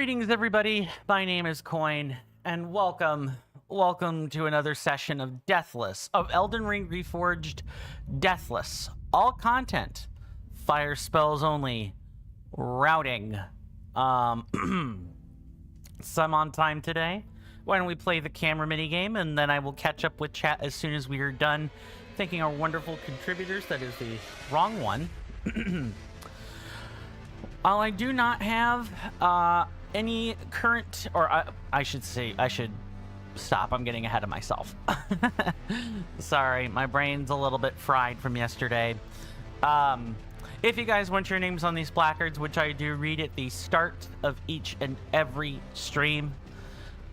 Greetings, everybody. My name is Coin, and welcome to another session of Deathless, of Elden Ring Reforged Deathless. All content, fire spells only, routing. Some on time today. Why don't we play the camera minigame, and then I will catch up with chat as soon as we are done thanking our wonderful contributors. That is the wrong one. I do not have any current, or I should stop. I'm getting ahead of myself. Sorry, my brain's a little bit fried from yesterday. If you guys want your names on these placards, which I do read at the start of each and every stream,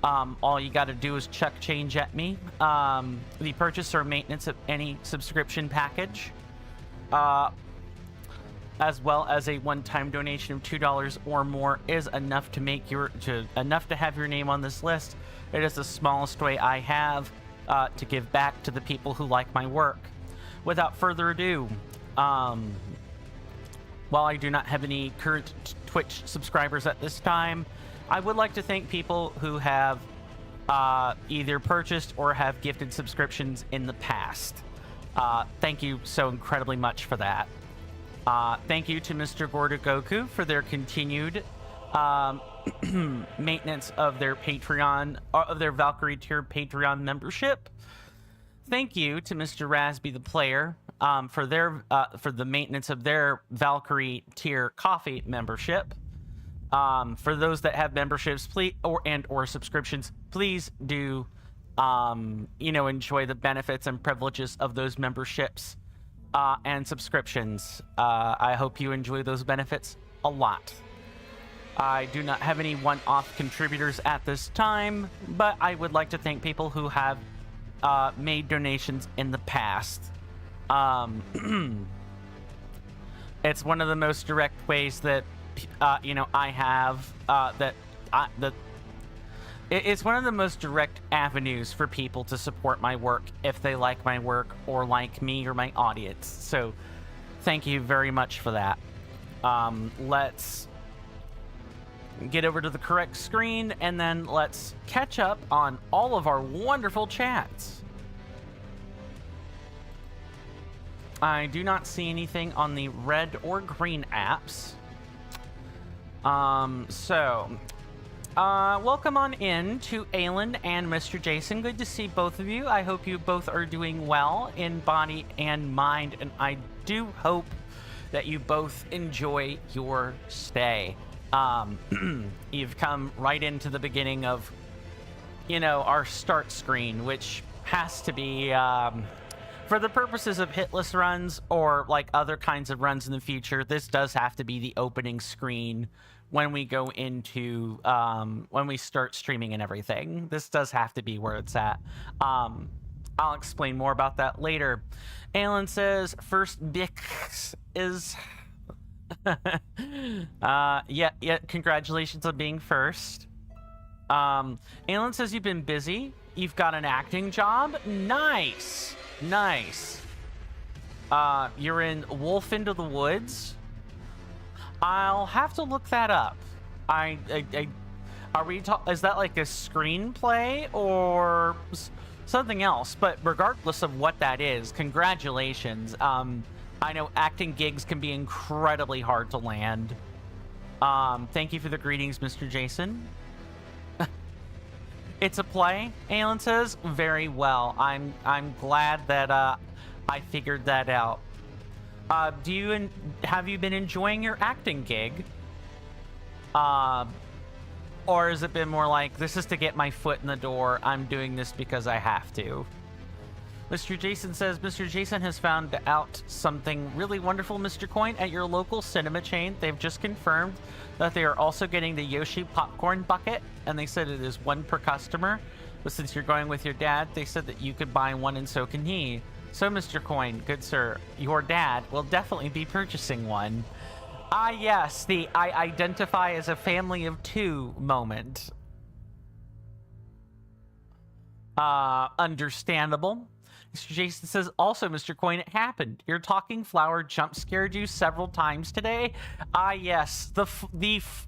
all you got to do is chuck change at me. The purchase or maintenance of any subscription package, as well as a one-time donation of $2 or more, is enough to make enough to have your name on this list. It is the smallest way I have to give back to the people who like my work. Without further ado, while I do not have any current Twitch subscribers at this time, I would like to thank people who have either purchased or have gifted subscriptions in the past. Thank you so incredibly much for that. Thank you to Mr. Gorda Goku for their continued maintenance of their Patreon, of their Valkyrie tier Patreon membership. Thank you to Mr. Rasby the player for the maintenance of their Valkyrie tier coffee membership. For those that have memberships, please or subscriptions, please do enjoy the benefits and privileges of those memberships and subscriptions. I hope you enjoy those benefits a lot. I do not have any one-off contributors at this time, but I would like to thank people who have made donations in the past. It's one of the most direct ways that I have it's one of the most direct avenues for people to support my work if they like my work or like me or my audience. So thank you very much for that. Let's get over to the correct screen, and then let's catch up on all of our wonderful chats. I do not see anything on the red or green apps. Welcome on in to Elden and Mr. Jason. Good to see both of you. I hope you both are doing well in body and mind, and I do hope that you both enjoy your stay. You've come right into the beginning of, our start screen, which has to be, for the purposes of hitless runs or like other kinds of runs in the future, this does have to be the opening screen when we go into, when we start streaming and everything. This does have to be where it's at. I'll explain more about that later. Alan says, first Bix is... yeah, congratulations on being first. Alan says you've been busy. You've got an acting job. Nice. You're in Wolf Into the Woods. I'll have to look that up. Is that like a screenplay or something else? But regardless of what that is, congratulations. I know acting gigs can be incredibly hard to land. Thank you for the greetings, Mr. Jason. It's a play, Alan says. Very well. I'm glad that I figured that out. Have you been enjoying your acting gig? Or has it been more like, this is to get my foot in the door, I'm doing this because I have to? Mr. Jason says, Mr. Jason has found out something really wonderful, Mr. Coin. At your local cinema chain, they've just confirmed that they are also getting the Yoshi popcorn bucket, and they said it is one per customer. But since you're going with your dad, they said that you could buy one and so can he. So, Mr. Coin, good sir, your dad will definitely be purchasing one. Ah, yes, the I identify as a family of two moment. Understandable. Mr. Jason says, also, Mr. Coin, it happened. Your talking flower jump scared you several times today. Ah, yes. The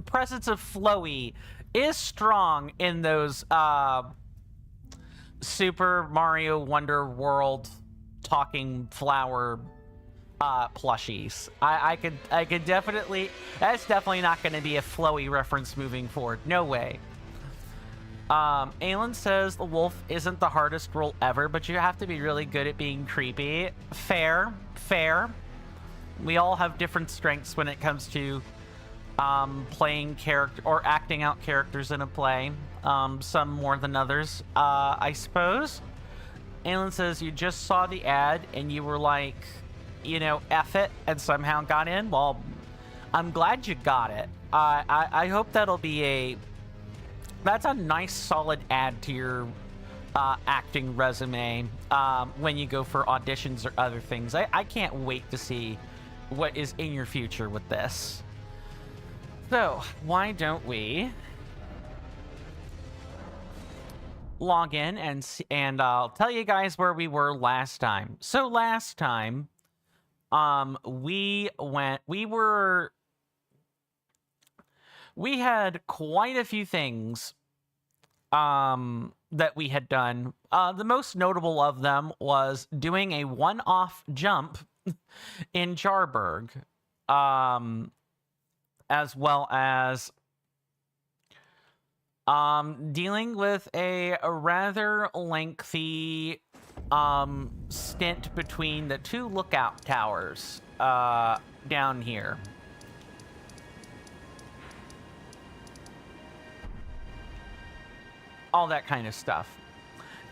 presence of Flowey is strong in those Super Mario Wonder World talking flower plushies. I could definitely. That's definitely not going to be a Flowey reference moving forward. No way. Aelin says the wolf isn't the hardest role ever, but you have to be really good at being creepy. Fair, fair. We all have different strengths when it comes to playing character or acting out characters in a play. Some more than others, I suppose. Aelin says you just saw the ad and you were like, you know, F it, and somehow got in. Well, I'm glad you got it. I hope that'll be that's a nice solid add to your acting resume when you go for auditions or other things. I can't wait to see what is in your future with this. So, why don't we log in and I'll tell you guys where we were last time. So last time, we had quite a few things that we had done. The most notable of them was doing a one-off jump in Jarburg, as well as dealing with a rather lengthy stint between the two lookout towers down here. All that kind of stuff.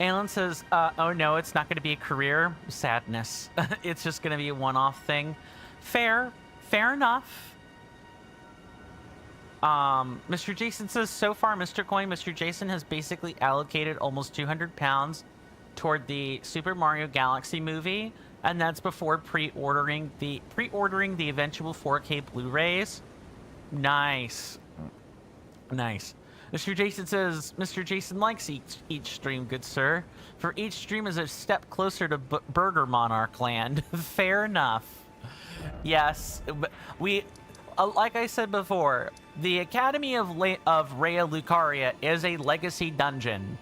Aelin says, oh no, it's not going to be a career. Sadness. It's just going to be a one-off thing. Fair enough. Mr. Jason says, so far, Mr. Coin, Mr. Jason has basically allocated almost 200 pounds toward the Super Mario Galaxy movie, and that's before pre-ordering the eventual 4K Blu-rays. Nice. Mr. Jason says, Mr. Jason likes each stream, good sir. For each stream is a step closer to Burger Monarch land. Fair enough. Yes, we, like I said before, the Academy of Raya Lucaria is a legacy dungeon,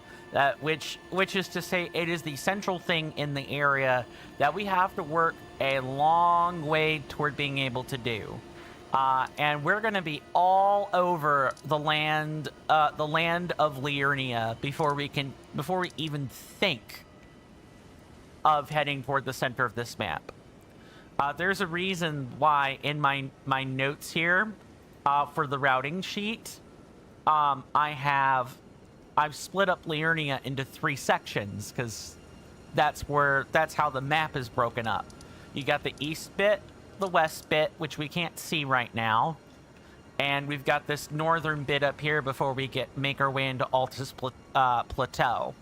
which is to say it is the central thing in the area that we have to work a long way toward being able to do. And we're going to be all over the land of Liurnia before we even think of heading toward the center of this map. There's a reason why in my notes here for the routing sheet, I've split up Liurnia into 3 sections because that's how the map is broken up. You got the east bit, the west bit, which we can't see right now, and we've got this northern bit up here before we make our way into Altus Plateau.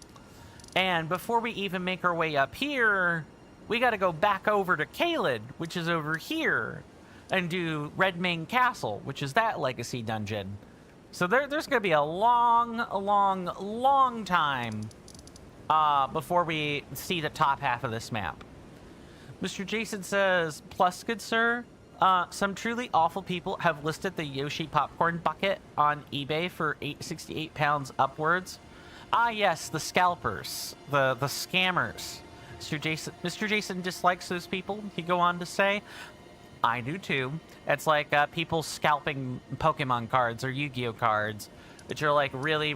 And before we even make our way up here, we got to go back over to Caelid, which is over here, and do Redmane Castle, which is that legacy dungeon. So there's going to be a long time before we see the top half of this map. Mr. Jason says, plus, good sir, some truly awful people have listed the Yoshi popcorn bucket on eBay for £68 upwards. Ah, yes, the scalpers, the scammers. Mr. Jason dislikes those people, he go on to say. I do too. It's like people scalping Pokemon cards or Yu-Gi-Oh cards, which are like really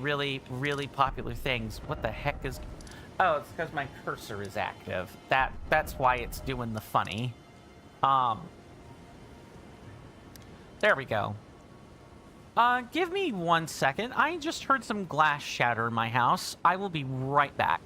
popular things. What the heck is... Oh, it's because my cursor is active. That's why it's doing the funny. There we go. Give me 1 second. I just heard some glass shatter in my house. I will be right back.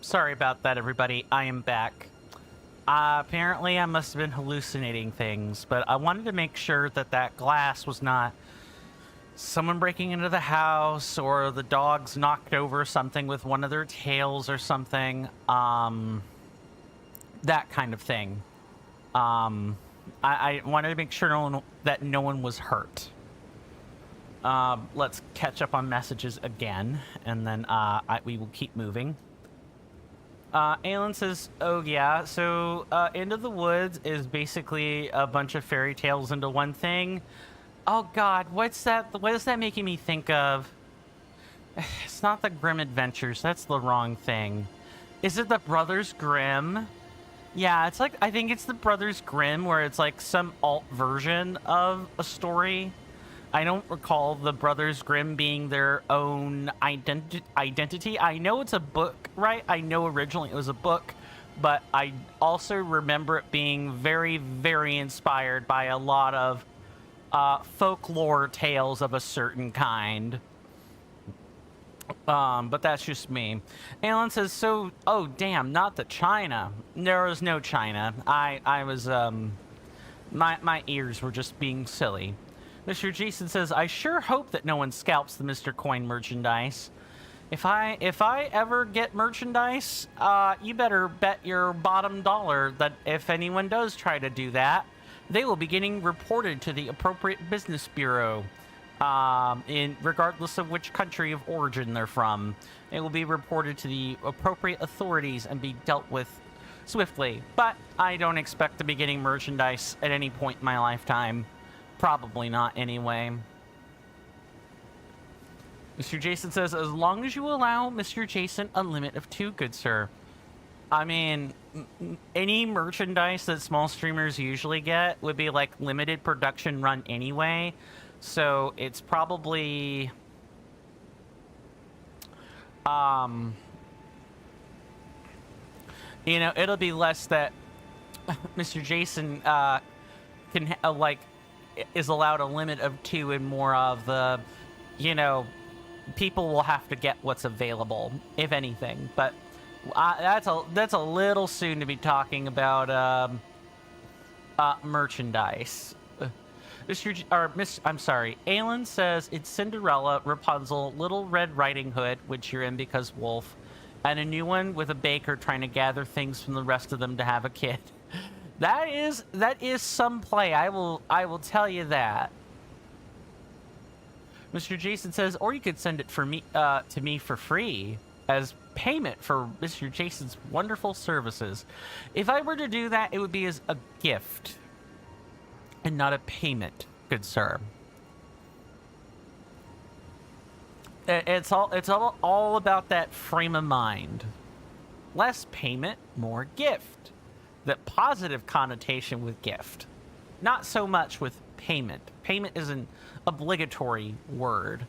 sorry about that, everybody. I am back. Apparently, I must have been hallucinating things, but I wanted to make sure that that glass was not someone breaking into the house or the dogs knocked over something with one of their tails or something. That kind of thing. I wanted to make sure that no one was hurt. Let's catch up on messages again, and then we will keep moving. Aelin says, oh yeah, so Into the Woods is basically a bunch of fairy tales into one thing. Oh god, what's that? What is that making me think of? It's not the Grimm Adventures, that's the wrong thing. Is it the Brothers Grimm? Yeah, it's like, I think it's the Brothers Grimm, where it's like some alt version of a story. I don't recall the Brothers Grimm being their own identity. I know it's a book, right? I know originally it was a book, but I also remember it being very, very inspired by a lot of folklore tales of a certain kind. But that's just me. Alan says, so, oh damn, not the China. There was no China. I was, my ears were just being silly. Mr. Jason says, I sure hope that no one scalps the Mr. Coin merchandise. If I ever get merchandise, you better bet your bottom dollar that if anyone does try to do that, they will be getting reported to the appropriate business bureau. Regardless of which country of origin they're from, it will be reported to the appropriate authorities and be dealt with swiftly. But I don't expect to be getting merchandise at any point in my lifetime. Probably not anyway. Mr. Jason says, as long as you allow Mr. Jason a limit of 2, good sir. I mean, any merchandise that small streamers usually get would be like limited production run anyway. So it's probably, you know, it'll be less that Mr. Jason can is allowed a limit of 2 and more of the, you know, people will have to get what's available, if anything. But that's a little soon to be talking about merchandise. I'm sorry. Aelin says it's Cinderella, Rapunzel, Little Red Riding Hood, which you're in because wolf, and a new one with a baker trying to gather things from the rest of them to have a kid. That is some play. I will tell you that. Mr. Jason says, or you could send it for me to me for free as payment for Mr. Jason's wonderful services. If I were to do that, it would be as a gift and not a payment, good sir. It's all about that frame of mind. Less payment, more gift. That positive connotation with gift. Not so much with payment. Payment is an obligatory word.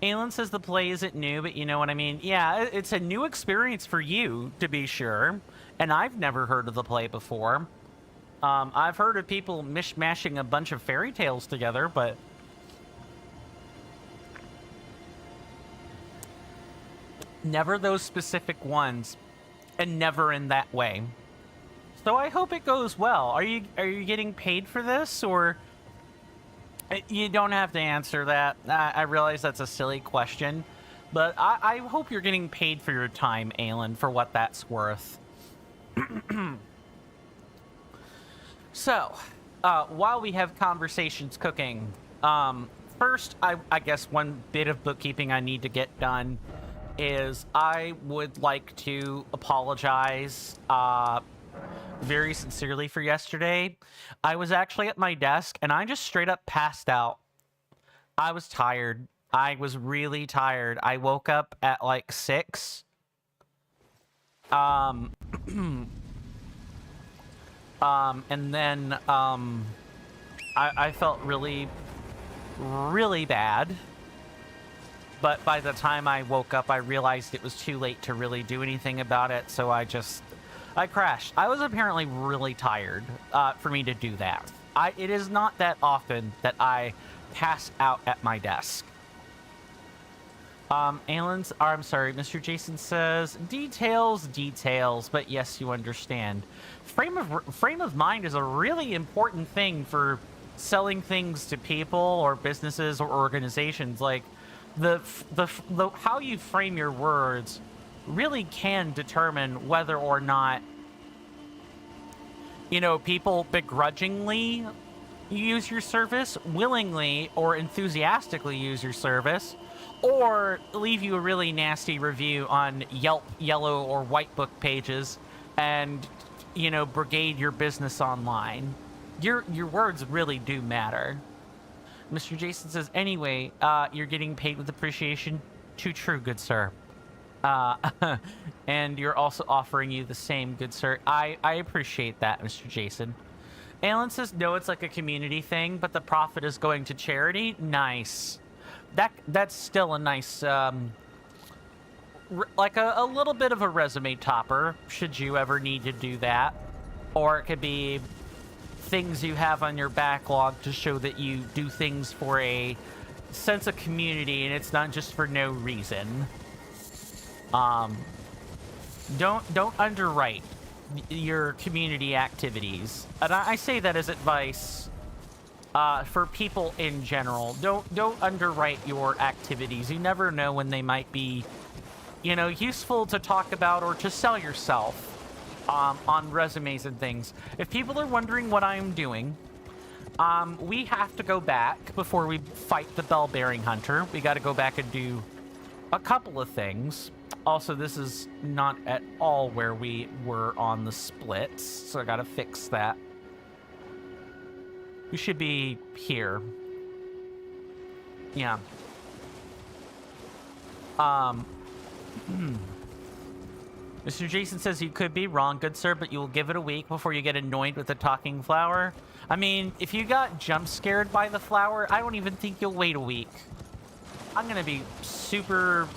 Aelin says the play isn't new, but you know what I mean? Yeah, it's a new experience for you, to be sure. And I've never heard of the play before. I've heard of people mishmashing a bunch of fairy tales together, but never those specific ones, and never in that way. So I hope it goes well. Are you getting paid for this, or you don't have to answer that? I realize that's a silly question, but I hope you're getting paid for your time, Aelin, for what that's worth. So, while we have conversations cooking, first, I guess one bit of bookkeeping I need to get done is I would like to apologize very sincerely for yesterday. I was actually at my desk and I just straight up passed out. I was tired. I was really tired. I woke up at like 6. And then I felt really, really bad. But by the time I woke up, I realized it was too late to really do anything about it, so I crashed. I was apparently really tired for me to do that. It is not that often that I pass out at my desk. I'm sorry, Mr. Jason says, details, but yes, you understand. Frame of mind is a really important thing for selling things to people or businesses or organizations. Like, the how you frame your words really can determine whether or not, you know, people begrudgingly use your service, willingly or enthusiastically use your service, or leave you a really nasty review on Yelp yellow or white book pages and, you know, brigade your business online. Your words really do matter. Mr. Jason says, anyway, you're getting paid with appreciation. Too true, good sir. And you're also offering you the same, good sir. I appreciate that, Mr. Jason. Alan says, no, it's like a community thing, but the profit is going to charity. Nice. That's still a nice, like a little bit of a resume topper, should you ever need to do that. Or it could be things you have on your backlog to show that you do things for a sense of community and it's not just for no reason. Don't underwrite your community activities. And I say that as advice for people in general. Don't underwrite your activities. You never know when they might be, you know, useful to talk about or to sell yourself on resumes and things. If people are wondering what I'm doing, we have to go back before we fight the bell-bearing hunter. We got to go back and do a couple of things. Also, this is not at all where we were on the splits, so I got to fix that. We should be here. Yeah. Mr. Jason says you could be wrong, good sir, but you will give it a week before you get annoyed with the talking flower. I mean, if you got jump scared by the flower, I don't even think you'll wait a week. I'm gonna be super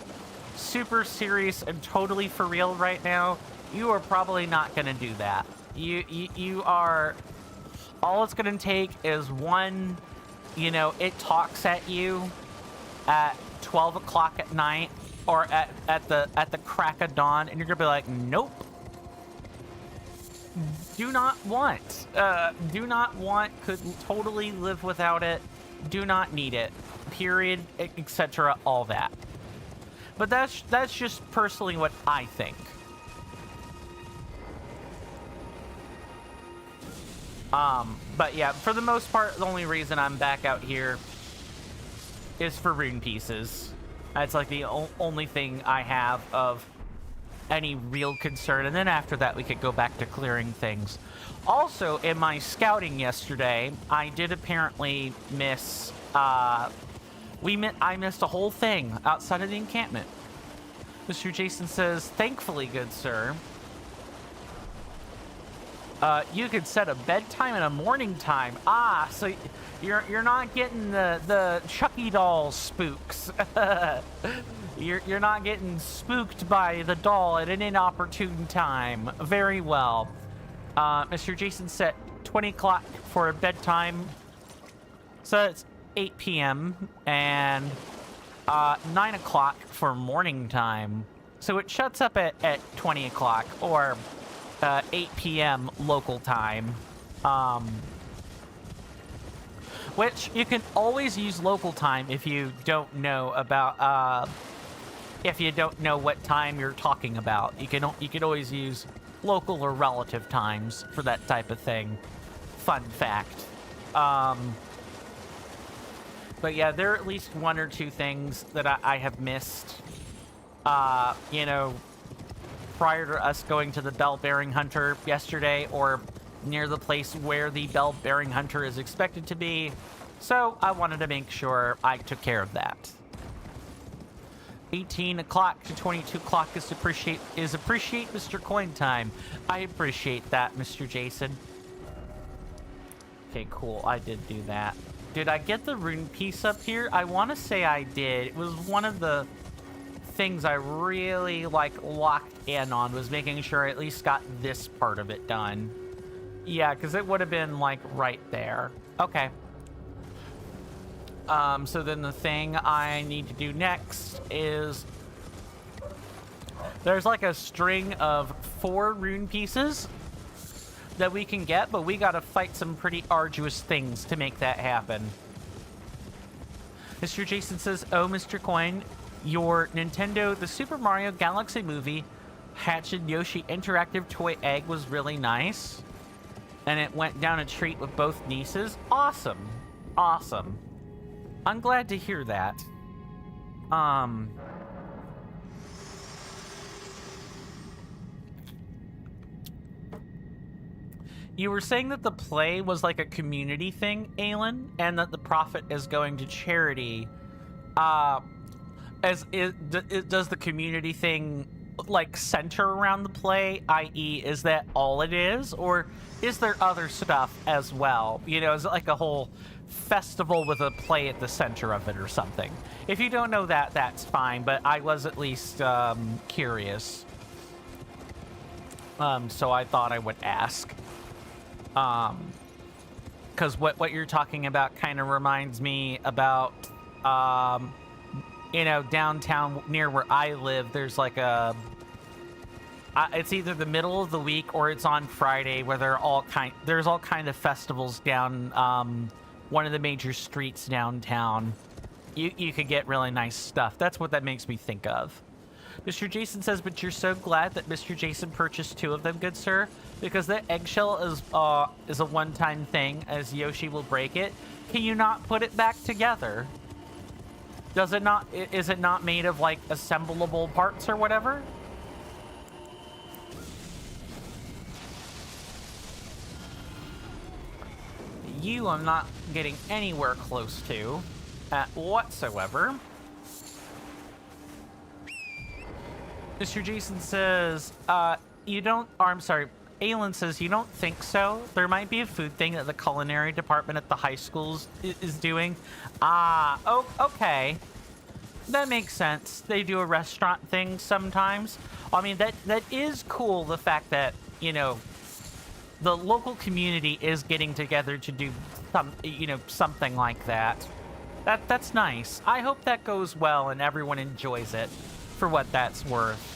serious and totally for real right now. You are probably not gonna do that. You are... All it's gonna take is one, you know, it talks at you at 12 o'clock at night or at the crack of dawn, and you're gonna be like, nope. Do not want. Could totally live without it. Do not need it. Period, etc. All that. But that's just personally what I think. But yeah, for the most part, the only reason I'm back out here is for rune pieces. That's like the only thing I have of any real concern. And then after that, we could go back to clearing things. Also, in my scouting yesterday, I did apparently miss... I missed a whole thing outside of the encampment. Mr. Jason says, thankfully, good sir. You could set a bedtime and a morning time. Ah, so you're not getting the Chucky doll spooks. You're not getting spooked by the doll at an inopportune time. Very well. Mr. Jason set 20 o'clock for a bedtime. So it's 8 p.m. and 9 o'clock for morning time. So it shuts up at 20 o'clock or 8 p.m. local time. Which you can always use local time if you don't know about if you don't know what time you're talking about. You can always use local or relative times for that type of thing. Fun fact. But yeah, there are at least one or two things that I have missed. You know, prior to us going to the bell-bearing hunter yesterday, or near the place where the bell-bearing hunter is expected to be. So I wanted to make sure I took care of that. 18 o'clock to 22 o'clock is appreciate Mr. Coin time. I appreciate that, Mr. Jason. Okay, cool. I did do that. Did I get the rune piece up here? I want to say I did. It was one of the things I really, like, locked in on, was making sure I at least got this part of it done. Yeah, because it would have been, like, right there. Okay. So then the thing I need to do next is there's like a string of 4 rune pieces that we can get, but we gotta fight some pretty arduous things to make that happen. Mr. Jason says, oh, Mr. Coin, your Nintendo, the Super Mario Galaxy movie, Hatched Yoshi interactive toy egg was really nice. And it went down a treat with both nieces. Awesome. Awesome. I'm glad to hear that. You were saying that the play was like a community thing, Aelin, and that the profit is going to charity. Does the community thing like center around the play, i.e. is that all it is, or is there other stuff as well? You know, is it like a whole festival with a play at the center of it or something? If you don't know that, that's fine, but I was at least curious. So I thought I would ask. Because what you're talking about kind of reminds me about, you know, downtown near where I live, there's like a, it's either the middle of the week or it's on Friday where there's all kind of festivals down, one of the major streets downtown. You could get really nice stuff. That's what that makes me think of. Mr. Jason says, but you're so glad that Mr. Jason purchased 2 of them, good sir, because that eggshell is a one-time thing, as Yoshi will break it. Can you not put it back together? Does it not? Is it not made of like assemblable parts or whatever? You, I'm not getting anywhere close to whatsoever. Mr. Jason says, you don't, or I'm sorry, Aelin says, you don't think so? There might be a food thing that the culinary department at the high schools is doing. Oh, okay. That makes sense. They do a restaurant thing sometimes. I mean, that is cool, the fact that, you know, the local community is getting together to do something like that. That's nice. I hope that goes well and everyone enjoys it for what that's worth.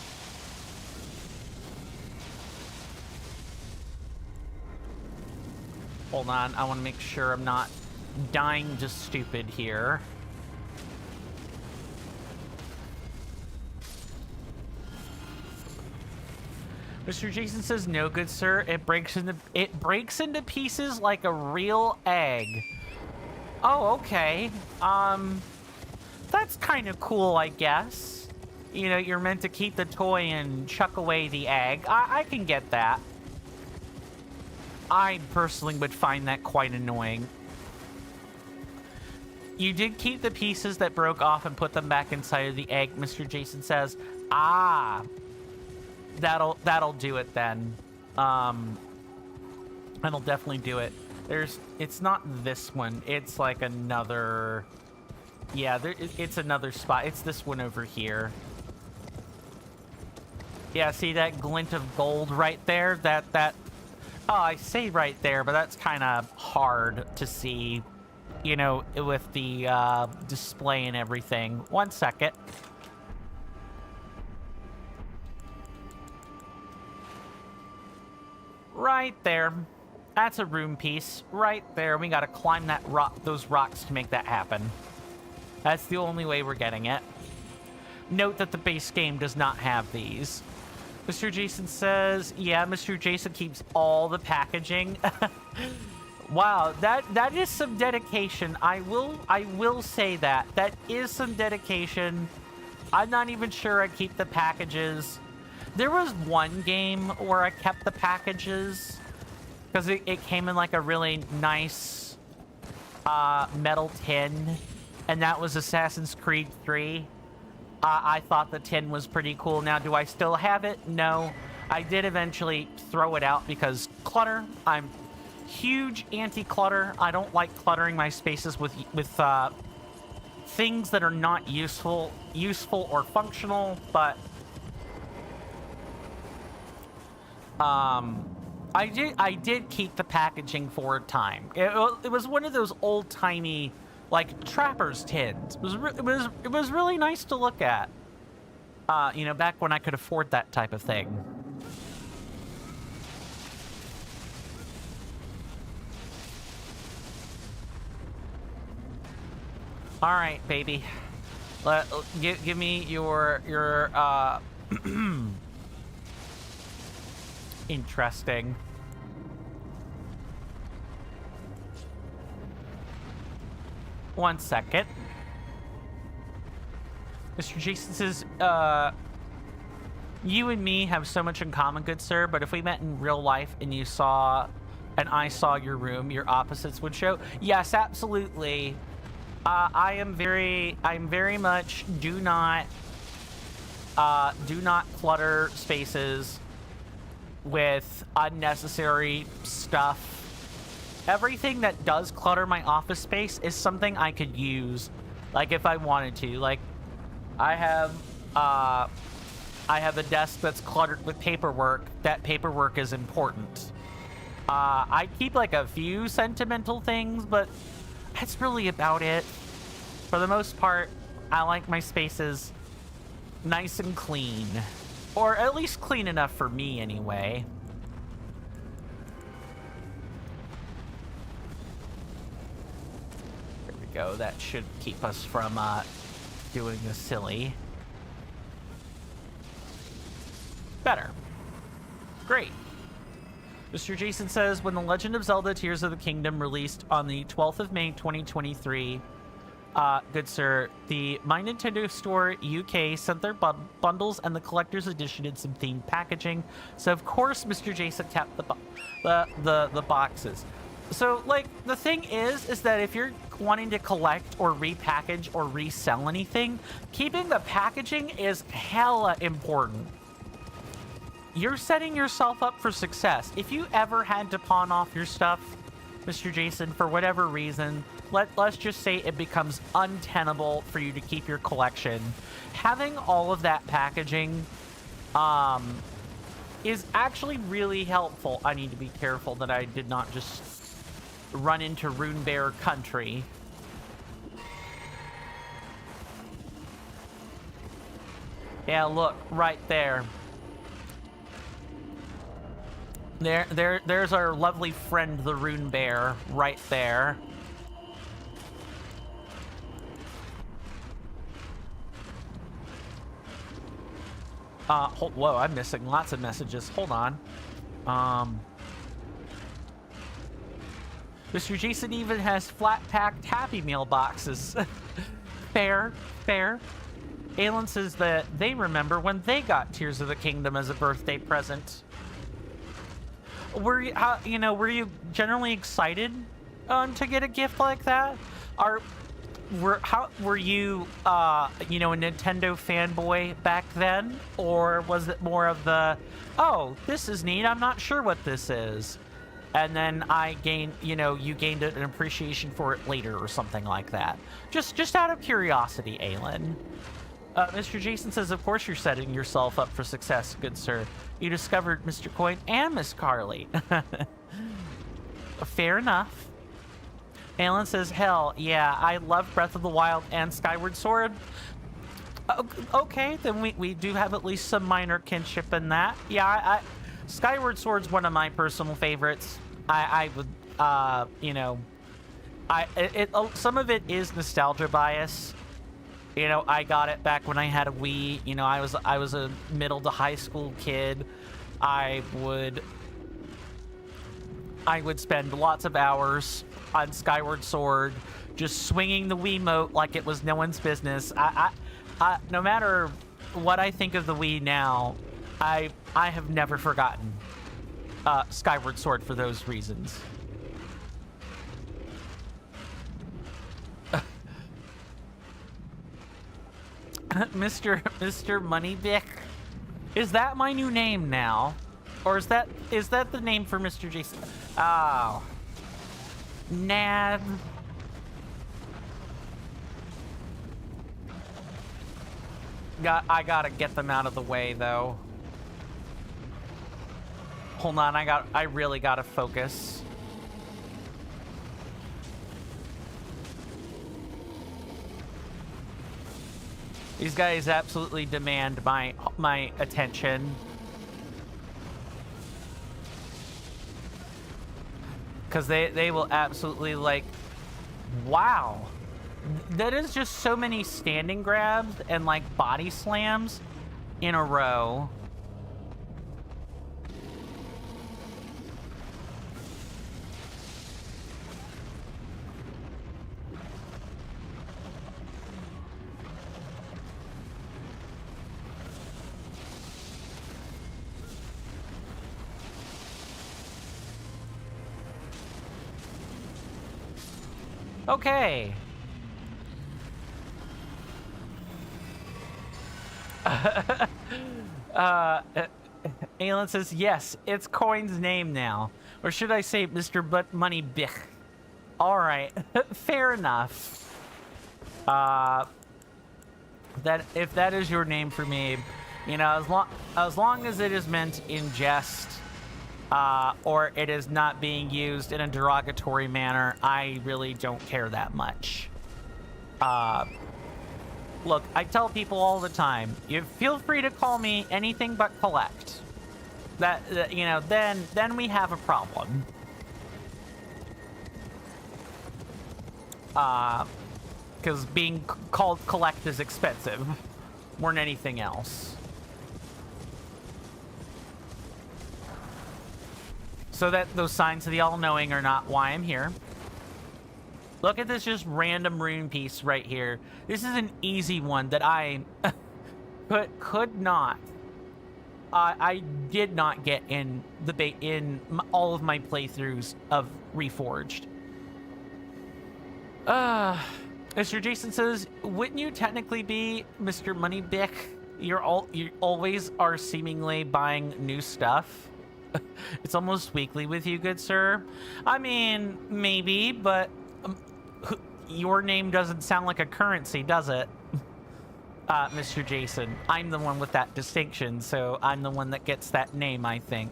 Hold on, I want to make sure I'm not dying just stupid here. Mr. Jason says, no, good sir. It breaks into pieces like a real egg. Oh, okay. That's kind of cool, I guess. You know, you're meant to keep the toy and chuck away the egg. I can get that. I personally would find that quite annoying. You did keep the pieces that broke off and put them back inside of the egg, Mr. Jason says. Ah. That'll do it then. That'll definitely do it. It's not this one. It's like another. Yeah, it's another spot. It's this one over here. Yeah, see that glint of gold right there? Oh, I say right there, but that's kind of hard to see, you know, with the display and everything. 1 second. Right there. That's a room piece. Right there. We gotta climb that those rocks to make that happen. That's the only way we're getting it. Note that the base game does not have these. Mr. Jason says, yeah, Mr. Jason keeps all the packaging. Wow, that is some dedication. I will say that. That is some dedication. I'm not even sure I keep the packages. There was one game where I kept the packages because it came in like a really nice metal tin, and that was Assassin's Creed 3. I thought the tin was pretty cool. Now, do I still have it? No. I did eventually throw it out because clutter. I'm huge anti-clutter. I don't like cluttering my spaces with things that are not useful or functional, but I did keep the packaging for a time. It was one of those old-timey like trapper's tins. It was really nice to look at. You know, back when I could afford that type of thing. All right, baby. Give me your interesting. One second. Mr. Jason says, you and me have so much in common, good sir, but if we met in real life and I saw your room, your opposites would show. Yes, absolutely. I'm very much do not clutter spaces with unnecessary stuff. Everything that does clutter my office space is something I could use, like if I wanted to. Like, I have a desk that's cluttered with paperwork. That paperwork is important. I keep like a few sentimental things, but that's really about it. For the most part, I like my spaces nice and clean. Or at least clean enough for me, anyway. There we go. That should keep us from doing the silly. Better. Great. Mr. Jason says, when The Legend of Zelda Tears of the Kingdom released on the 12th of May, 2023, good sir, the My Nintendo Store UK sent their bundles and the collector's edition in some themed packaging. So of course, Mr. Jason kept the boxes. So like the thing is that if you're wanting to collect or repackage or resell anything, keeping the packaging is hella important. You're setting yourself up for success. If you ever had to pawn off your stuff, Mr. Jason, for whatever reason, let's just say it becomes untenable for you to keep your collection, having all of that packaging is actually really helpful. I need to be careful that I did not just run into Rune Bear country. Yeah, look, right there. There's our lovely friend, the Rune Bear, right there. Whoa, I'm missing lots of messages. Hold on. Mr. Jason even has flat-packed Happy Meal boxes. Fair, fair. Aelin says that they remember when they got Tears of the Kingdom as a birthday present. Were you generally excited to get a gift like that? Were you a Nintendo fanboy back then, or was it more of the, oh, this is neat, I'm not sure what this is, and then you gained an appreciation for it later or something like that? Just out of curiosity, Aelin. Mr. Jason says, of course you're setting yourself up for success, good sir. You discovered Mr. Coin and Miss Carly. Fair enough. Alan says, hell, yeah, I love Breath of the Wild and Skyward Sword. Okay, then we do have at least some minor kinship in that. Yeah, Skyward Sword's one of my personal favorites. I would, some of it is nostalgia bias. You know, I got it back when I had a Wii. You know, I was a middle to high school kid. I would spend lots of hours on Skyward Sword, just swinging the Wiimote like it was no one's business. No matter what I think of the Wii now, I have never forgotten Skyward Sword for those reasons. Mr. Moneybick, is that my new name now, or is that the name for Mr. Jason? Oh, Nad. I gotta get them out of the way though. Hold on, I really gotta focus. These guys absolutely demand my attention. Because they will absolutely, like, wow. That is just so many standing grabs and, like, body slams in a row. Okay. Aelin says, yes, it's Coin's name now. Or should I say Mr. Butt Money Bich? Alright, fair enough. That if that is your name for me, you know, as long as it is meant in jest, or it is not being used in a derogatory manner, I really don't care that much. Look, I tell people all the time, you feel free to call me anything but collect. That you know, then we have a problem. Because being called collect is expensive more than anything else. So that those signs of the all-knowing are not why I'm here. Look at this just random rune piece right here. This is an easy one that I could not. I did not get in all of my playthroughs of Reforged. Mr. Jason says, wouldn't you technically be Mr. Moneybick? You always are seemingly buying new stuff. It's almost weekly with you, good sir. I mean, maybe, but your name doesn't sound like a currency, does it? Mr. Jason, I'm the one with that distinction, so I'm the one that gets that name, I think.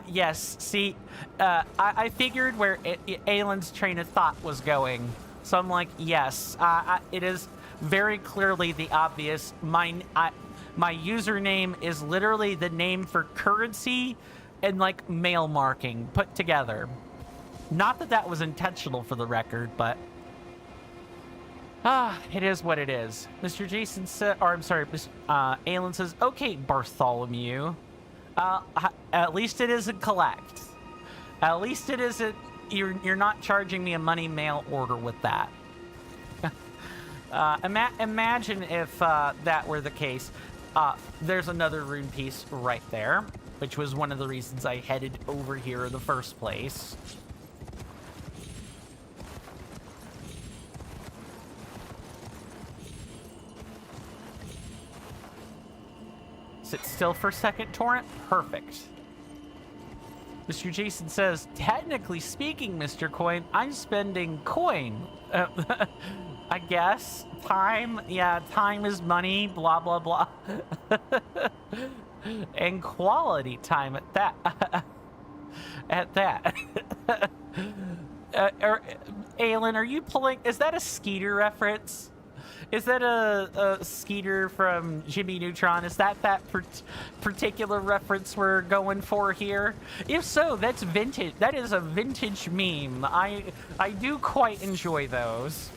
Yes, see, I figured where Aelin's train of thought was going. So I'm like, yes, it is very clearly the obvious. My username is literally the name for currency and, like, mail marking put together. Not that that was intentional for the record, but... it is what it is. Mr. Jason said, or I'm sorry, Aelin says, okay, Bartholomew. At least it isn't collect. At least it isn't, you're not charging me a money mail order with that. Imagine if that were the case. There's another rune piece right there, which was one of the reasons I headed over here in the first place. Sit still for a second, Torrent. Perfect. Mr. Jason says, technically speaking, Mr. Coin, I'm spending coin. I guess. Time. Yeah, time is money, blah, blah, blah. And quality time at that. At that. Aelin, are you pulling... Is that a Skeeter reference? Is that a Skeeter from Jimmy Neutron? Is that particular reference we're going for here? If so, that's vintage. That is a vintage meme. I do quite enjoy those.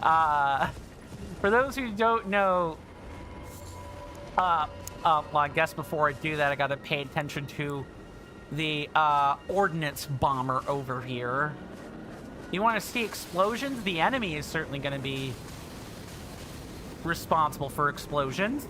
For those who don't know, well, I guess before I do that, I gotta pay attention to the ordnance bomber over here. You want to see explosions? The enemy is certainly going to be responsible for explosions.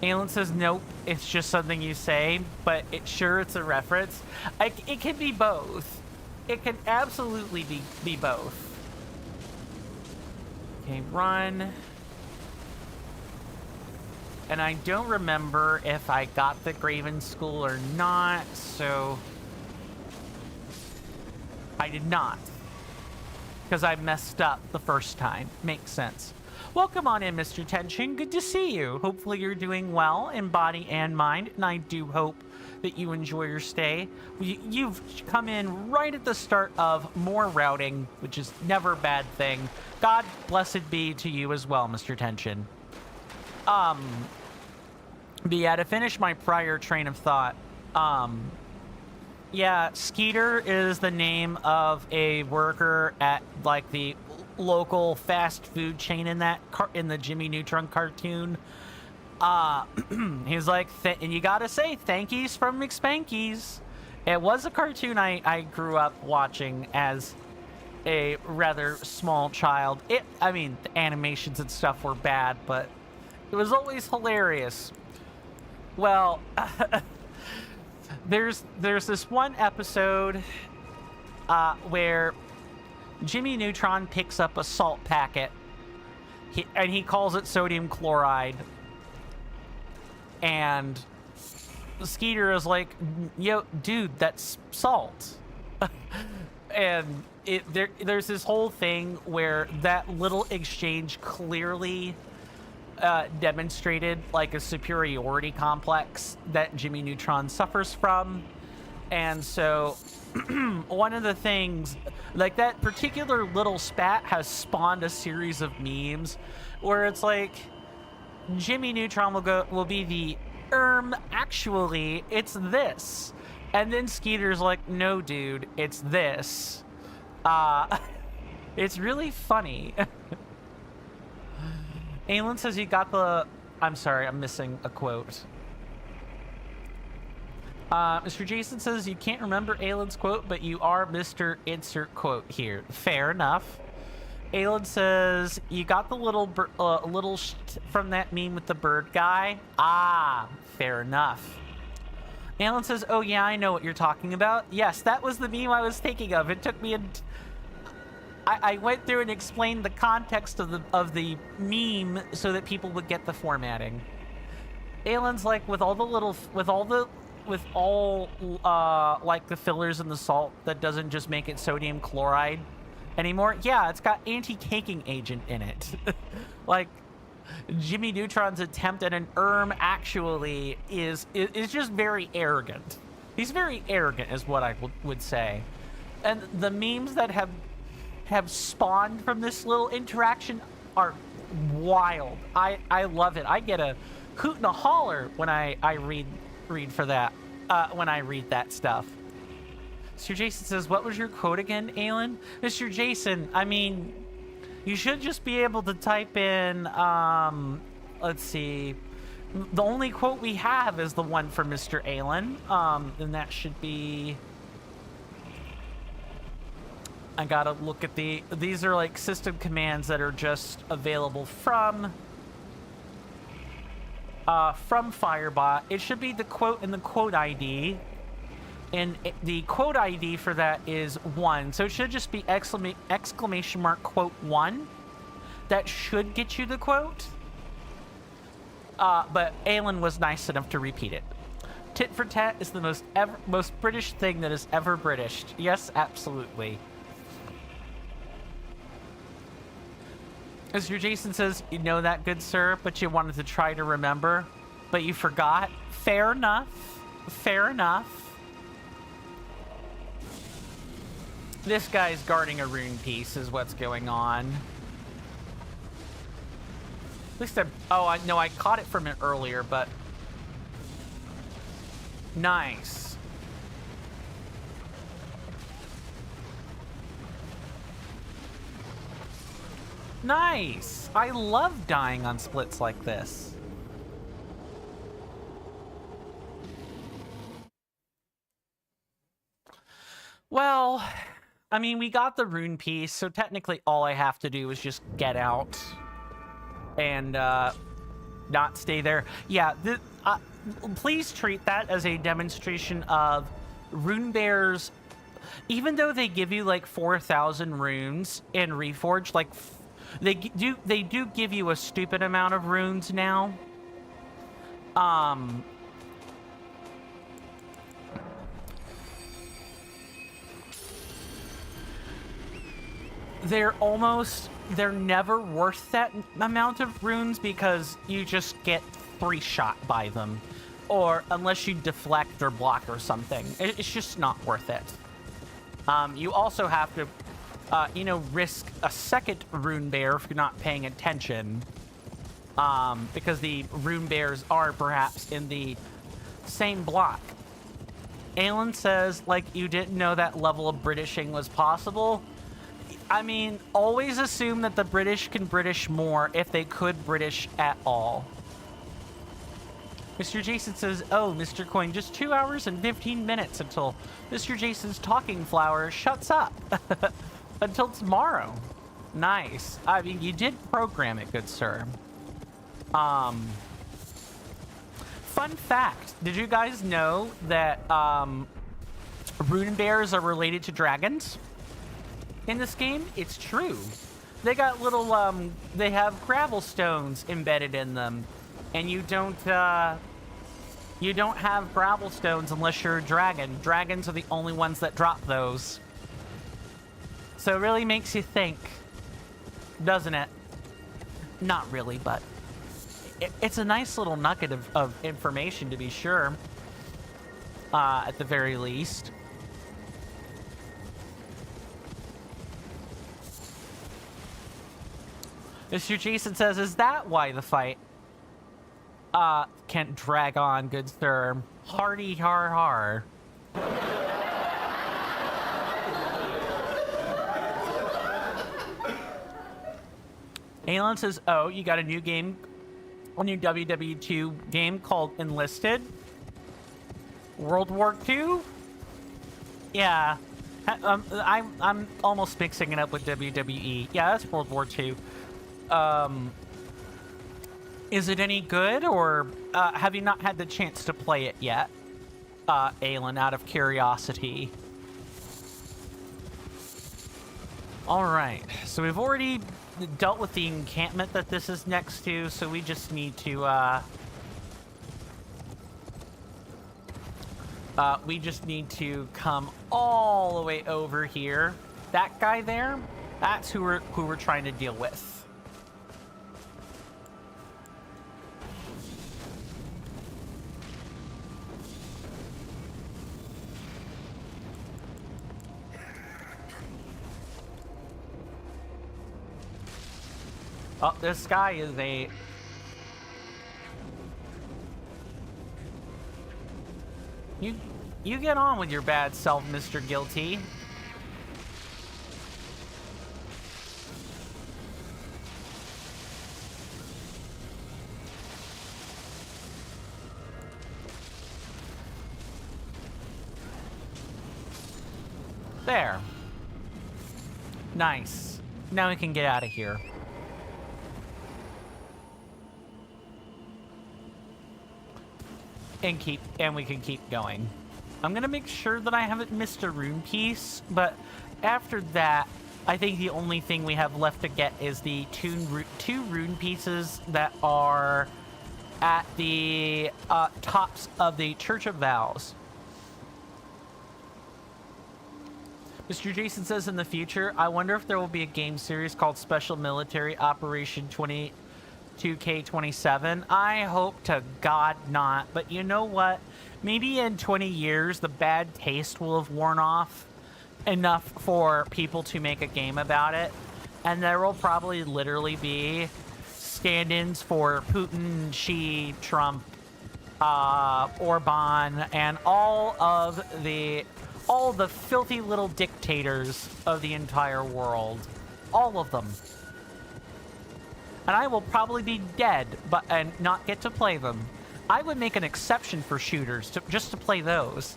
Aelin says, nope, it's just something you say, but it's a reference. It can be both. It can absolutely be both. Okay, run. And I don't remember if I got the Graven School or not, so... I did not. Because I messed up the first time. Makes sense. Welcome on in, Mr. Tension. Good to see you. Hopefully you're doing well in body and mind, and I do hope that you enjoy your stay. You've come in right at the start of more routing, which is never a bad thing. God blessed be to you as well, Mr. Tension. But yeah, to finish my prior train of thought, yeah, Skeeter is the name of a worker at, like, the local fast food chain in that in the Jimmy Neutron cartoon. He's like, and you gotta say, thankies from McSpankies. It was a cartoon I grew up watching as a rather small child. I mean, the animations and stuff were bad, but it was always hilarious. Well, there's this one episode where Jimmy Neutron picks up a salt packet, and he calls it sodium chloride. And Skeeter is like, yo, dude, that's salt. And there's this whole thing where that little exchange clearly demonstrated like a superiority complex that Jimmy Neutron suffers from. And so one of the things, like, that particular little spat has spawned a series of memes where it's like Jimmy Neutron will be the actually it's this, and then Skeeter's like, no dude, it's this. It's really funny. Aelin says you got the, I'm sorry, I'm missing a quote. Mr. Jason says you can't remember Aelin's quote, but you are Mr. Insert quote here. Fair enough. Aelin says you got the little from that meme with the bird guy. Ah, fair enough. Aelin says, oh yeah, I know what you're talking about. Yes, that was the meme I was thinking of. It took me I went through and explained the context of the meme so that people would get the formatting. Aelin's like, with all like the fillers in the salt, that doesn't just make it sodium chloride anymore. Yeah, it's got anti-caking agent in it. Like, Jimmy Neutron's attempt at an actually is just very arrogant. He's very arrogant is what I would say. And the memes that have spawned from this little interaction are wild. I love it. I get a hoot and a holler when I read for that, when I read that stuff. Mr. Jason says, what was your quote again, Aelin? Mr. Jason, I mean, you should just be able to type in, let's see. The only quote we have is the one for Mr. Aelin, and that should be, I gotta look at these are like system commands that are just available from Firebot. It should be the quote and the quote ID. And the quote ID for that is 1. So it should just be exclamation mark quote 1. That should get you the quote. But Aelin was nice enough to repeat it. Tit for tat is the most British thing that is ever British. Yes, absolutely. Mr. Jason says, you know that, good sir, but you wanted to try to remember, but you forgot. Fair enough. Fair enough. This guy's guarding a rune piece is what's going on. At least I caught it from it earlier, but nice. Nice. I love dying on splits like this. Well, I mean, we got the rune piece, so technically all I have to do is just get out and not stay there. Yeah, please treat that as a demonstration of Rune Bear's. Even though they give you like 4,000 runes in Reforged, like they do give you a stupid amount of runes now. They're almost they're never worth that amount of runes because you just get 3-shot by them. Or unless you deflect or block or something. It's just not worth it. You also have to, risk a second rune bear if you're not paying attention. Because the rune bears are perhaps in the same block. Alan says, like, you didn't know that level of Britishing was possible. I mean, always assume that the British can British more if they could British at all. Mr. Jason says, oh, Mr. Coin, just 2 hours and 15 minutes until Mr. Jason's talking flower shuts up. Until tomorrow. Nice. I mean, you did program it, good sir. Fun fact, did you guys know that rune bears are related to dragons in this game? It's true. They got little, they have gravel stones embedded in them. And you don't have gravel stones unless you're a dragon. Dragons are the only ones that drop those. So it really makes you think, doesn't it? Not really, but it's a nice little nugget of information to be sure. At the very least. Mr. Jason says, is that why the fight can't drag on, good sir? Hardy har har. Alan says, oh, you got a new game, a new WW2 game called Enlisted? World War II? Yeah. I'm almost mixing it up with WWE. Yeah, that's World War II. Is it any good, or have you not had the chance to play it yet, Alan, out of curiosity? All right, so we've already dealt with the encampment that this is next to, so we just need to, come all the way over here. That guy there, that's who we're trying to deal with. Oh, this guy is a... You get on with your bad self, Mr. Guilty. There. Nice. Now we can get out of here. And we can keep going. I'm gonna make sure that I haven't missed a rune piece, but after that, I think the only thing we have left to get is the two rune pieces that are at the tops of the Church of Vows. Mr. Jason says, in the future, I wonder if there will be a game series called Special Military Operation 2K27. I hope to God not, but you know what? Maybe in 20 years, the bad taste will have worn off enough for people to make a game about it. And there will probably literally be stand-ins for Putin, Xi, Trump, Orban, and all the filthy little dictators of the entire world. All of them. And I will probably be dead, and not get to play them. I would make an exception for shooters just to play those.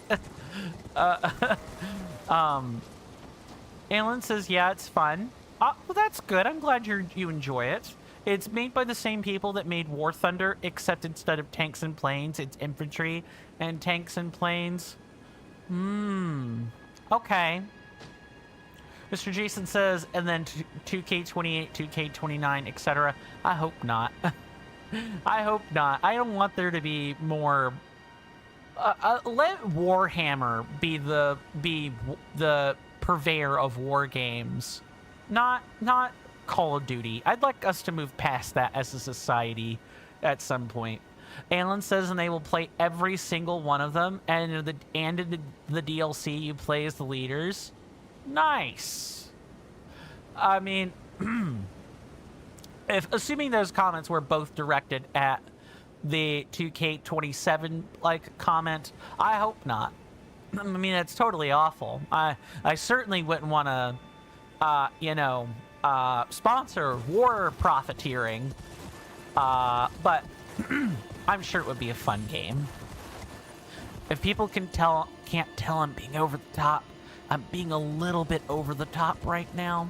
Alan says, yeah, it's fun. Well, that's good. I'm glad you enjoy it. It's made by the same people that made War Thunder, except instead of tanks and planes, it's infantry and tanks and planes. Okay. Mr. Jason says, and then 2K28, 2K29, etc. I hope not. I hope not. I don't want there to be more... let Warhammer be the purveyor of war games. Not Call of Duty. I'd like us to move past that as a society at some point. Alan says, and they will play every single one of them, and in the DLC you play as the leaders. Nice. I mean, assuming those comments were both directed at the 2K27 like comment, I hope not. I mean, that's totally awful. I certainly wouldn't want to, sponsor war profiteering, but I'm sure it would be a fun game. If people can't tell I'm being over the top, I'm being a little bit over the top right now.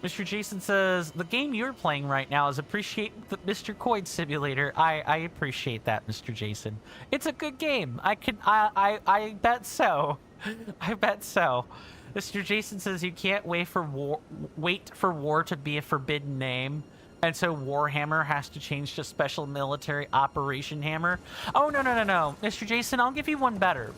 Mr. Jason says, the game you're playing right now is Appreciate the Mr. Coin Simulator. I appreciate that, Mr. Jason. It's a good game. I bet so. I bet so. Mr. Jason says you can't wait for war to be a forbidden name. And so Warhammer has to change to Special Military Operation Hammer. Oh, no. Mr. Jason, I'll give you one better.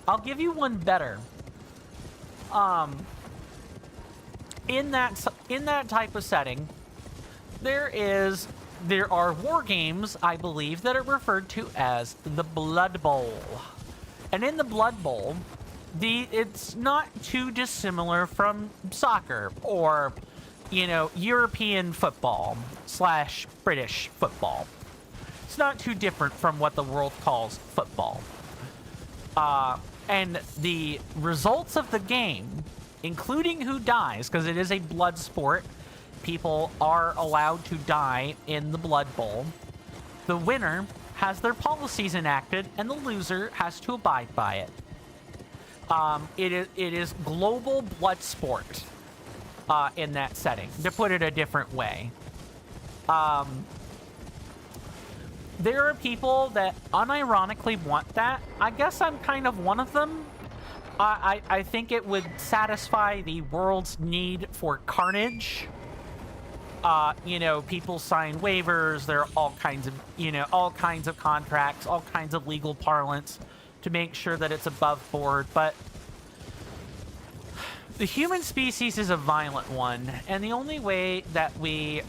In that type of setting, there are war games, I believe, that are referred to as the Blood Bowl. And in the Blood Bowl, it's not too dissimilar from soccer or, European football / British football. It's not too different from what the world calls football. And the results of the game, including who dies, because it is a blood sport, people are allowed to die in the Blood Bowl. The winner has their policies enacted, and the loser has to abide by it. It is global blood sport in that setting, to put it a different way. There are people that unironically want that. I guess I'm kind of one of them. I think it would satisfy the world's need for carnage. People sign waivers. There are all kinds of contracts, all kinds of legal parlance to make sure that it's above board. But the human species is a violent one, and the only way that we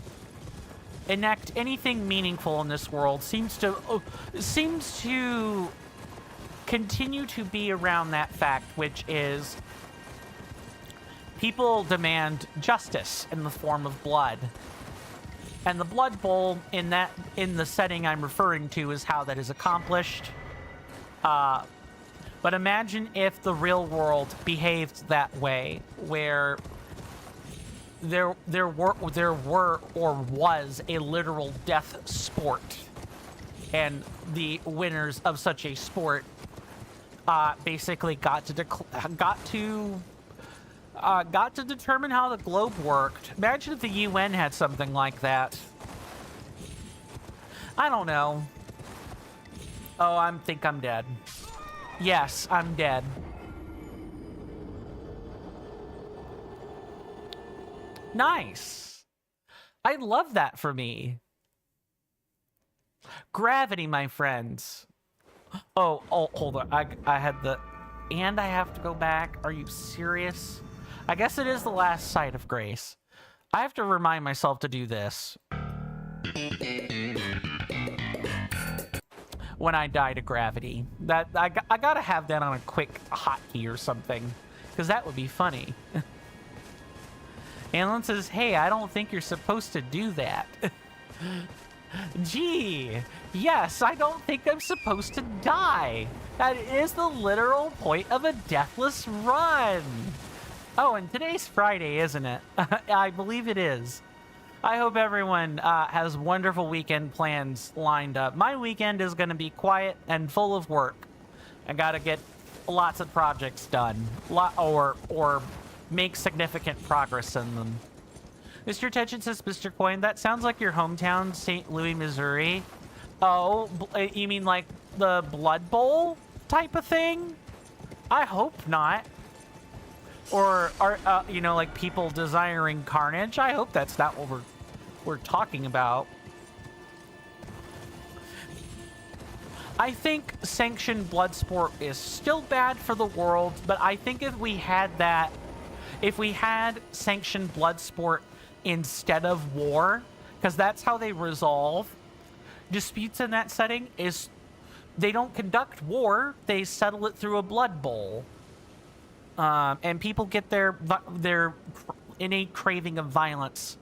enact anything meaningful in this world seems to continue to be around that fact, which is people demand justice in the form of blood. And the Blood Bowl in the setting I'm referring to is how that is accomplished. But imagine if the real world behaved that way, where there was a literal death sport, and the winners of such a sport basically got to determine how the globe worked. Imagine if the UN had something like that. I don't know. Oh, I think I'm dead. Yes, I'm dead. Nice. I love that for me. Gravity, my friends. Oh, hold on. I had the... And I have to go back? Are you serious? I guess it is the last sight of grace. I have to remind myself to do this when I die to gravity. That I gotta have that on a quick hotkey or something, because that would be funny. Alan says, hey, I don't think you're supposed to do that. Gee, yes, I don't think I'm supposed to die. That is the literal point of a deathless run. Oh, and today's Friday, isn't it? I believe it is. I hope everyone has wonderful weekend plans lined up. My weekend is going to be quiet and full of work. I got to get lots of projects done, or make significant progress in them. Mr. Attention says, Mr. Coin, that sounds like your hometown, St. Louis, Missouri. Oh, you mean like the Blood Bowl type of thing? I hope not. Or are like people desiring carnage? I hope that's not what we're talking about. I think sanctioned blood sport is still bad for the world, but I think if we had that, If we had sanctioned blood sport instead of war, because that's how they resolve disputes in that setting, is they don't conduct war, they settle it through a blood bowl. And people get their innate craving of violence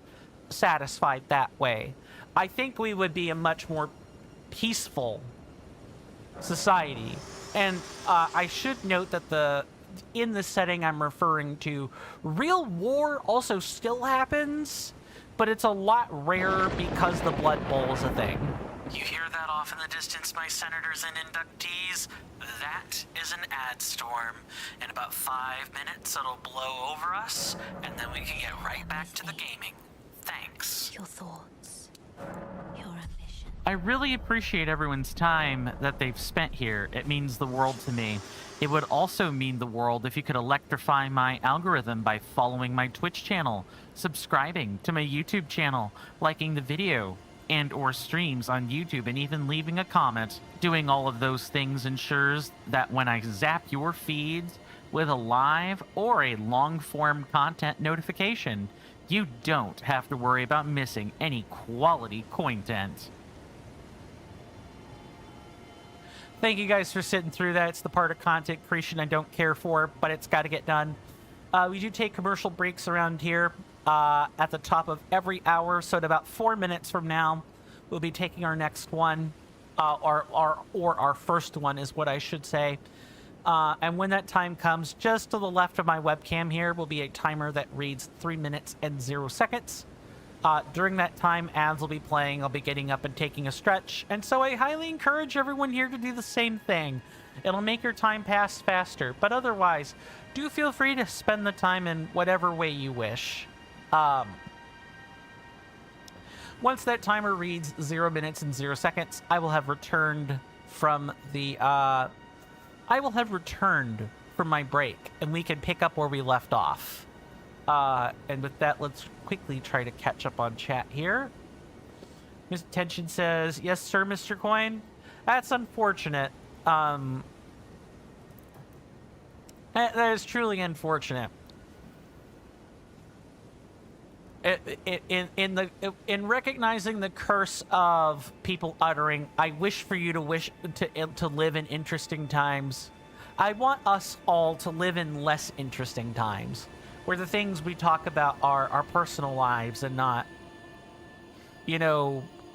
satisfied that way. I think we would be a much more peaceful society. And I should note that in the setting I'm referring to, real war also still happens, but it's a lot rarer because the Blood Bowl is a thing. You hear that off in the distance, my senators and inductees? That is an ad storm. In about 5 minutes, it'll blow over us, and then we can get right back to the gaming. Thanks. Your thoughts, your ambition. I really appreciate everyone's time that they've spent here. It means the world to me. It would also mean the world if you could electrify my algorithm by following my Twitch channel, subscribing to my YouTube channel, liking the video and or streams on YouTube, and even leaving a comment. Doing all of those things ensures that when I zap your feeds with a live or a long-form content notification, you don't have to worry about missing any quality content. Thank you guys for sitting through that. It's the part of content creation I don't care for, but it's got to get done. We do take commercial breaks around here at the top of every hour, so at about 4 minutes from now, we'll be taking our next one, or our first one is what I should say. And when that time comes, just to the left of my webcam here will be a timer that reads 3 minutes and 0 seconds. During that time, ads will be playing, I'll be getting up and taking a stretch, and so I highly encourage everyone here to do the same thing. It'll make your time pass faster, but otherwise, do feel free to spend the time in whatever way you wish. Once that timer reads 0 minutes and 0 seconds, I will have returned from my break, and we can pick up where we left off. And with that, let's quickly try to catch up on chat here. Miss Tension says, yes, sir, Mr. Coin. That's unfortunate. That is truly unfortunate. In recognizing the curse of people uttering, I wish for you to live in interesting times. I want us all to live in less interesting times, where the things we talk about are our personal lives and not,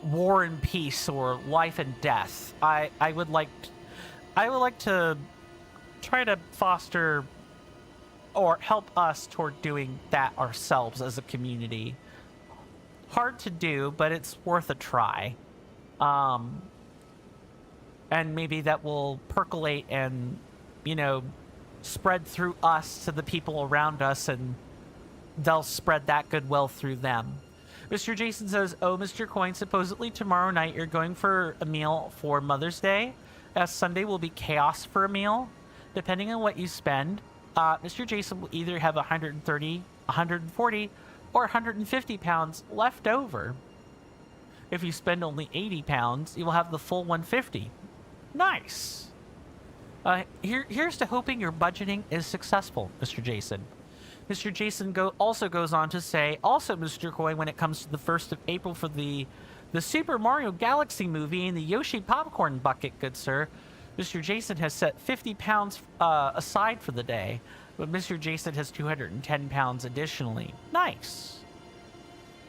war and peace or life and death. I would like to try to foster or help us toward doing that ourselves as a community. Hard to do, but it's worth a try. And maybe that will percolate and, spread through us to the people around us, and they'll spread that goodwill through them. Mr. Jason says, oh, Mr. Coin, supposedly tomorrow night you're going for a meal for Mother's Day, as Sunday will be chaos for a meal. Depending on what you spend, Mr. Jason will either have 130, 140, or 150 pounds left over. If you spend only 80 pounds, you will have the full 150. Nice. Here's to hoping your budgeting is successful, Mr. Jason. Mr. Jason also goes on to say, also, Mr. Coin, when it comes to the 1st of April for the Super Mario Galaxy movie and the Yoshi popcorn bucket, good sir, Mr. Jason has set 50 pounds aside for the day, but Mr. Jason has 210 pounds additionally. Nice.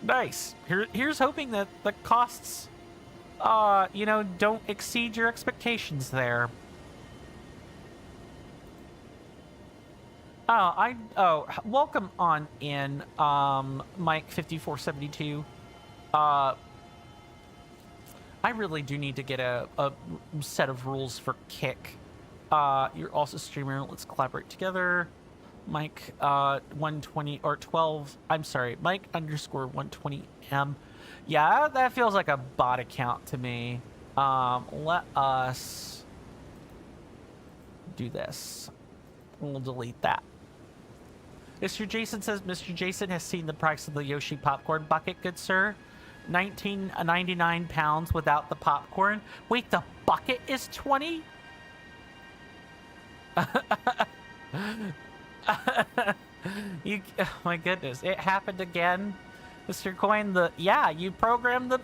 Nice. Here's hoping that the costs, don't exceed your expectations there. Welcome on in, Mike 5472. I really do need to get a set of rules for Kick. You're also a streamer. Let's collaborate together. Mike 120 or 12. I'm sorry, Mike _120M. Yeah, that feels like a bot account to me. Let us do this. We'll delete that. Mr. Jason says Mr. Jason has seen the price of the Yoshi popcorn bucket, good sir. 19.99 pounds without the popcorn. Wait, the bucket is 20? You, oh my goodness, it happened again, Mr. Coin. Yeah, you programmed the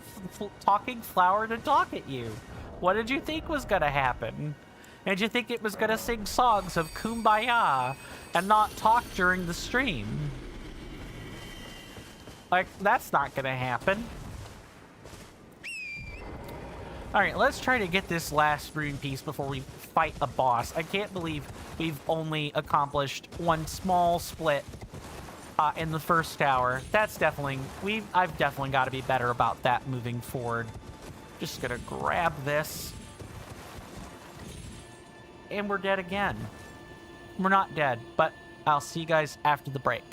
talking flower to talk at you. What did you think was gonna happen? Did you think it was gonna sing songs of Kumbaya and not talk during the stream? Like, that's not gonna happen. Alright, let's try to get this last rune piece before we fight a boss. I can't believe we've only accomplished one small split in the first tower. That's definitely... I've definitely got to be better about that moving forward. Just gonna grab this. And we're dead again. We're not dead, but I'll see you guys after the break.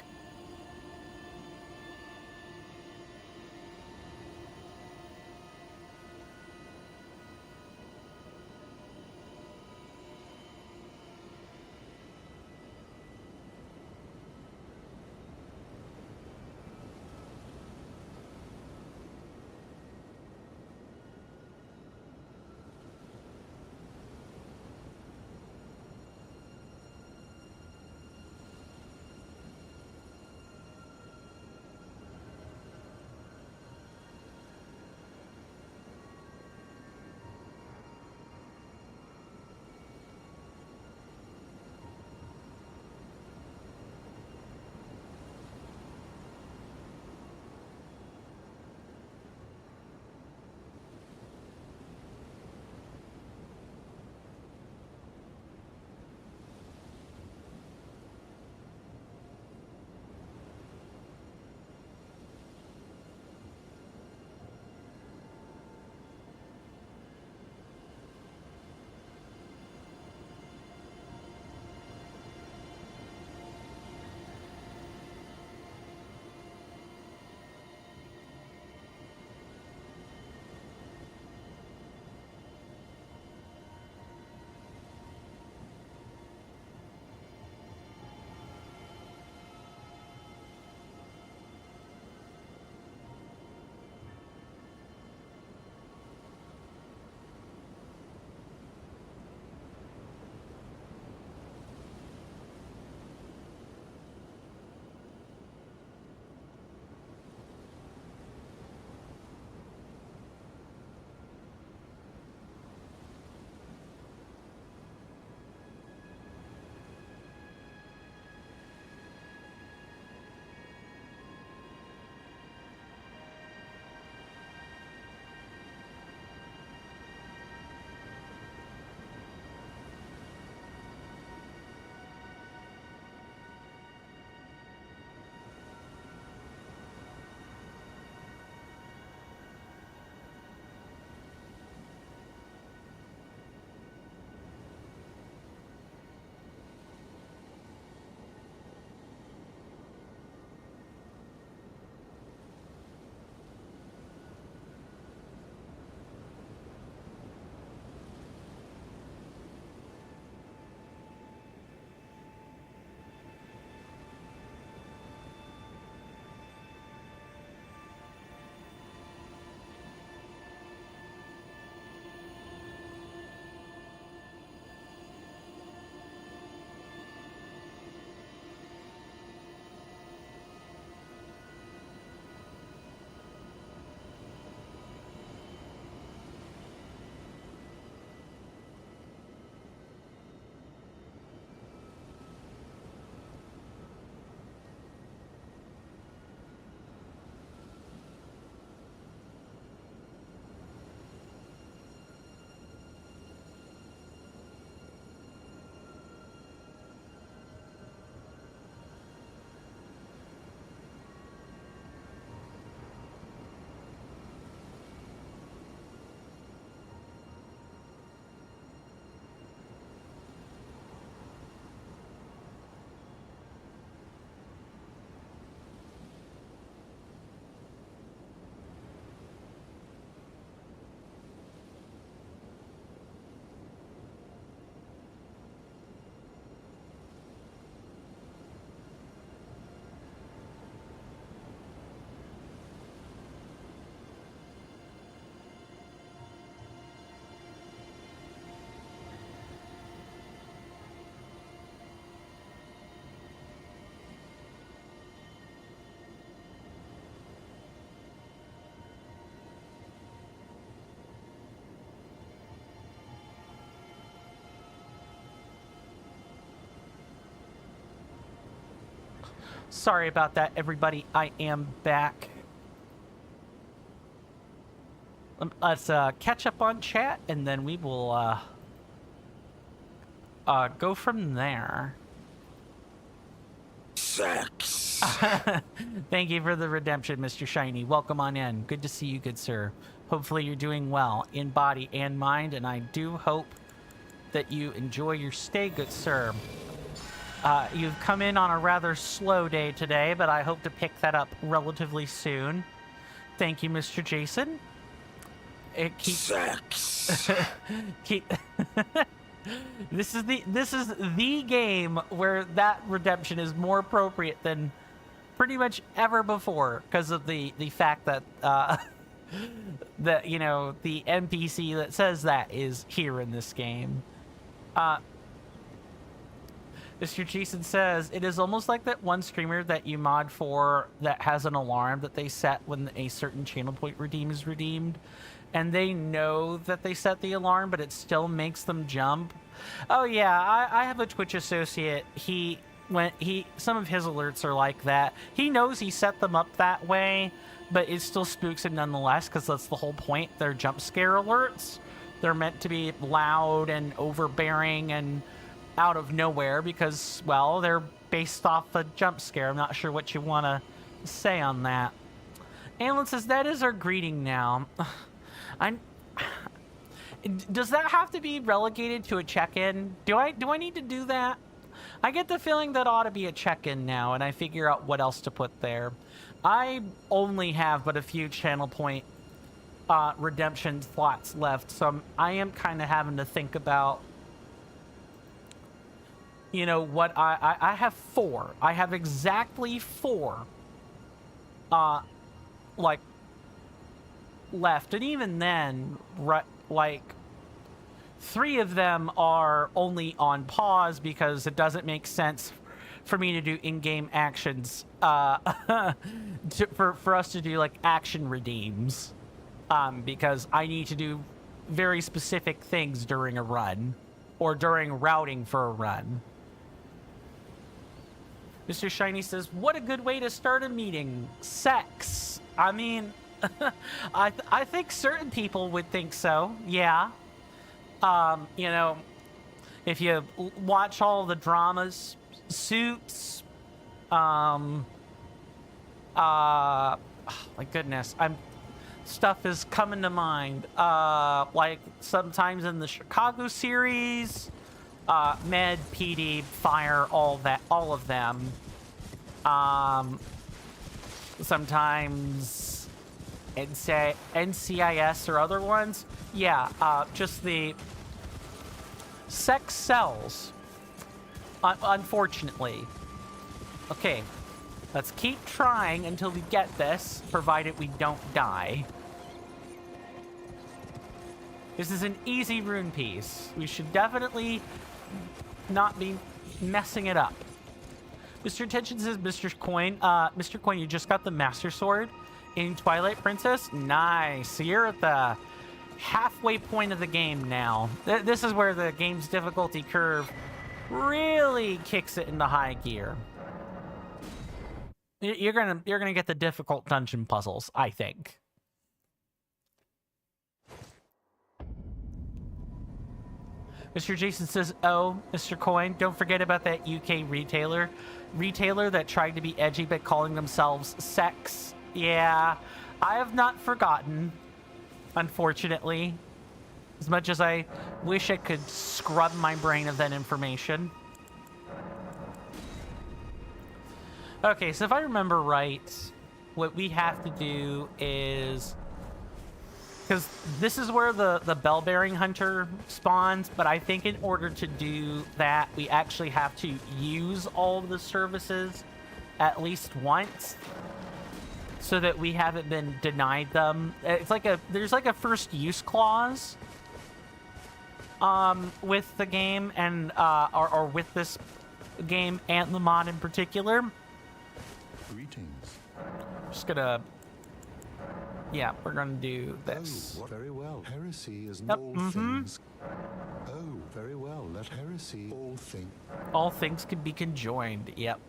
Sorry about that, everybody. I am back. Let's catch up on chat, and then we will go from there. Sex. Thank you for the redemption, Mr. Shiny. Welcome on in. Good to see you, good sir. Hopefully you're doing well in body and mind, and I do hope that you enjoy your stay, good sir. You've come in on a rather slow day today, but I hope to pick that up relatively soon. Thank you, Mr. Jason. Sex. This is the game where that redemption is more appropriate than pretty much ever before, because of the fact that that, you know, the NPC that says that is here in this game. Mr. Jason says, it is almost like that one streamer that you mod for that has an alarm that they set when a certain channel point redeem is redeemed. And they know that they set the alarm, but it still makes them jump. Oh yeah, I have a Twitch associate. Some of his alerts are like that. He knows he set them up that way, but it still spooks him nonetheless, because that's the whole point. They're jump scare alerts. They're meant to be loud and overbearing and out of nowhere because, well, they're based off a jump scare. I'm not sure what you want to say on that. Alan says, that is our greeting now. Does that have to be relegated to a check-in? Do I need to do that? I get the feeling that ought to be a check-in now, and I figure out what else to put there. I only have but a few channel point redemption slots left, so I am kind of having to think about, you know, what I have 4. I have exactly 4 like left, and even then, like 3 of them are only on pause because it doesn't make sense for me to do in-game actions for us to do like action redeems, because I need to do very specific things during a run or during routing for a run. Mr. Shiny says, what a good way to start a meeting. Sex. I mean, I think certain people would think so, yeah. You know, if you watch all the dramas, Suits, oh my goodness, stuff is coming to mind. Like sometimes in the Chicago series, Med, PD, Fire, all of them. Sometimes NCIS or other ones. Yeah, just the sex sells. Unfortunately. Okay, let's keep trying until we get this, provided we don't die. This is an easy rune piece. We should definitely not be messing it up. Mr. Attention says, Mr. Coin, you just got the Master Sword in Twilight Princess? Nice. So you're at the halfway point of the game now. This is where the game's difficulty curve really kicks it into high gear. You're gonna get the difficult dungeon puzzles, I think. Mr. Jason says, oh, Mr. Coin, don't forget about that UK retailer that tried to be edgy but calling themselves Sex. Yeah, I have not forgotten, unfortunately. As much as I wish I could scrub my brain of that information. Okay, so if I remember right, what we have to do is... because this is where the bell-bearing hunter spawns, but I think in order to do that, we actually have to use all of the services at least once, so that we haven't been denied them. It's like there's like a first use clause with the game and or with this game and the mod in particular. Greetings. Just gonna, yeah, we're gonna do this. Oh, very well. Heresy is all things. Oh, very well. Let heresy all things. All things can be conjoined. Yep.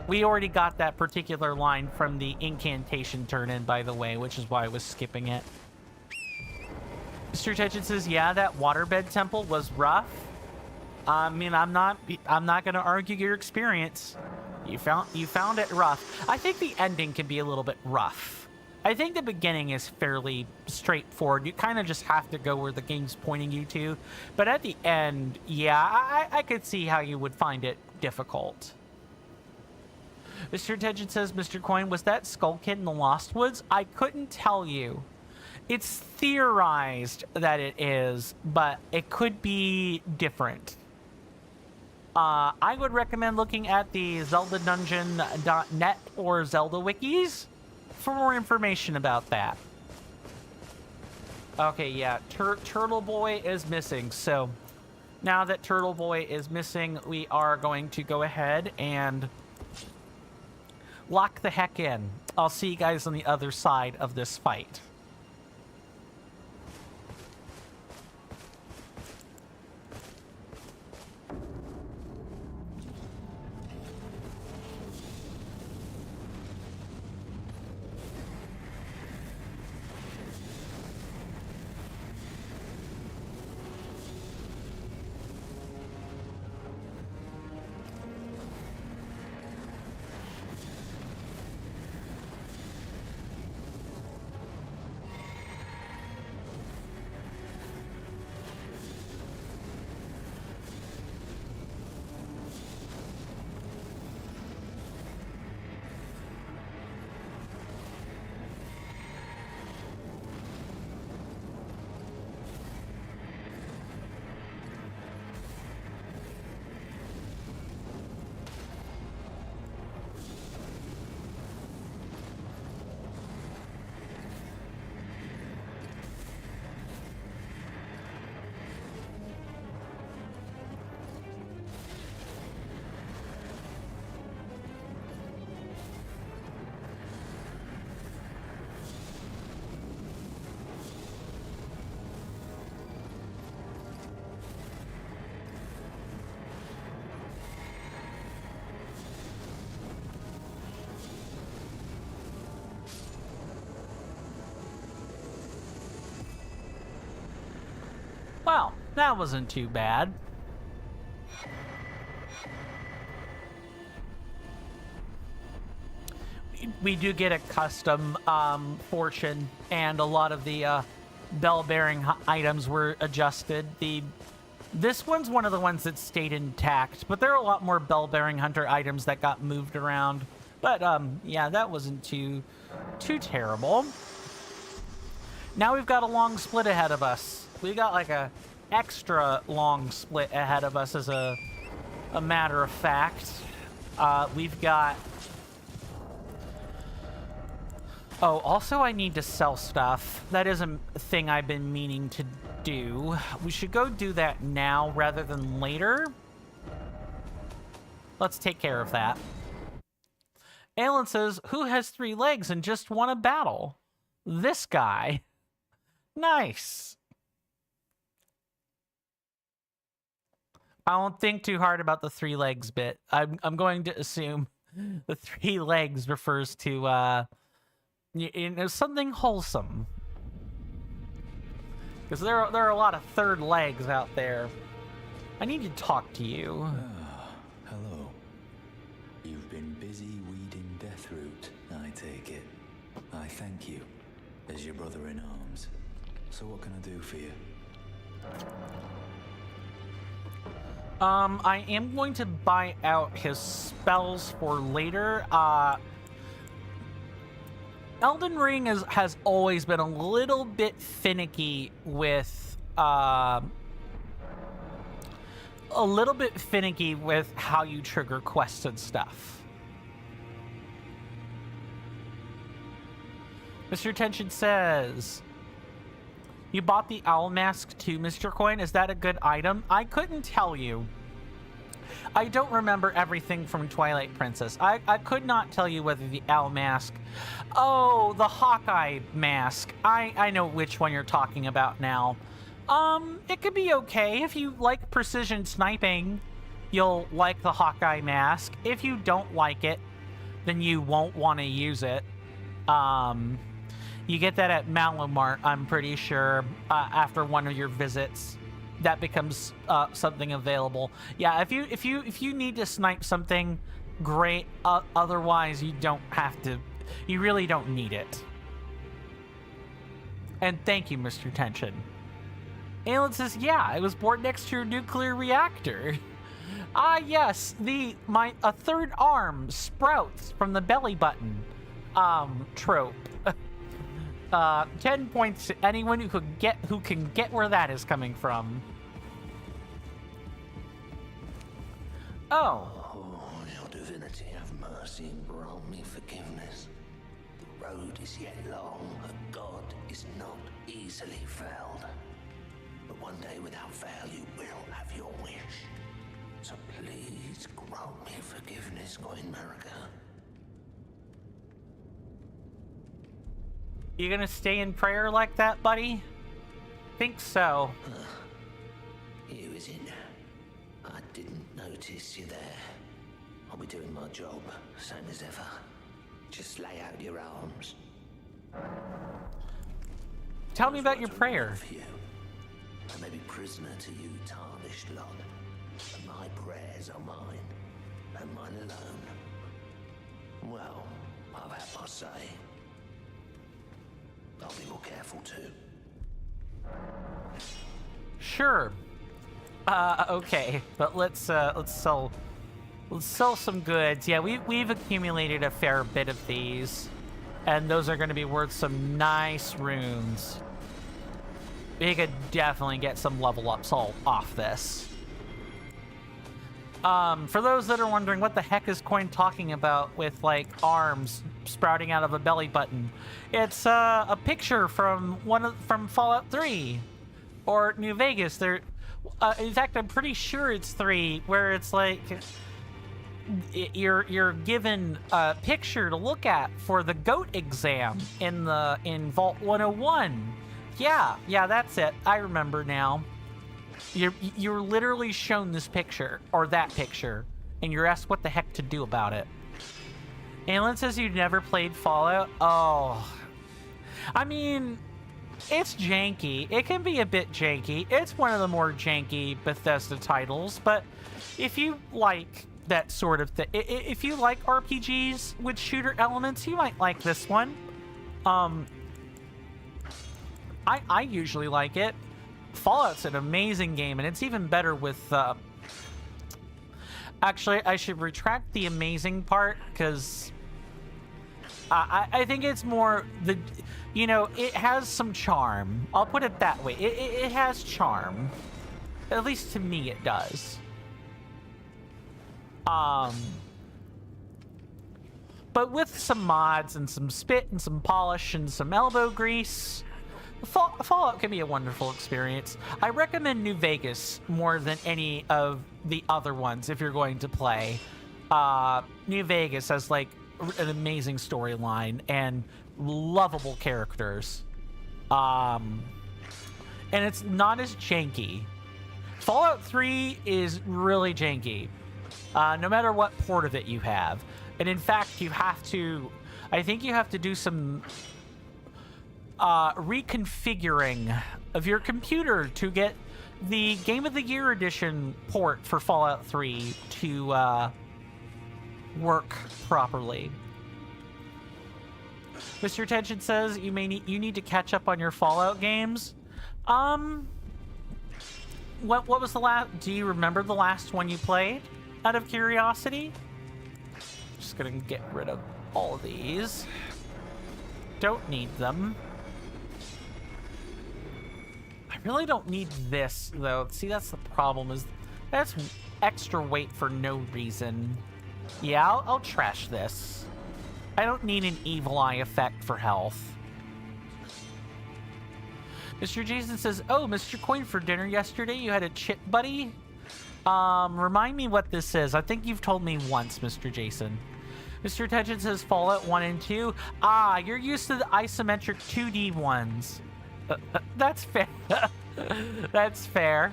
We already got that particular line from the incantation turn-in, by the way, which is why I was skipping it. Mr. Tetchin says, yeah, that waterbed temple was rough. I mean, I'm not going to argue your experience. You found it rough. I think the ending can be a little bit rough. I think the beginning is fairly straightforward. You kind of just have to go where the game's pointing you to. But at the end, yeah, I could see how you would find it difficult. Mr. Tetchin says, Mr. Coin, was that Skull Kid in the Lost Woods? I couldn't tell you. It's theorized that it is, but it could be different. I would recommend looking at the zeldadungeon.net or Zelda wikis for more information about that. Okay, yeah, Turtle Boy is missing. So now that Turtle Boy is missing, we are going to go ahead and lock the heck in. I'll see you guys on the other side of this fight. Well, that wasn't too bad. We do get a custom fortune, and a lot of the bell-bearing items were adjusted. This one's one of the ones that stayed intact, but there are a lot more bell-bearing hunter items that got moved around. But yeah, that wasn't too terrible. Now we've got a long split ahead of us. We got like a extra long split ahead of us, as a matter of fact. We've got... Oh, also I need to sell stuff. That is a thing I've been meaning to do. We should go do that now rather than later. Let's take care of that. Alan says, who has 3 legs and just won a battle? This guy. Nice. I won't think too hard about the 3 legs bit. I'm going to assume the 3 legs refers to something wholesome. Because there are a lot of 3rd legs out there. I need to talk to you. Ah, hello. You've been busy weeding Deathroot, I take it. I thank you, as your brother in arms. So what can I do for you? I am going to buy out his spells for later. Elden Ring has always been a little bit finicky with how you trigger quests and stuff. Mr. Tension says, you bought the owl mask too, Mr. Coin? Is that a good item? I couldn't tell you. I don't remember everything from Twilight Princess. I could not tell you whether the owl mask... Oh, the Hawkeye mask. I know which one you're talking about now. It could be okay if you like precision sniping. you'll like the Hawkeye mask. If you don't like it, then you won't want to use it. You get that at Malamart, I'm pretty sure, after one of your visits. That becomes something available. Yeah, if you need to snipe something, great. Otherwise, you don't have to. You really don't need it. And thank you, Mr. Tension. Alan says, yeah, I was born next to a nuclear reactor. Ah, yes, a third arm sprouts from the belly button trope. 10 points to anyone who can get where that is coming from. Oh. Oh, your divinity, have mercy and grant me forgiveness. The road is yet long, a god is not easily felled. But one day without fail you will have your wish. So please grant me forgiveness, Queen Marika. You gonna stay in prayer like that, buddy? Think so. You is it? I didn't notice you there. I'll be doing my job, same as ever. Just lay out your arms. Tell me about your prayer. For you. I may be prisoner to you, tarnished lot, but my prayers are mine, and mine alone. Well, I've had my say. I'll be more careful too. Sure. Okay, but let's sell some goods. Yeah, we've accumulated a fair bit of these, and those are going to be worth some nice runes. We could definitely get some level ups all off this. For those that are wondering, what the heck is Coin talking about with, like, arms sprouting out of a belly button? It's a picture from from Fallout 3 or New Vegas. In fact, I'm pretty sure it's 3, where it's like you're given a picture to look at for the GOAT exam in Vault 101. Yeah, that's it. I remember now. You're literally shown this picture, or that picture, and you're asked what the heck to do about it. Alan says you've never played Fallout? Oh. I mean, it's janky. It can be a bit janky. It's one of the more janky Bethesda titles, but if you like that sort of thing, if you like RPGs with shooter elements, you might like this one. I usually like it. Fallout's an amazing game, and it's even better with... Actually, I should retract the amazing part, because I think it's more the... You know, it has some charm. I'll put it that way. It has charm. At least to me, it does. But with some mods and some spit and some polish and some elbow grease... Fallout can be a wonderful experience. I recommend New Vegas more than any of the other ones if you're going to play. New Vegas has, like, an amazing storyline and lovable characters. And it's not as janky. Fallout 3 is really janky, no matter what port of it you have. And in fact, I think you have to do some reconfiguring of your computer to get the Game of the Year edition port for Fallout 3 to work properly. Mr. Tension says you need to catch up on your Fallout games. What was the last? Do you remember the last one you played? Out of curiosity. Just gonna get rid of all of these. Don't need them. I really don't need this, though. See, that's the problem, is that's extra weight for no reason. Yeah, I'll trash this. I don't need an evil eye effect for health. Mr. Jason says, oh, Mr. Coin, for dinner yesterday you had a chip buddy? Remind me what this is. I think you've told me once, Mr. Jason. Mr. Tension says Fallout 1 and 2. Ah, you're used to the isometric 2D ones. That's fair. That's fair.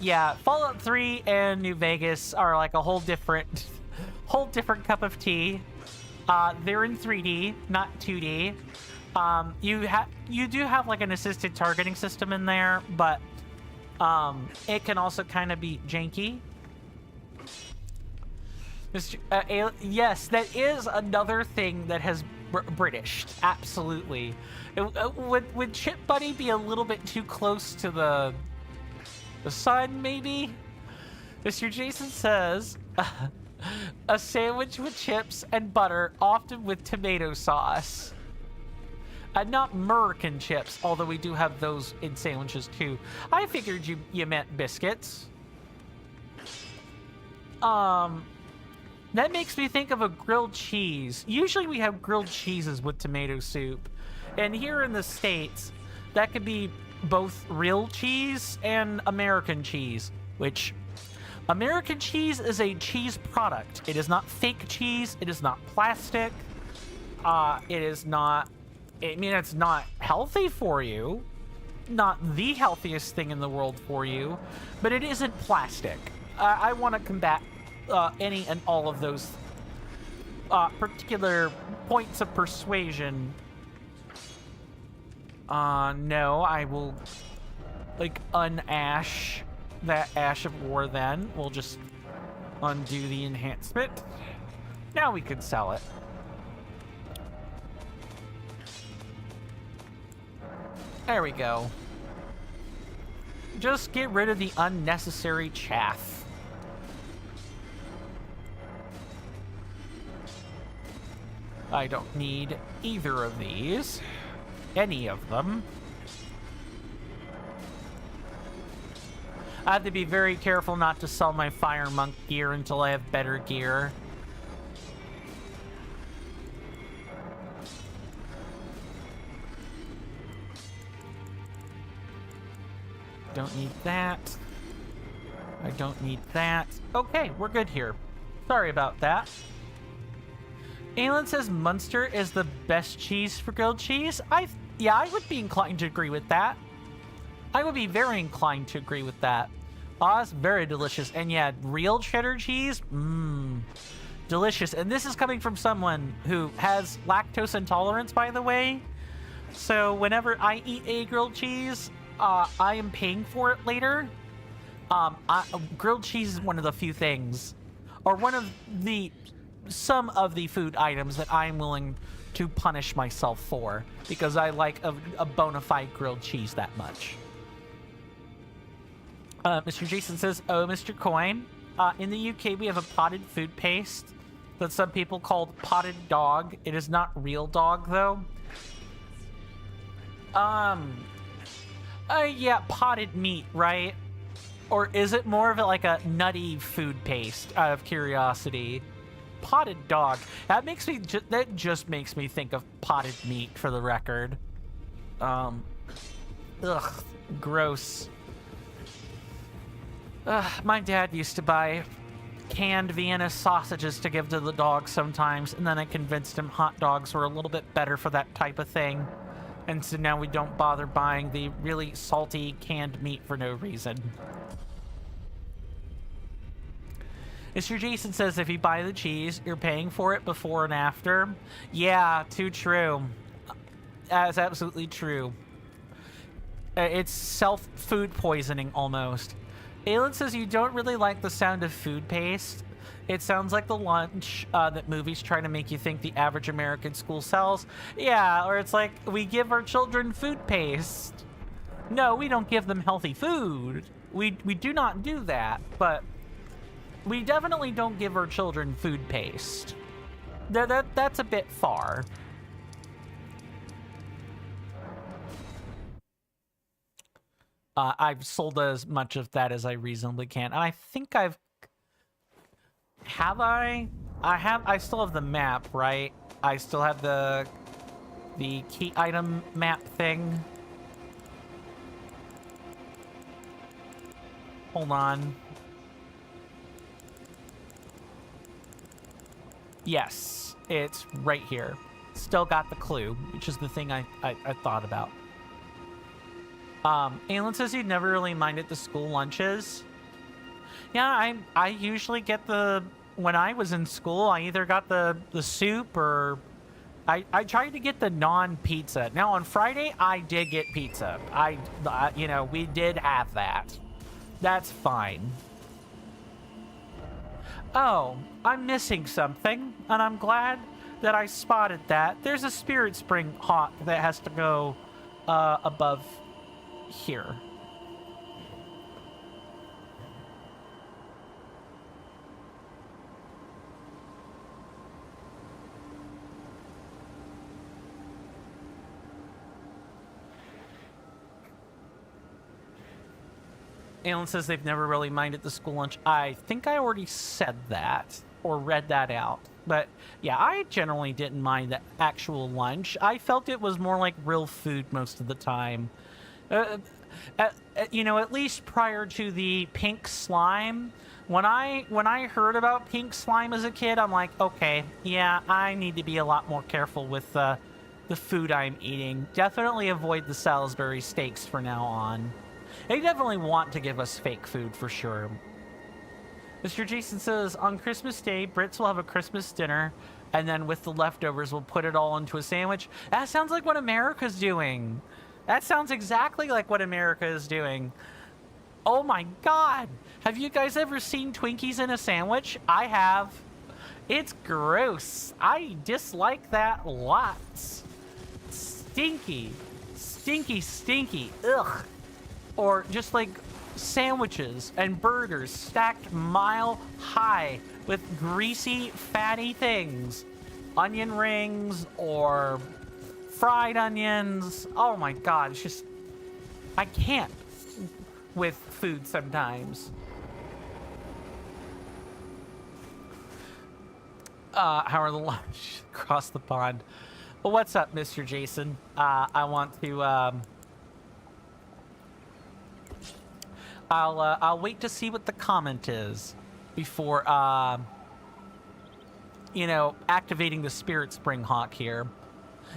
Yeah, Fallout 3 and New Vegas are like a whole different cup of tea. They're in 3D, not 2D. You do have like an assisted targeting system in there, but it can also kind of be janky. Yes, that is another thing that has Britished. Absolutely. Would Chip Buddy be a little bit too close to the sun, maybe? Mr. Jason says, a sandwich with chips and butter, often with tomato sauce. Not American chips, although we do have those in sandwiches too. I figured you meant biscuits. That makes me think of a grilled cheese. Usually we have grilled cheeses with tomato soup. And here in the States, that could be both real cheese and American cheese, which American cheese is a cheese product. It is not fake cheese. It is not plastic. It is not, I mean, it's not healthy for you. Not the healthiest thing in the world for you, but it isn't plastic. I want to combat any and all of those particular points of persuasion. No, I will like unash that Ash of War then. We'll just undo the enhancement. Now we can sell it. There we go. Just get rid of the unnecessary chaff. I don't need either of these. Any of them. I have to be very careful not to sell my Fire Monk gear until I have better gear. Don't need that. I don't need that. Okay, we're good here. Sorry about that. Alan says Munster is the best cheese for grilled cheese. Yeah, I would be inclined to agree with that. I would be very inclined to agree with that. Oh, it's very delicious. And yeah, real cheddar cheese, delicious. And this is coming from someone who has lactose intolerance, by the way. So whenever I eat a grilled cheese, I am paying for it later. Grilled cheese is one of the few things, or some of the food items that I'm willing to punish myself for, because I like a bona fide grilled cheese that much. Mr. Jason says, oh, Mr. Coin, in the UK we have a potted food paste that some people call potted dog. It is not real dog, though. Yeah, potted meat, right? Or is it more of like a nutty food paste, out of curiosity? Potted dog. That just makes me think of potted meat, for the record. Ugh, gross. My dad used to buy canned Vienna sausages to give to the dog sometimes, and then I convinced him hot dogs were a little bit better for that type of thing. And so now we don't bother buying the really salty canned meat for no reason. Mr. Jason says if you buy the cheese, you're paying for it before and after. Yeah, too true. That's absolutely true. It's self-food poisoning, almost. Aelin says you don't really like the sound of food paste. It sounds like the lunch that movies try to make you think the average American school sells. Yeah, or it's like, we give our children food paste. No, we don't give them healthy food. We do not do that, but we definitely don't give our children food paste. That's a bit far. I've sold as much of that as I reasonably can. And I think I still have the map, right? I still have the key item map thing. Hold on. Yes, it's right here. Still got the clue, which is the thing I thought about. Aelin says you'd never really minded the school lunches. Yeah, I usually get when I was in school, I either got the soup or I tried to get the non-pizza. Now on Friday, I did get pizza. You know, we did have that. That's fine. Oh, I'm missing something, and I'm glad that I spotted that. There's a spirit spring hawk that has to go above here. Alan says they've never really minded the school lunch. I think I already said that or read that out. But yeah, I generally didn't mind the actual lunch. I felt it was more like real food most of the time. You know, at least prior to the pink slime. When I heard about pink slime as a kid, I'm like, okay, yeah, I need to be a lot more careful with the food I'm eating. Definitely avoid the Salisbury steaks from now on. They definitely want to give us fake food for sure. Mr. Jason says, on Christmas Day, Brits will have a Christmas dinner, and then with the leftovers, we'll put it all into a sandwich. That sounds like what America's doing. That sounds exactly like what America is doing. Oh my God. Have you guys ever seen Twinkies in a sandwich? I have. It's gross. I dislike that lots. Stinky. Stinky, stinky. Ugh. Or just like sandwiches and burgers stacked mile high with greasy, fatty things. Onion rings or fried onions. Oh my God, it's just, I can't with food sometimes. How are the lunch across the pond? Well, what's up, Mr. Jason? I want to, I'll wait to see what the comment is before, you know, activating the Spirit Spring Hawk here.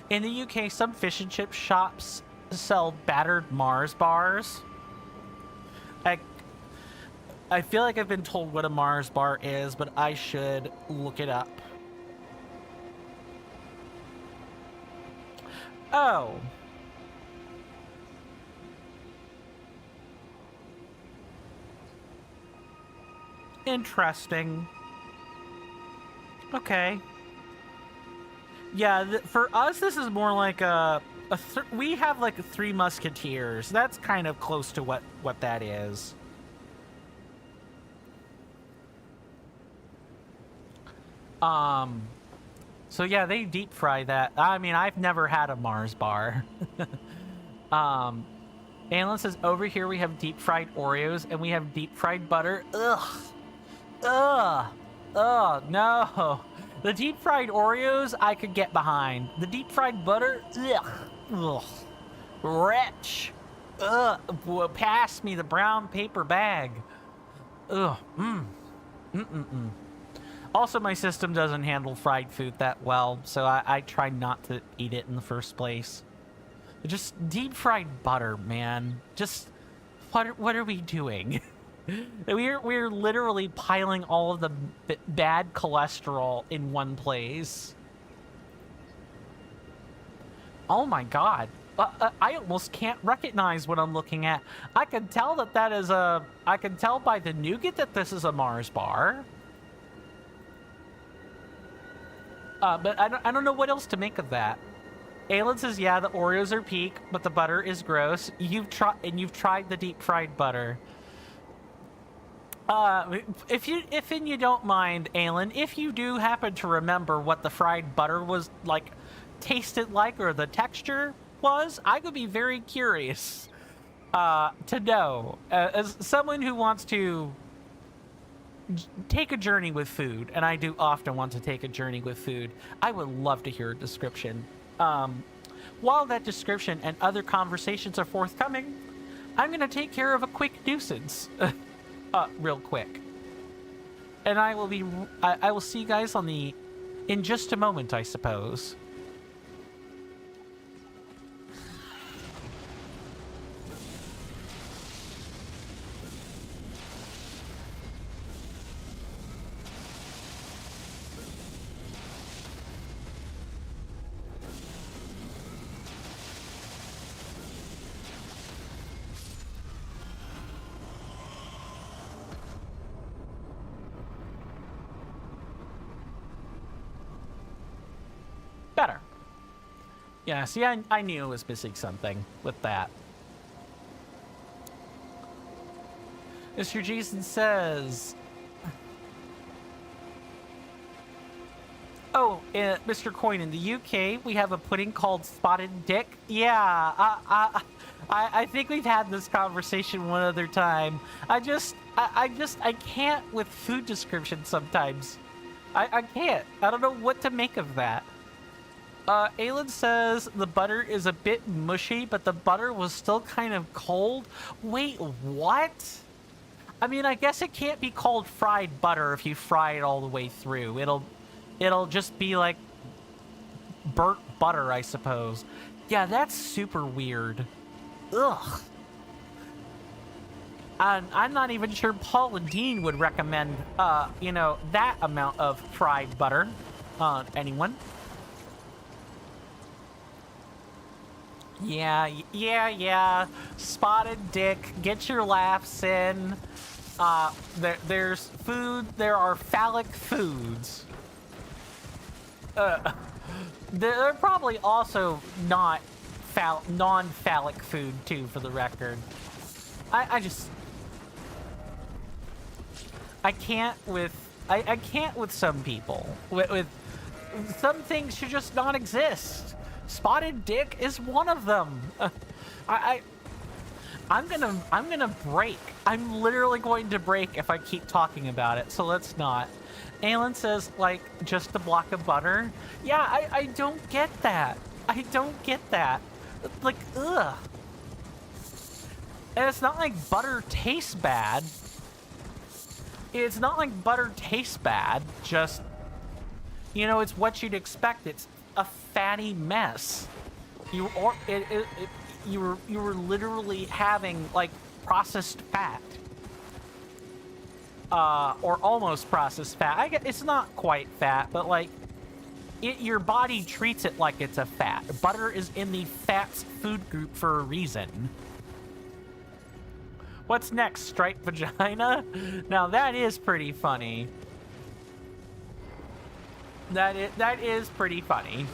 In the UK, some fish and chip shops sell battered Mars bars. I feel like I've been told what a Mars bar is, but I should look it up. Oh. Interesting. Okay. Yeah, for us, this is more like we have like Three Musketeers. That's kind of close to what that is. So yeah, they deep fry that. I mean, I've never had a Mars bar. Alan says, over here we have deep fried Oreos and we have deep fried butter. Ugh. Ugh. Ugh. No. The deep fried Oreos I could get behind. The deep fried butter. Ugh. Ugh. Wretch. Ugh. Pass me the brown paper bag. Ugh. Also, my system doesn't handle fried food that well, so I try not to eat it in the first place. Just deep fried butter, man. Just what are we doing? We're literally piling all of the bad cholesterol in one place. Oh my God. I almost can't recognize what I'm looking at. I can tell that is I can tell by the nougat that this is a Mars bar. But I don't know what else to make of that. Aelin says, yeah, the Oreos are peak, but the butter is gross. You've tried the deep fried butter. If you don't mind, Aelin, if you do happen to remember what the fried butter was like, tasted like, or the texture was, I would be very curious to know. As someone who wants to take a journey with food, and I do often want to take a journey with food, I would love to hear a description. While that description and other conversations are forthcoming, I'm going to take care of a quick nuisance. Real quick. And I will see you guys in just a moment, I suppose. Yeah, see, I knew it was missing something with that. Mr. Jason says... Oh, Mr. Coin, in the UK, we have a pudding called Spotted Dick. Yeah, I think we've had this conversation one other time. I can't with food descriptions sometimes. I can't. I don't know what to make of that. Aelin says the butter is a bit mushy, but the butter was still kind of cold. Wait, what? I mean, I guess it can't be called fried butter if you fry it all the way through. It'll just be like burnt butter, I suppose. Yeah, that's super weird. Ugh. And I'm not even sure Paul and Dean would recommend, you know, that amount of fried butter on anyone. Yeah. Spotted Dick, get your laughs in. There's food. There are phallic foods. There are probably also non-phallic food too, for the record. I can't with some people. With some things should just not exist. Spotted Dick is one of them. I'm gonna break. I'm literally going to break if I keep talking about it. So let's not. Aelin says, like, just a block of butter. Yeah, I don't get that. I don't get that. Like, ugh. And it's not like butter tastes bad. It's not like butter tastes bad. Just, you know, it's what you'd expect. It's a fatty mess. You were literally having like processed fat, or almost processed fat. It's not quite fat, but like your body treats it like it's a fat. Butter is in the fats food group for a reason. What's next? Striped vagina? Now that is pretty funny. That is pretty funny.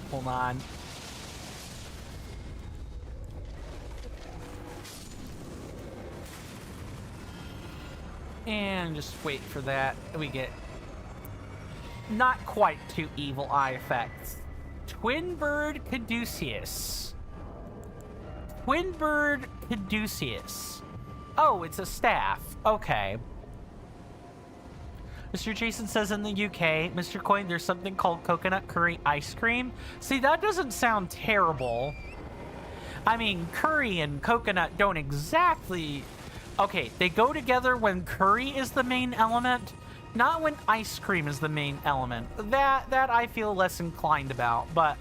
Hold on. And just wait for that. We get not quite two evil eye effects. Twin Bird Caduceus. Twin Bird Caduceus. Oh, it's a staff. Okay. Mr. Jason says in the UK, Mr. Coin, there's something called coconut curry ice cream. See, that doesn't sound terrible. I mean, curry and coconut don't exactly... Okay, they go together when curry is the main element, not when ice cream is the main element. That I feel less inclined about, but...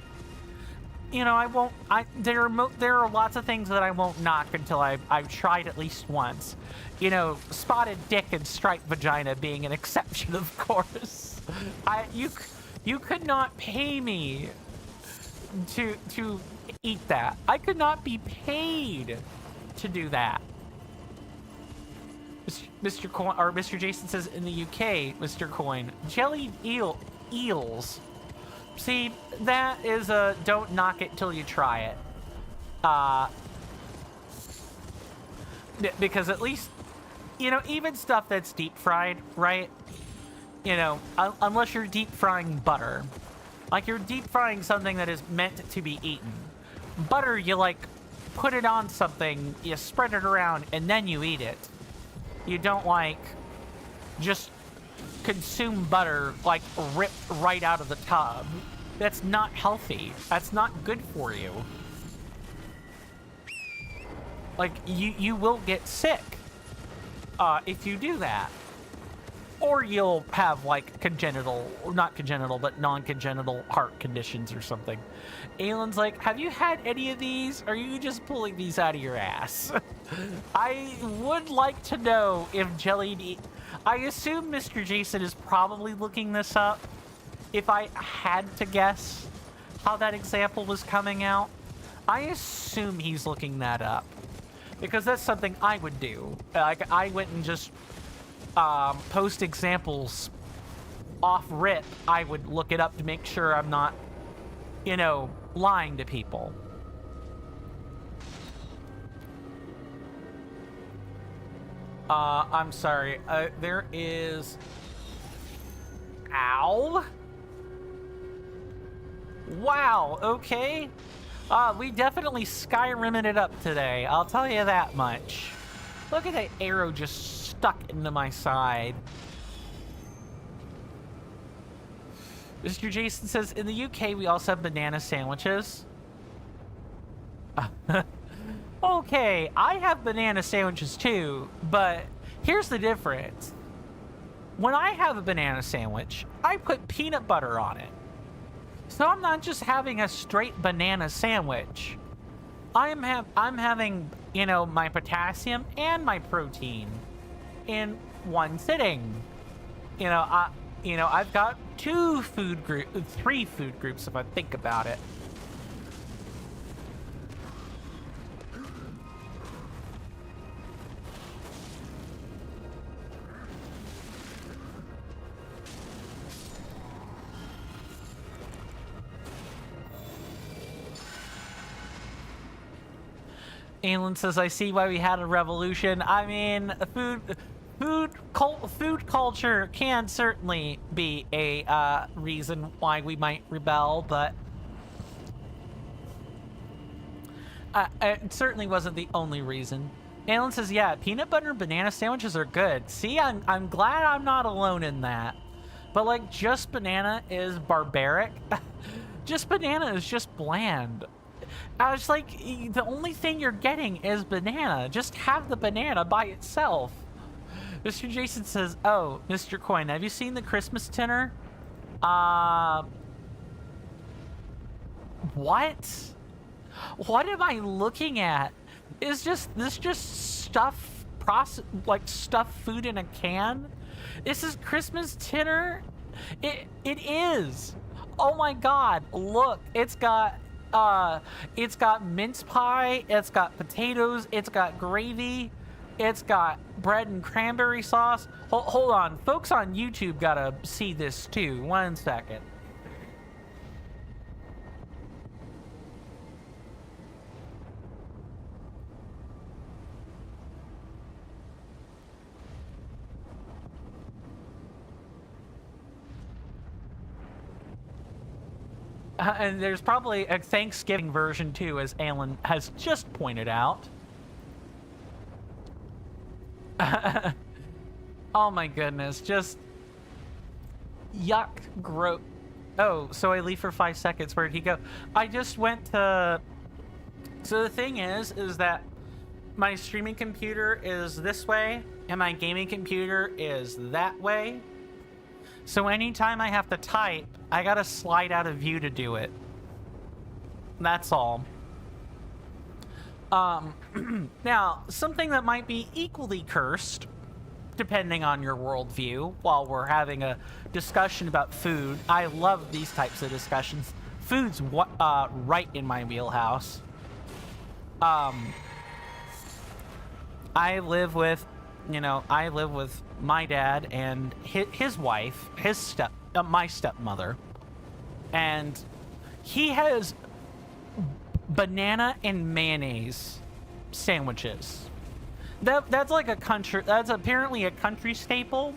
You know, I won't... There are lots of things that I won't knock until I've tried at least once. You know, spotted dick and striped vagina being an exception, of course. You could not pay me to eat that. I could not be paid to do that. Mr. Coin, or Mr. Jason says in the UK, Mr. Coin, jellied eels. See, that is a don't knock it till you try it. Because at least, you know, even stuff that's deep fried, right? You know, unless you're deep frying butter. Like you're deep frying something that is meant to be eaten. Butter, you like put it on something, you spread it around, and then you eat it. You don't like just consume butter like ripped right out of the tub. That's not healthy. That's not good for you. Like you will get sick if you do that, or you'll have like congenital, or not congenital, but non-congenital heart conditions or something. Aelin's like, have you had any of these? Or are you just pulling these out of your ass? I would like to know if jellied... I assume Mr. Jason is probably looking this up. If I had to guess how that example was coming out, I assume he's looking that up. Because that's something I would do. Like, I went and just post examples off rip, I would look it up to make sure I'm not, you know, lying to people. I'm sorry. There is... Ow! Wow, okay. We definitely Skyrimmed it up today. I'll tell you that much. Look at that arrow just stuck into my side. Mr. Jason says, in the UK, we also have banana sandwiches. Okay, I have banana sandwiches too, but here's the difference. When I have a banana sandwich, I put peanut butter on it. So I'm not just having a straight banana sandwich. I'm having, you know, my potassium and my protein in one sitting. You know, I've got three food groups if I think about it. Alan says, I see why we had a revolution. I mean, food culture can certainly be a reason why we might rebel, but it certainly wasn't the only reason. Alan says, yeah, peanut butter and banana sandwiches are good. See, I'm glad I'm not alone in that. But like, just banana is barbaric. Just banana is just bland. I was like, the only thing you're getting is banana. Just have the banana by itself. Mr. Jason says, oh, Mr. Coin, have you seen the Christmas dinner? What? What am I looking at? Is this just stuff, stuffed food in a can? This is Christmas dinner? It is. Oh my God, look, it's got mince pie, it's got potatoes, it's got gravy, it's got bread and cranberry sauce. Hold on, folks on YouTube gotta see this too. 1 second. And there's probably a Thanksgiving version too, as Alan has just pointed out. Oh my goodness, just yuck, gross. Oh, so I leave for 5 seconds. Where'd he go? I just went to... So the thing is that my streaming computer is this way and my gaming computer is that way. So anytime I have to type, I gotta slide out of view to do it. That's all. Now, something that might be equally cursed, depending on your worldview, while we're having a discussion about food. I love these types of discussions. Food's right in my wheelhouse. I live with my dad and his wife, my stepmother, and he has banana and mayonnaise sandwiches. That's like that's apparently a country staple.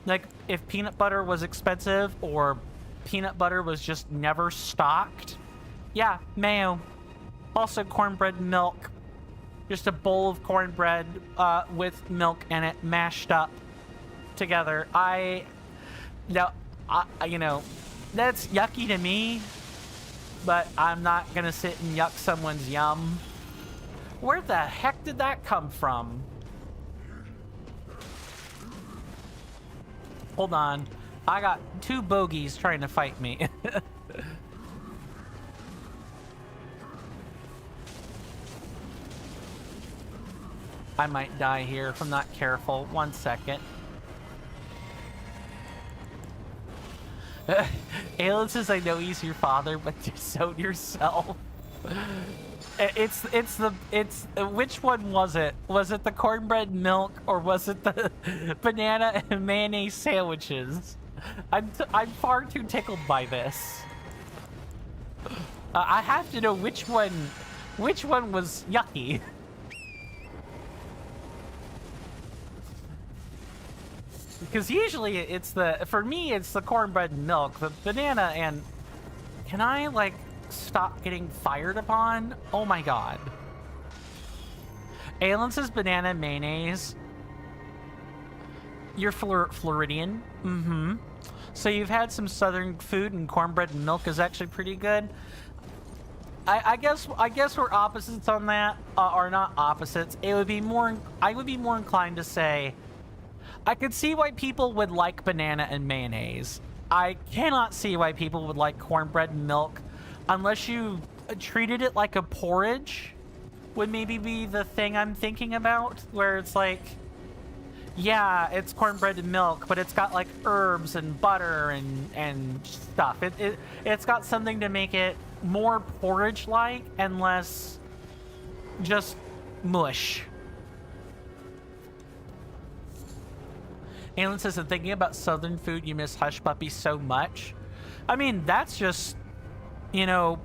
Like if peanut butter was expensive or peanut butter was just never stocked. Yeah, mayo. Also cornbread and milk. Just a bowl of cornbread with milk in it, mashed up together. You know, that's yucky to me, but I'm not gonna sit and yuck someone's yum. Where the heck did that come from? Hold on. I got 2 bogeys trying to fight me. I might die here if I'm not careful. 1 second. Alan says, I know he's your father, but you're so yourself. Which one was it? Was it the cornbread milk or was it the banana and mayonnaise sandwiches? I'm far too tickled by this. I have to know which one was yucky. Because usually it's for me it's the cornbread and milk, the banana, and can I like stop getting fired upon? Oh my god. Aelin says banana and mayonnaise. You're Floridian. Mm-hmm. So you've had some southern food, and cornbread and milk is actually pretty good. I guess we're opposites on that, or not opposites. I would be more inclined to say I could see why people would like banana and mayonnaise. I cannot see why people would like cornbread and milk unless you treated it like a porridge. Would maybe be the thing I'm thinking about, where it's like, yeah, it's cornbread and milk, but it's got like herbs and butter and stuff. It's got something to make it more porridge-like and less just mush. Aelin says, I'm thinking about southern food, you miss hush puppies so much. I mean, that's just, you know,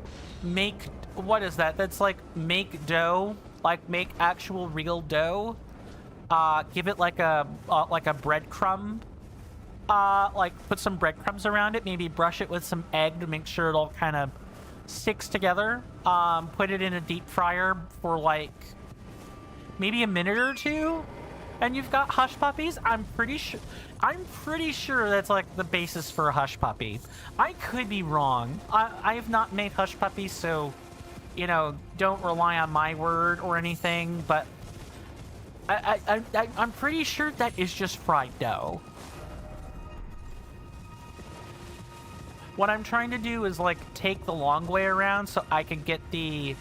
what is that? That's like make dough, like make actual real dough. Give it like a breadcrumb. Like put some breadcrumbs around it, maybe brush it with some egg to make sure it all kind of sticks together. Put it in a deep fryer for like maybe a minute or two, and you've got hush puppies. I'm pretty sure that's like the basis for a hush puppy. I could be wrong. I have not made hush puppies, so you know, don't rely on my word or anything, but I'm pretty sure that is just fried dough. What I'm trying to do is like take the long way around so I can get the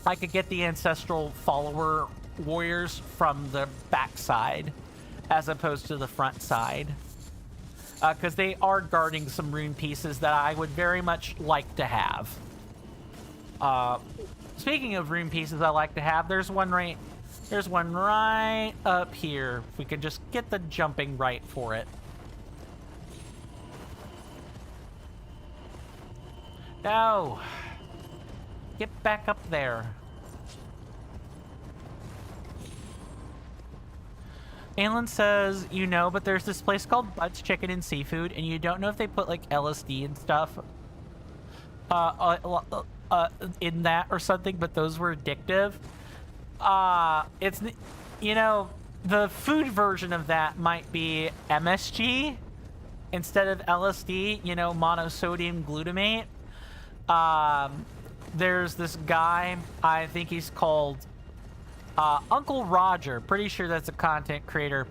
ancestral follower warriors from the backside as opposed to the front side, because they are guarding some rune pieces that I would very much like to have. Speaking of rune pieces I like to have, there's one right up here. If we could just get the jumping right for it. No! Get back up there. Aelin says, you know, but there's this place called Bud's Chicken and Seafood, and you don't know if they put like LSD and stuff in that or something, but those were addictive. It's, you know, the food version of that might be MSG instead of LSD, you know, monosodium glutamate. There's this guy, I think he's called Uncle Roger, pretty sure that's a content creator.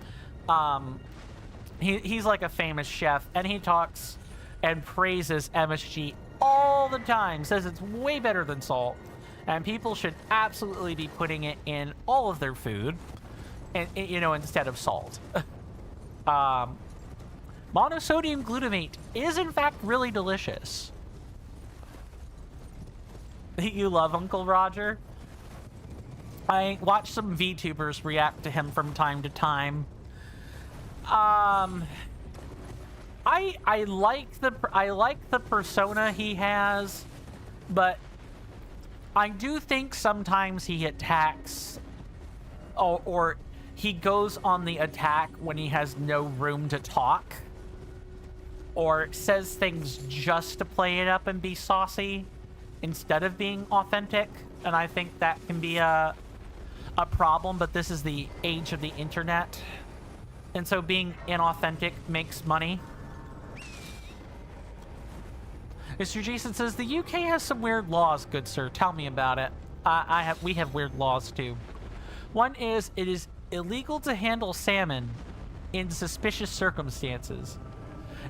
He's like a famous chef, and he talks and praises MSG all the time, says it's way better than salt, and people should absolutely be putting it in all of their food, and you know, instead of salt. Monosodium glutamate is in fact really delicious. You love Uncle Roger? I watch some VTubers react to him from time to time. I like the persona he has, but I do think sometimes he attacks or he goes on the attack when he has no room to talk, or says things just to play it up and be saucy instead of being authentic, and I think that can be a problem, but this is the age of the internet, and so being inauthentic makes money. Mr. Jason says, the UK has some weird laws, good sir. Tell me about it. We have weird laws too. One is, it is illegal to handle salmon in suspicious circumstances.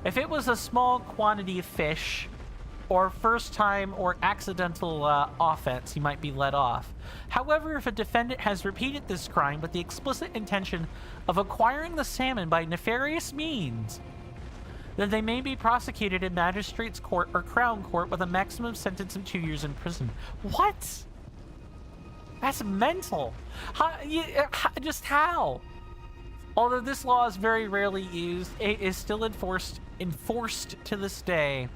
If it was a small quantity of fish, or first time or accidental offense, you might be let off. However, if a defendant has repeated this crime with the explicit intention of acquiring the salmon by nefarious means, then they may be prosecuted in magistrate's court or crown court with a maximum sentence of 2 years in prison. What? That's mental. Just how? Although this law is very rarely used, it is still enforced to this day.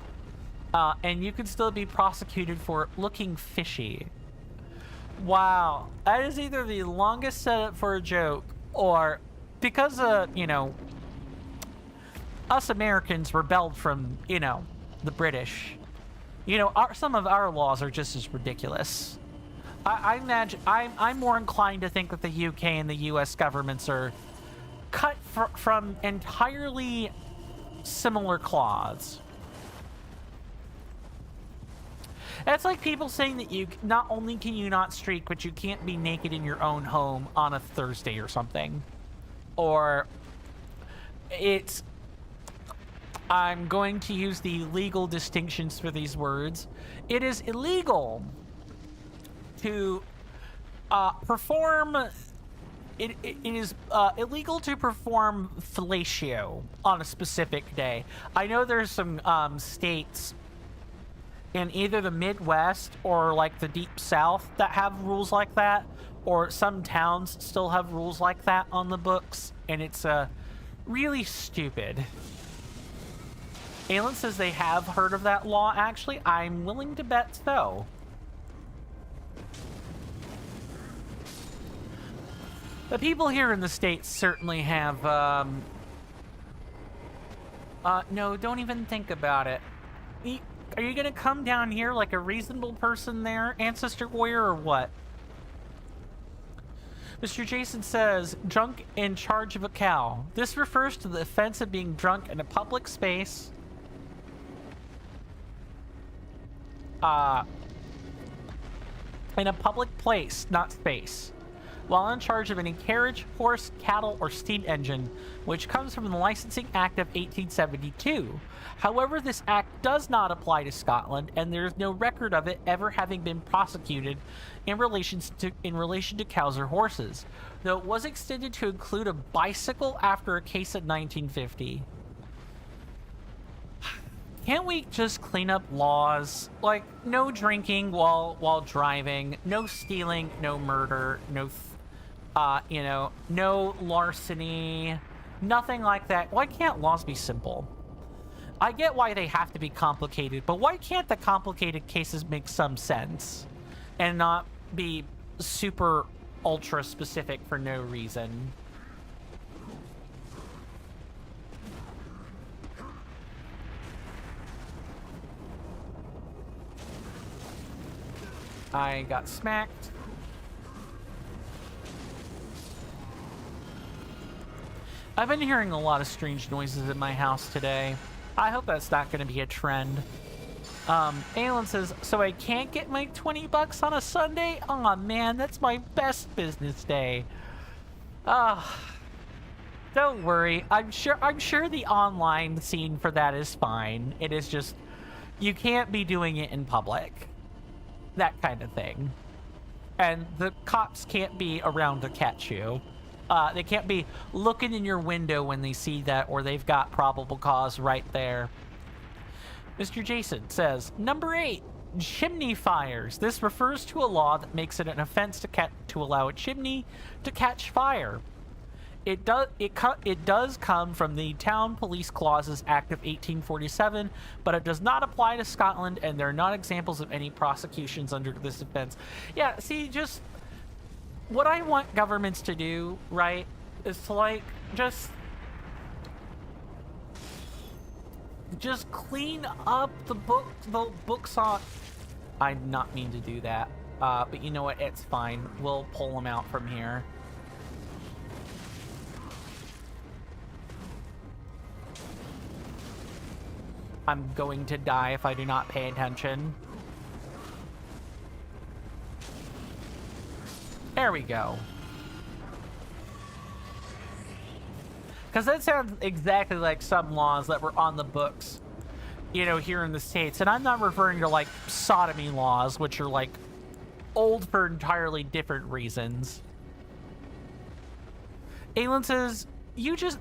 And you can still be prosecuted for looking fishy. Wow. That is either the longest setup for a joke, or because, you know, us Americans rebelled from, you know, the British. You know, some of our laws are just as ridiculous. I imagine, I'm more inclined to think that the UK and the US governments are cut from entirely similar cloths. It's like people saying that you not only can you not streak, but you can't be naked in your own home on a Thursday or something. Or it's... I'm going to use the legal distinctions for these words. It is illegal to perform... It is illegal to perform fellatio on a specific day. I know there's some states in either the Midwest or like the Deep South that have rules like that, or some towns still have rules like that on the books, and it's really stupid. Aelin says they have heard of that law. Actually, I'm willing to bet so. The people here in the States certainly have, no, don't even think about it. Are you gonna come down here like a reasonable person there, Ancestor Warrior, or what? Mr. Jason says, drunk in charge of a cow. This refers to the offense of being drunk in a public space. In a public place, not space, while in charge of any carriage, horse, cattle, or steam engine, which comes from the Licensing Act of 1872. However, this act does not apply to Scotland, and there is no record of it ever having been prosecuted in relation to cows or horses, though it was extended to include a bicycle after a case in 1950. Can't we just clean up laws? Like, no drinking while driving, no stealing, no murder, no, you know, no larceny, nothing like that. Why can't laws be simple? I get why they have to be complicated, but why can't the complicated cases make some sense and not be super ultra specific for no reason? I got smacked. I've been hearing a lot of strange noises in my house today. I hope that's not going to be a trend. Aelin says, so I can't get my 20 bucks on a Sunday? Aw, man, that's my best business day. Don't worry. I'm sure the online scene for that is fine. It is just, you can't be doing it in public. That kind of thing. And the cops can't be around to catch you. They can't be looking in your window when they see that, or they've got probable cause right there. Mr. Jason says, number 8, chimney fires. This refers to a law that makes it an offense to allow a chimney to catch fire. It does come from the Town Police Clauses Act of 1847, but it does not apply to Scotland, and there are not examples of any prosecutions under this offense. Yeah, see, just what I want governments to do, right, is to, like, just clean up the books on... I did not mean to do that, but you know what, it's fine. We'll pull them out from here. I'm going to die if I do not pay attention. There we go. Because that sounds exactly like some laws that were on the books, you know, here in the States. And I'm not referring to, like, sodomy laws, which are, like, old for entirely different reasons. Aelin says,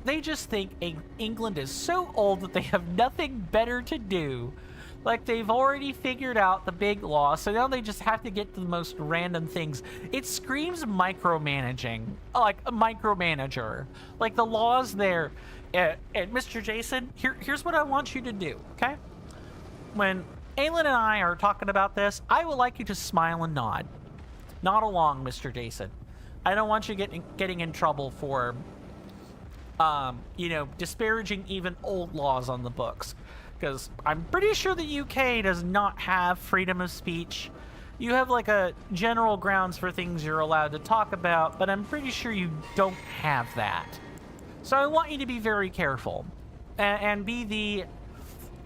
they just think England is so old that they have nothing better to do. Like, they've already figured out the big law, so now they just have to get to the most random things. It screams micromanaging, like a micromanager. Like, the laws there. And Mr. Jason, here's what I want you to do, okay? When Aelin and I are talking about this, I would like you to smile and nod. Nod along, Mr. Jason. I don't want you getting in trouble for, you know, disparaging even old laws on the books. Because I'm pretty sure the UK does not have freedom of speech. You have like a general grounds for things you're allowed to talk about, but I'm pretty sure you don't have that. So I want you to be very careful and be the,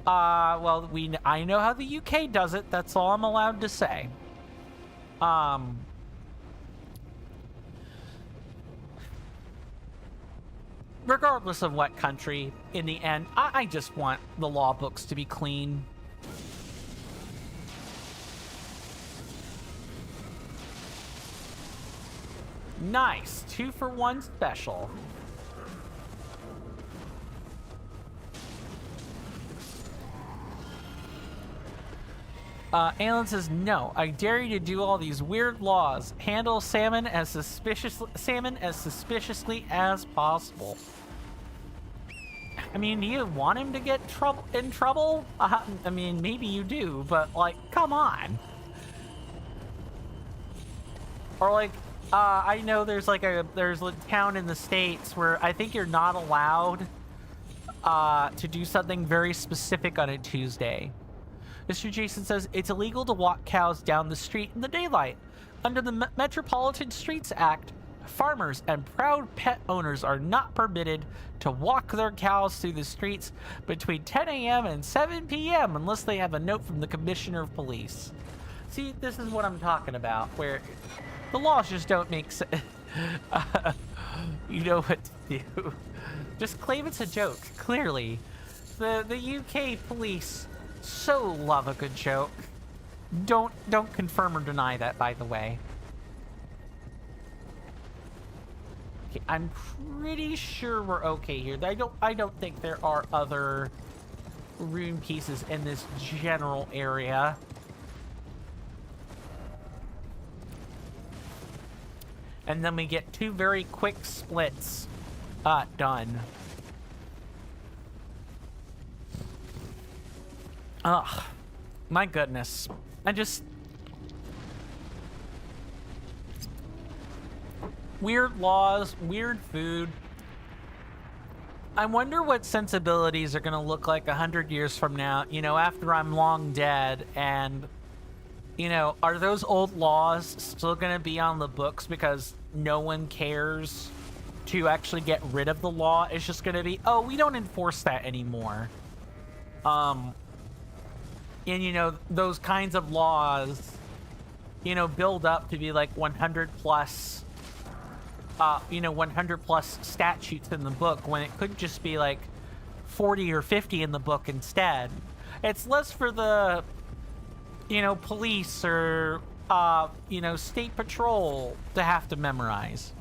well, I know how the UK does it. That's all I'm allowed to say. Regardless of what country, in the end, I just want the law books to be clean. Nice. 2-for-1 special. Aelin says, no, I dare you to do all these weird laws. Handle salmon as suspiciously as possible. I mean, do you want him to get in trouble? I mean, maybe you do, but like, come on. Or like, I know there's a town in the States where I think you're not allowed to do something very specific on a Tuesday. Mr. Jason says it's illegal to walk cows down the street in the daylight. Under the Metropolitan Streets Act, farmers and proud pet owners are not permitted to walk their cows through the streets between 10 a.m. and 7 p.m. unless they have a note from the Commissioner of Police. See, this is what I'm talking about, where the laws just don't make sense. You know what to do. Just claim it's a joke, clearly. The UK police so love a good joke. Don't confirm or deny that, by the way. Okay, I'm pretty sure we're okay here. I don't think there are other rune pieces in this general area. And then we get 2 very quick splits done. Ugh, my goodness. Weird laws, weird food. I wonder what sensibilities are going to look like 100 years from now, you know, after I'm long dead, and, you know, are those old laws still going to be on the books because no one cares to actually get rid of the law? It's just going to be, oh, we don't enforce that anymore. And, you know, those kinds of laws, you know, build up to be like 100 plus, you know, 100 plus statutes in the book when it could just be like 40 or 50 in the book instead. It's less for the, you know, police or, you know, state patrol to have to memorize.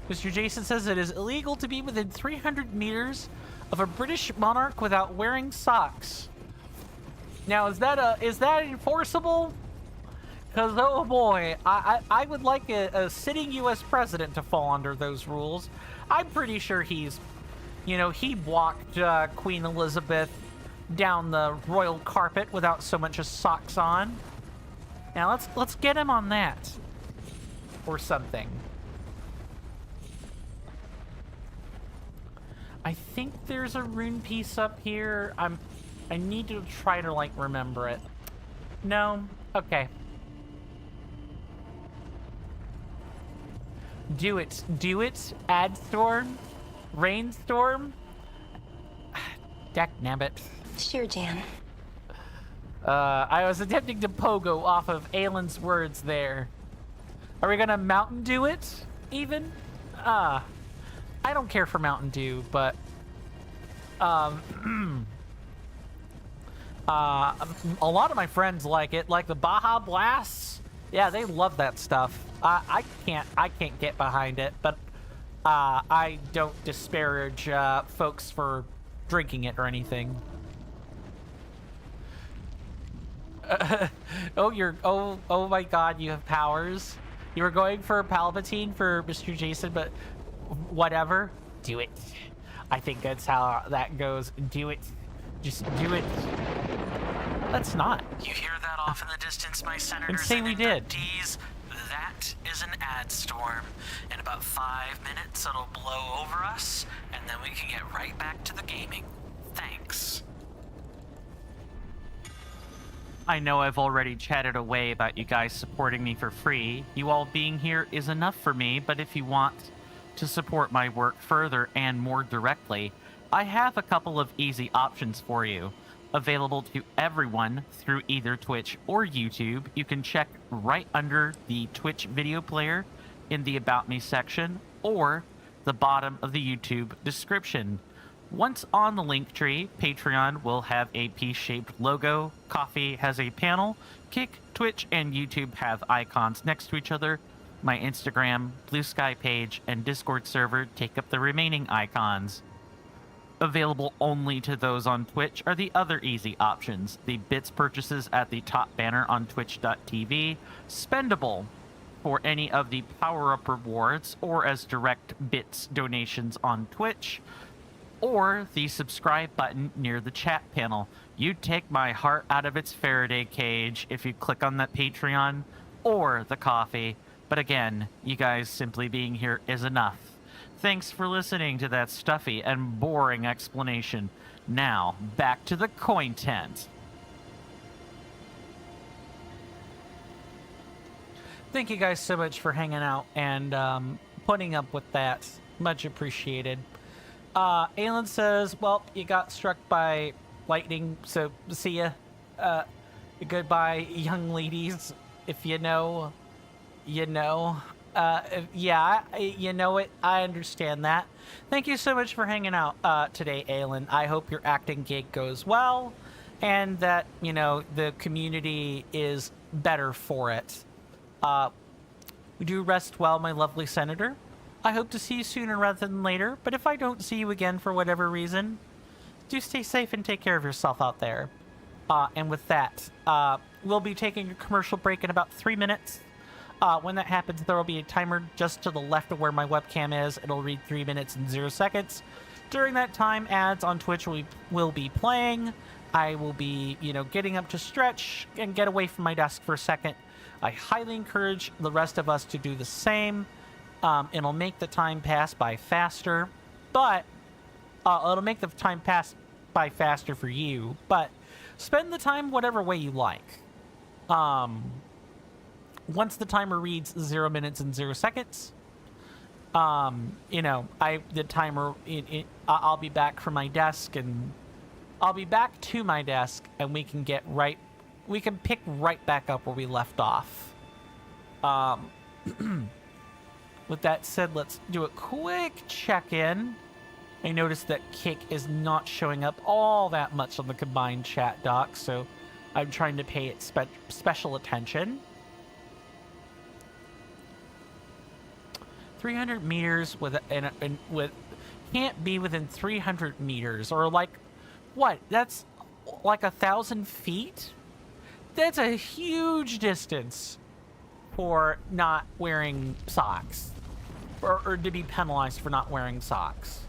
Mr. Jason says it is illegal to be within 300 meters of a British monarch without wearing socks. Now, is that enforceable? Because, oh boy, I would like a sitting U.S. president to fall under those rules. I'm pretty sure he's, you know, he walked Queen Elizabeth down the royal carpet without so much as socks on. Now, let's get him on that. Or something. I think there's a rune piece up here. I need to try to, like, remember it. No? Okay. Do it. Do it. Adstorm? Rainstorm? Dacnabbit. Sure, Jan. I was attempting to pogo off of Aelin's words there. Are we gonna Mountain Dew it, even? I don't care for Mountain Dew, but... a lot of my friends like it, like the Baja Blasts. Yeah, they love that stuff. I can't get behind it, but I don't disparage folks for drinking it or anything. Oh my God, you have powers. You were going for Palpatine for Mr. Jason, but whatever. Do it. I think that's how that goes. Do it. Just do it. Let's not. You hear that off in the distance, my senators And say and we did. inductees? That is an ad storm. In about 5 minutes, it'll blow over us, and then we can get right back to the gaming. Thanks. I know I've already chatted away about you guys supporting me for free. You all being here is enough for me, but if you want to support my work further and more directly, I have a couple of easy options for you. Available to everyone through either Twitch or YouTube. You can check right under the Twitch video player in the About Me section or the bottom of the YouTube description. Once on the link tree, Patreon will have a peace-shaped logo, Coffee has a panel, Kick, Twitch, and YouTube have icons next to each other. My Instagram, Blue Sky page, and Discord server take up the remaining icons. Available only to those on Twitch are the other easy options. The bits purchases at the top banner on twitch.tv, spendable for any of the power-up rewards or as direct bits donations on Twitch, or the subscribe button near the chat panel. You'd take my heart out of its Faraday cage if you click on that Patreon or the coffee. But again, you guys simply being here is enough. Thanks for listening to that stuffy and boring explanation. Now, back to the content. Thank you guys so much for hanging out and putting up with that. Much appreciated. Aelin says, well, you got struck by lightning, so see ya. Goodbye, young ladies. If you know, you know. Yeah, you know it. I understand that. Thank you so much for hanging out today, Aelin. I hope your acting gig goes well and that, you know, the community is better for it. Do rest well, my lovely senator. I hope to see you sooner rather than later, but if I don't see you again for whatever reason, do stay safe and take care of yourself out there. And with that, we'll be taking a commercial break in about 3 minutes. When that happens, there will be a timer just to the left of where my webcam is. It'll read 3 minutes and 0 seconds. During that time, ads on Twitch will be playing. I will be, you know, getting up to stretch and get away from my desk for a second. I highly encourage the rest of us to do the same. It'll make the time pass by faster, but it'll make the time pass by faster for you, but spend the time whatever way you like. Once the timer reads 0 minutes and 0 seconds, you know, the timer, I'll be back from my desk and I'll be back to my desk and we can pick right back up where we left off. With that said, let's do a quick check-in. I noticed that Kick is not showing up all that much on the combined chat doc, so I'm trying to pay it special attention. 300 meters with can't be within 300 meters or like what? That's like 1,000 feet. That's a huge distance for not wearing socks, or to be penalized for not wearing socks.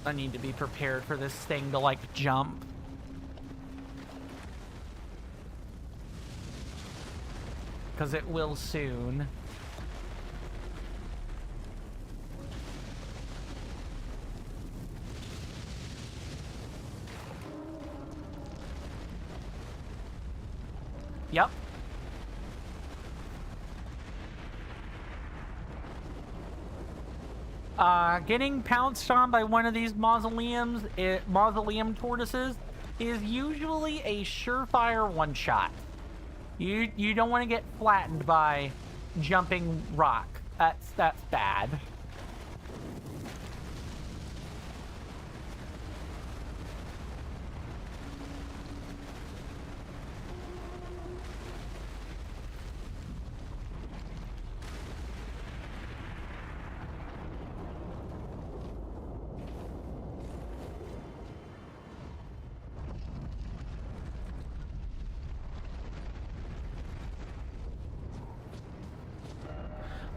I need to be prepared for this thing to like jump. Because it will soon. Yep. Getting pounced on by one of these mausoleum tortoises is usually a surefire one-shot. You don't want to get flattened by jumping rock. That's bad.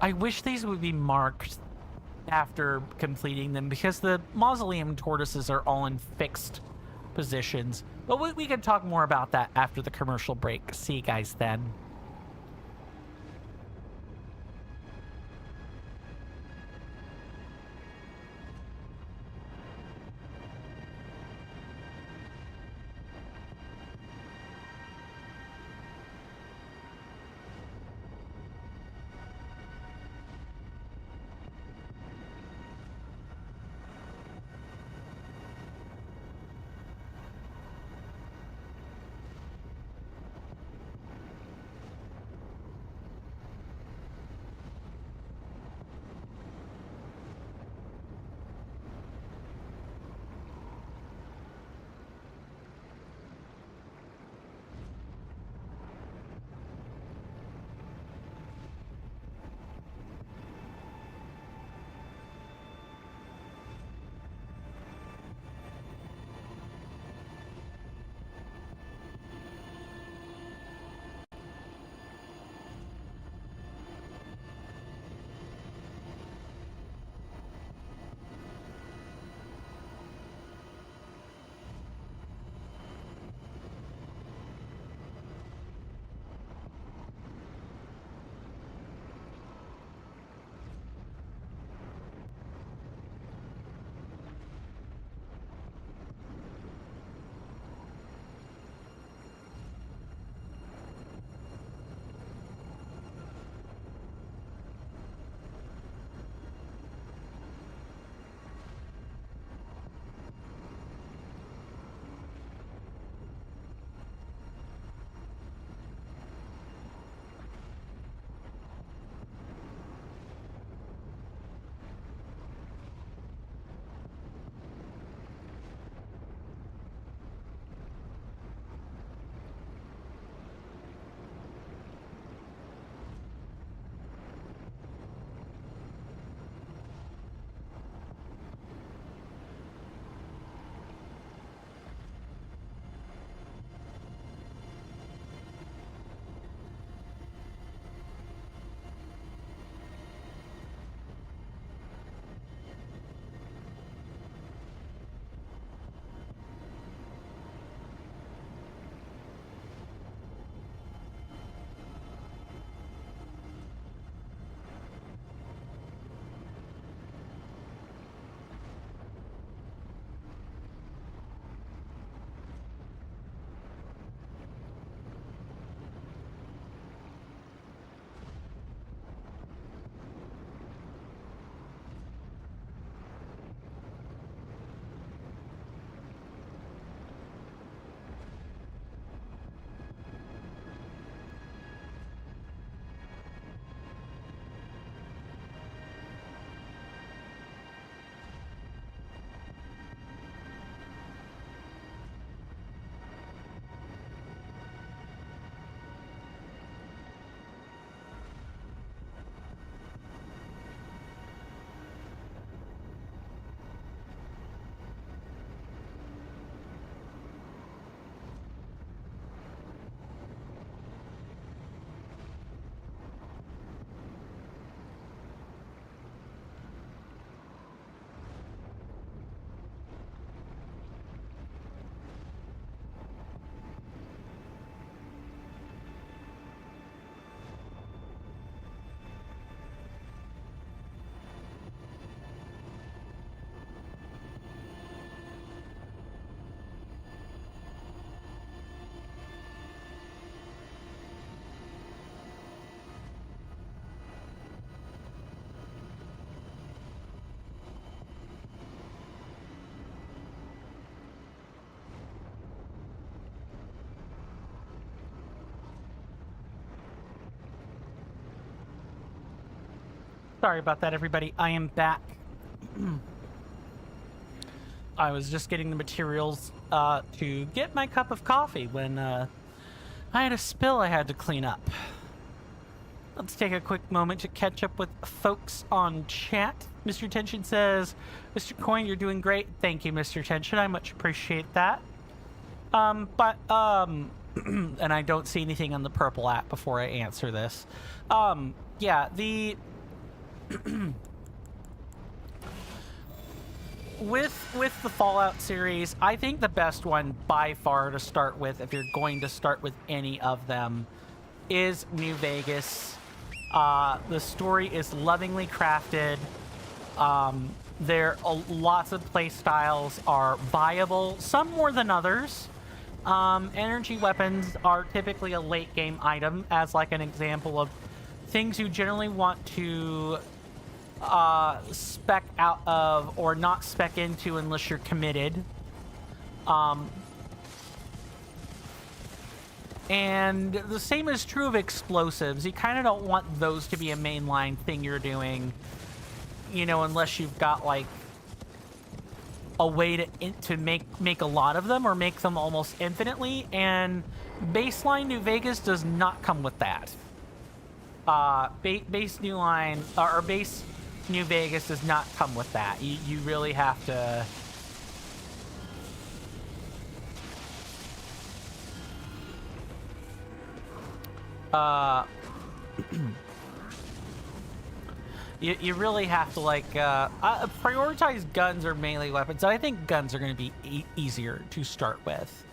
I wish these would be marked after completing them, because the mausoleum tortoises are all in fixed positions. But we can talk more about that after the commercial break. See you guys then. Sorry about that, everybody. I am back. I was just getting the materials to get my cup of coffee when I had a spill I had to clean up. Let's take a quick moment to catch up with folks on chat. Mr. Tension says, Mr. Coin, you're doing great. Thank you, Mr. Tension. I much appreciate that. And I don't see anything on the purple app before I answer this. Yeah, the with the Fallout series, I think the best one by far to start with, if you're going to start with any of them, is New Vegas. The story is lovingly crafted. Lots of play styles are viable, some more than others. Energy weapons are typically a late game item, as like an example of things you generally want to spec out of or not spec into unless you're committed. And the same is true of explosives. You kind of don't want those to be a mainline thing you're doing, you know, unless you've got like a way to make a lot of them or make them almost infinitely. And baseline New Vegas does not come with that. Base New Vegas does not come with that. You really have to. You really have to like prioritize guns or melee weapons. I think guns are going to be easier to start with.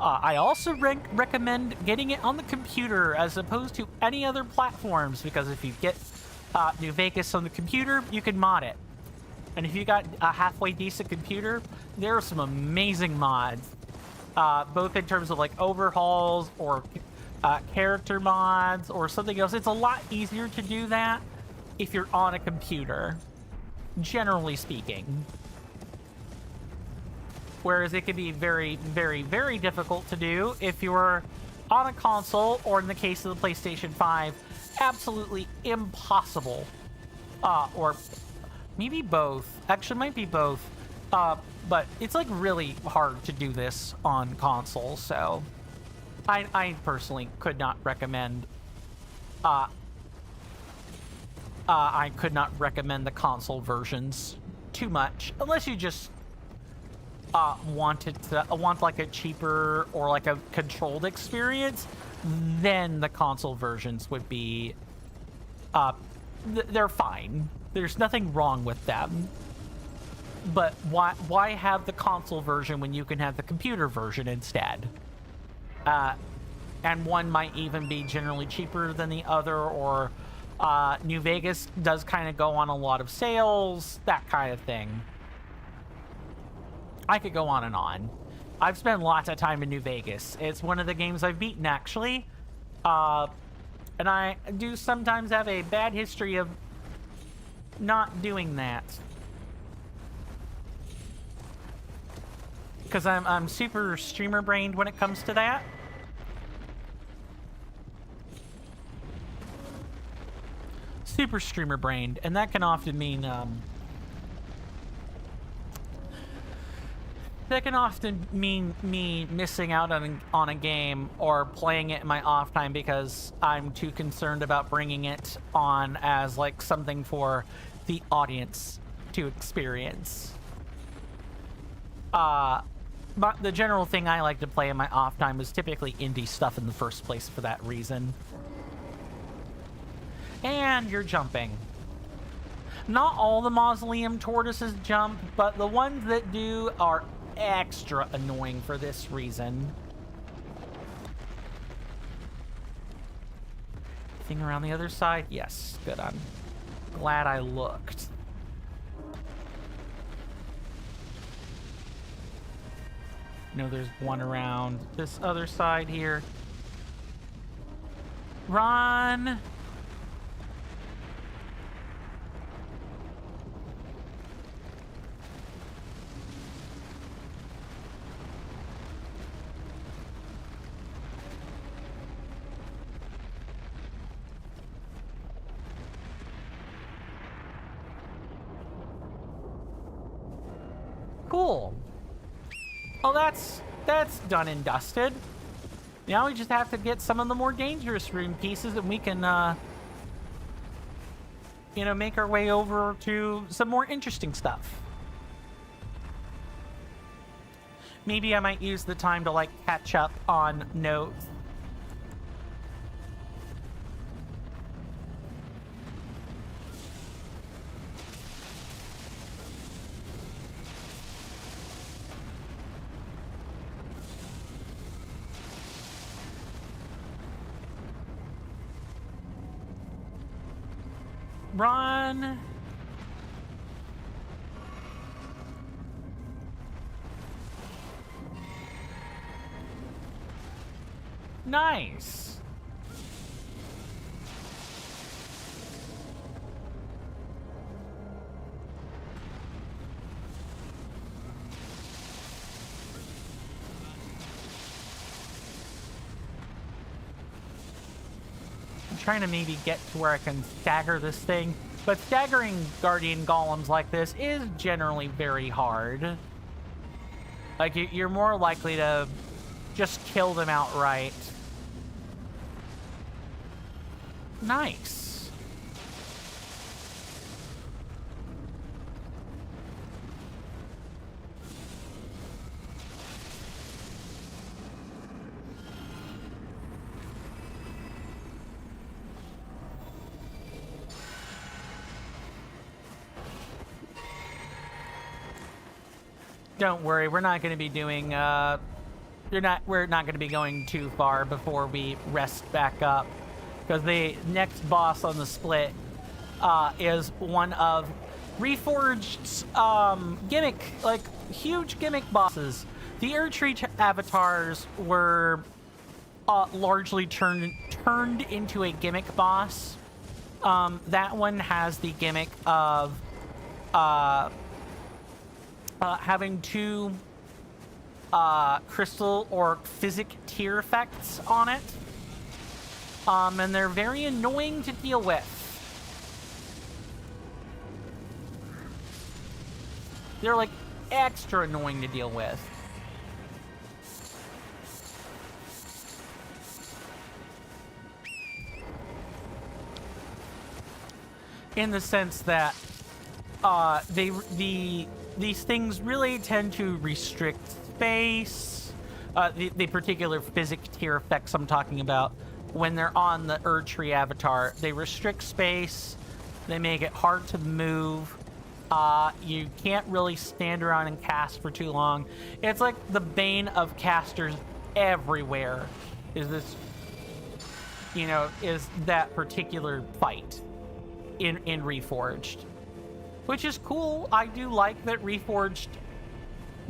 I also recommend getting it on the computer as opposed to any other platforms, because if you get New Vegas on the computer, you can mod it. And if you got a halfway decent computer, there are some amazing mods, both in terms of like overhauls or character mods or something else. It's a lot easier to do that if you're on a computer, generally speaking. Whereas it can be very, very, very difficult to do if you're on a console, or in the case of the PlayStation 5, absolutely impossible. Or maybe both. Actually, might be both. But it's like really hard to do this on console, so I personally could not recommend I could not recommend the console versions too much, unless you just want like a cheaper or like a controlled experience. Then the console versions would be they're fine. There's nothing wrong with them. But why have the console version when you can have the computer version instead? And one might even be generally cheaper than the other, or New Vegas does kind of go on a lot of sales, that kind of thing. I could go on and on. I've spent lots of time in New Vegas. It's one of the games I've beaten, actually. And I do sometimes have a bad history of not doing that. Because I'm super streamer brained when it comes to that. Super streamer brained, and that can often mean me missing out on a game or playing it in my off time because I'm too concerned about bringing it on as like something for the audience to experience. But the general thing I like to play in my off time is typically indie stuff in the first place for that reason. And you're jumping. Not all the Mausoleum tortoises jump, but the ones that do are extra annoying for this reason. Thing around the other side? Yes, good. I'm glad I looked. No, there's one around this other side here. Run! Cool. Well, that's done and dusted. Now we just have to get some of the more dangerous room pieces, and we can, make our way over to some more interesting stuff. Maybe I might use the time to, like, catch up on notes. Run. Nice. I'm trying to maybe get to where I can stagger this thing, but staggering guardian golems like this is generally very hard. Like, you're more likely to just kill them outright. Nice. Don't worry, we're not going to be doing, we're not going to be going too far before we rest back up. Because the next boss on the split is one of Reforged's gimmick, like, huge gimmick bosses. The Erdtree avatars were largely turned into a gimmick boss. That one has the gimmick of having two crystal or physic tier effects on it. And they're very annoying to deal with. They're like extra annoying to deal with. In the sense that these things really tend to restrict space. The particular physic tier effects I'm talking about, when they're on the Erdtree avatar, they restrict space. They make it hard to move. You can't really stand around and cast for too long. It's like the bane of casters everywhere. Is this, is that particular fight in Reforged, which is cool. I do like that Reforged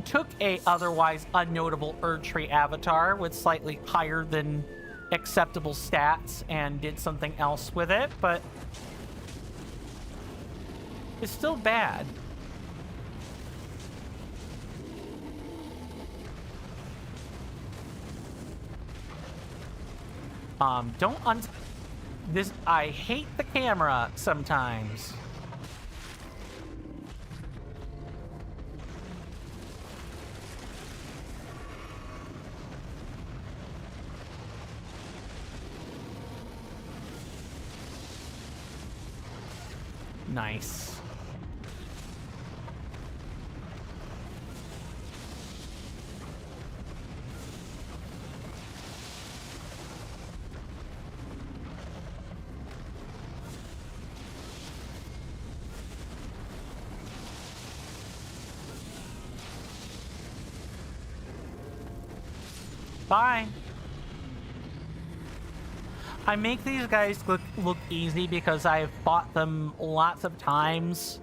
took a otherwise unnotable Erdtree avatar with slightly higher than acceptable stats and did something else with it, but it's still bad. This, I hate the camera sometimes. Nice. Bye. I make these guys look easy because I've fought them lots of times.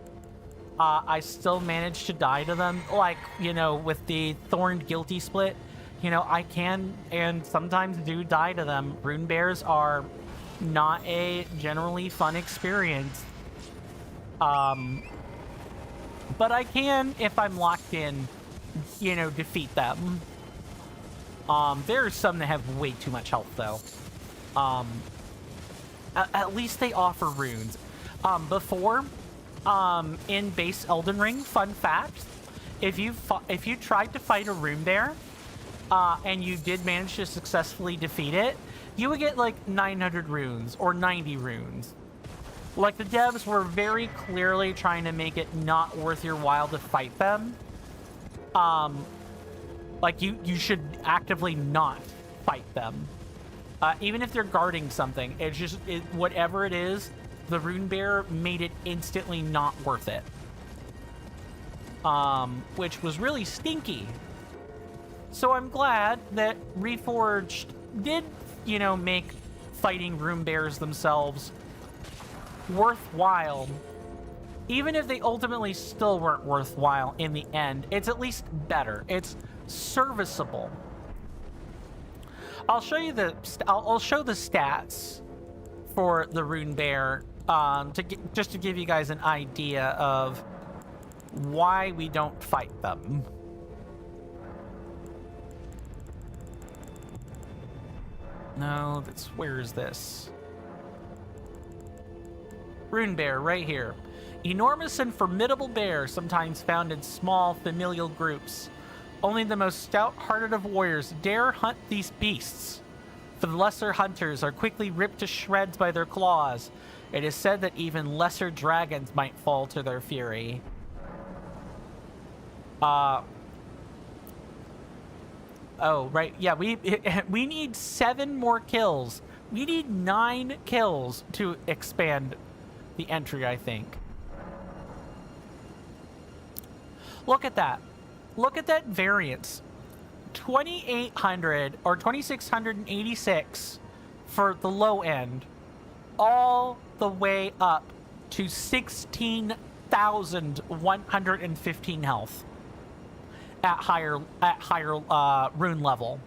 I still manage to die to them. Like, with the Thorned Guilty split, I can and sometimes do die to them. Rune Bears are not a generally fun experience. But I can, if I'm locked in, defeat them. There are some that have way too much health, though. At least they offer runes. Before, in base Elden Ring, fun fact, if you tried to fight a rune bear, and you did manage to successfully defeat it, you would get like 900 runes or 90 runes. Like, the devs were very clearly trying to make it not worth your while to fight them. Like, you should actively not fight them. Even if they're guarding something, it's just, whatever it is, the rune bear made it instantly not worth it. Which was really stinky. So I'm glad that Reforged did, make fighting rune bears themselves worthwhile. Even if they ultimately still weren't worthwhile in the end, it's at least better. It's serviceable. I'll show you I'll show the stats for the Rune Bear just to give you guys an idea of why we don't fight them. No, where is this? Rune Bear, right here. Enormous and formidable bear, sometimes found in small familial groups. Only the most stout-hearted of warriors dare hunt these beasts. For the lesser hunters are quickly ripped to shreds by their claws. It is said that even lesser dragons might fall to their fury. Oh, right. Yeah, we need 7 more kills. We need 9 kills to expand the entry, I think. Look at that. Look at that variance. 2,800 or 2,686 for the low end, all the way up to 16,115 health at higher rune level,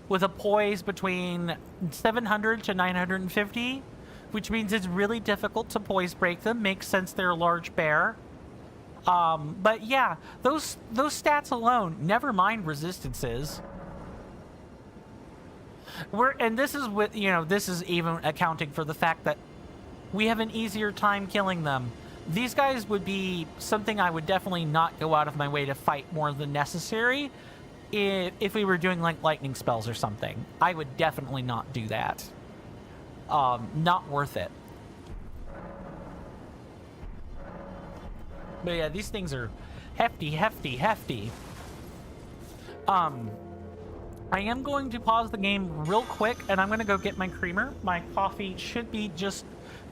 with a poise between 700 to 950, which means it's really difficult to poise break them. Makes sense, they're a large bear. But yeah, those stats alone, never mind resistances. And this is with, this is even accounting for the fact that we have an easier time killing them. These guys would be something I would definitely not go out of my way to fight more than necessary if we were doing like lightning spells or something. I would definitely not do that. Not worth it. But yeah, these things are hefty. I am going to pause the game real quick, and I'm going to go get my creamer. My coffee should be just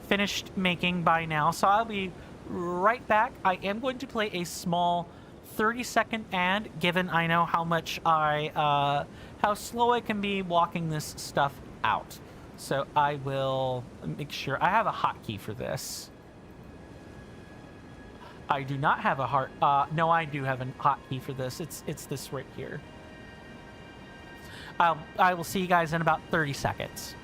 finished making by now, so I'll be right back. I am going to play a small 30-second ad, given I know how much how slow I can be walking this stuff out. So I will make sure I have a hotkey for this. I do not have a no, I do have a hotkey for this. It's this right here. I will see you guys in about 30 seconds.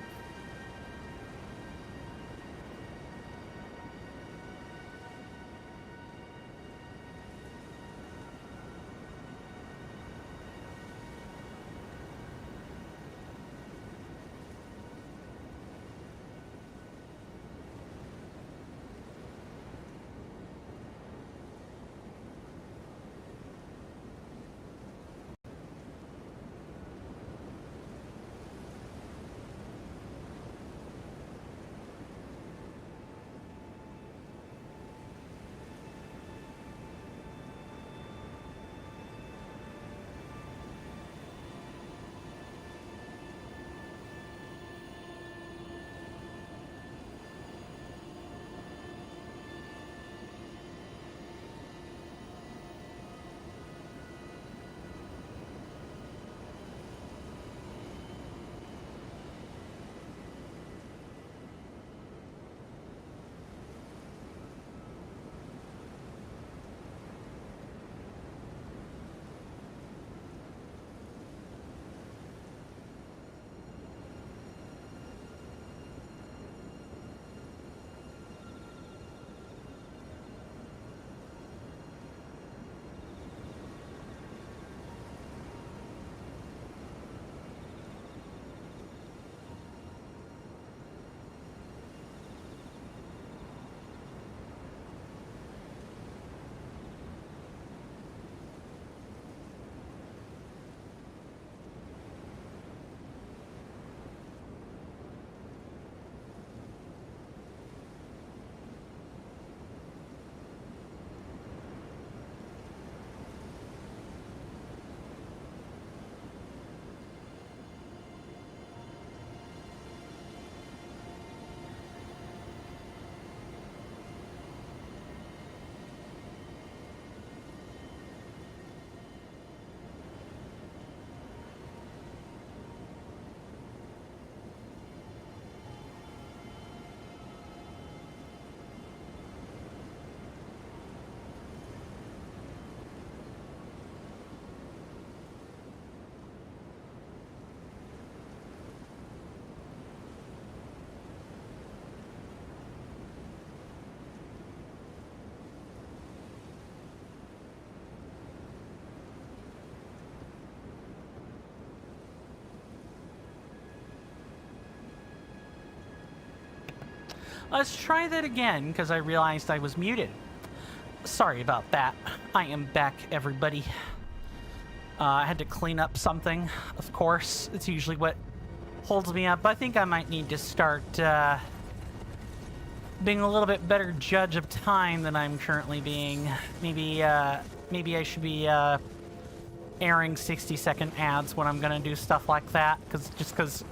Let's try that again, because I realized I was muted. Sorry about that. I am back, everybody. I had to clean up something, of course. It's usually what holds me up. I think I might need to start being a little bit better judge of time than I'm currently being. Maybe I should be airing 60-second ads when I'm gonna do stuff like that, because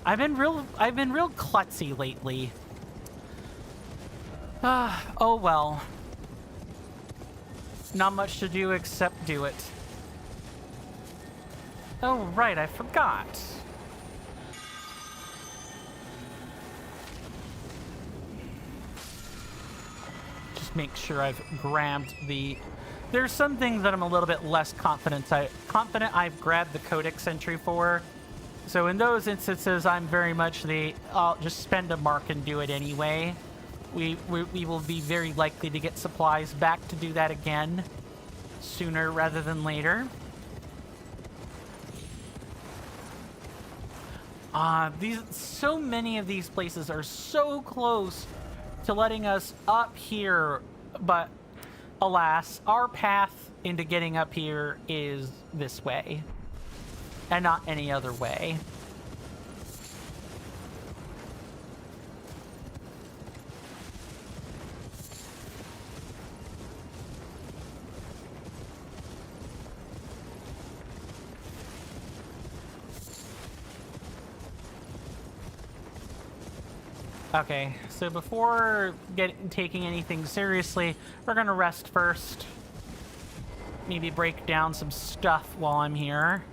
I've been real klutzy lately. Oh well. Not much to do except do it. Oh right, I forgot. Just make sure I've grabbed the... There's some things that I'm a little bit less confident I've grabbed the codex entry for. So in those instances, I'm very much I'll just spend a mark and do it anyway. We will be very likely to get supplies back to do that again sooner rather than later. So many of these places are so close to letting us up here, but alas, our path into getting up here is this way, and not any other way. Okay, so before taking anything seriously, we're gonna rest first. Maybe break down some stuff while I'm here.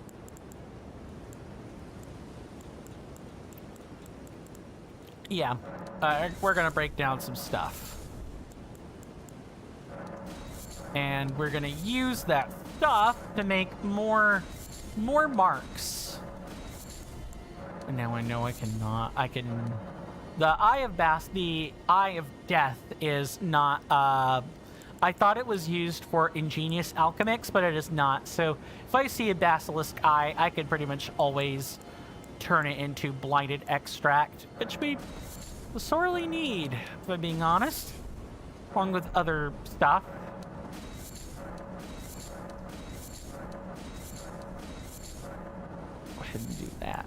Yeah, we're gonna break down some stuff. And we're gonna use that stuff to make more marks. And now I know I can... The Eye of Death is not, I thought it was used for ingenious alchemics, but it is not. So if I see a basilisk eye, I can pretty much always turn it into blinded extract, which we sorely need, if I'm being honest, along with other stuff. Go ahead and do that.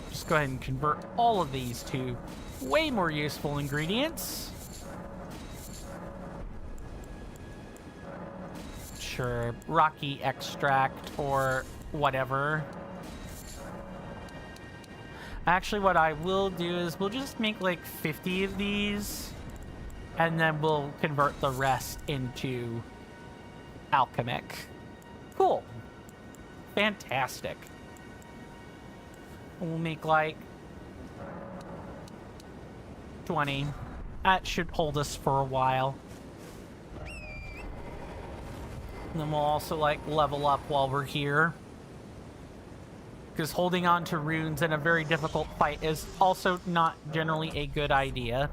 Just go ahead and convert all of these to way more useful ingredients. Sure, rocky extract or whatever. Actually, what I will do is we'll just make like 50 of these, and then we'll convert the rest into alchemic. Cool. Fantastic. We'll make like 20. That should hold us for a while. And then we'll also like level up while we're here. Because holding on to runes in a very difficult fight is also not generally a good idea.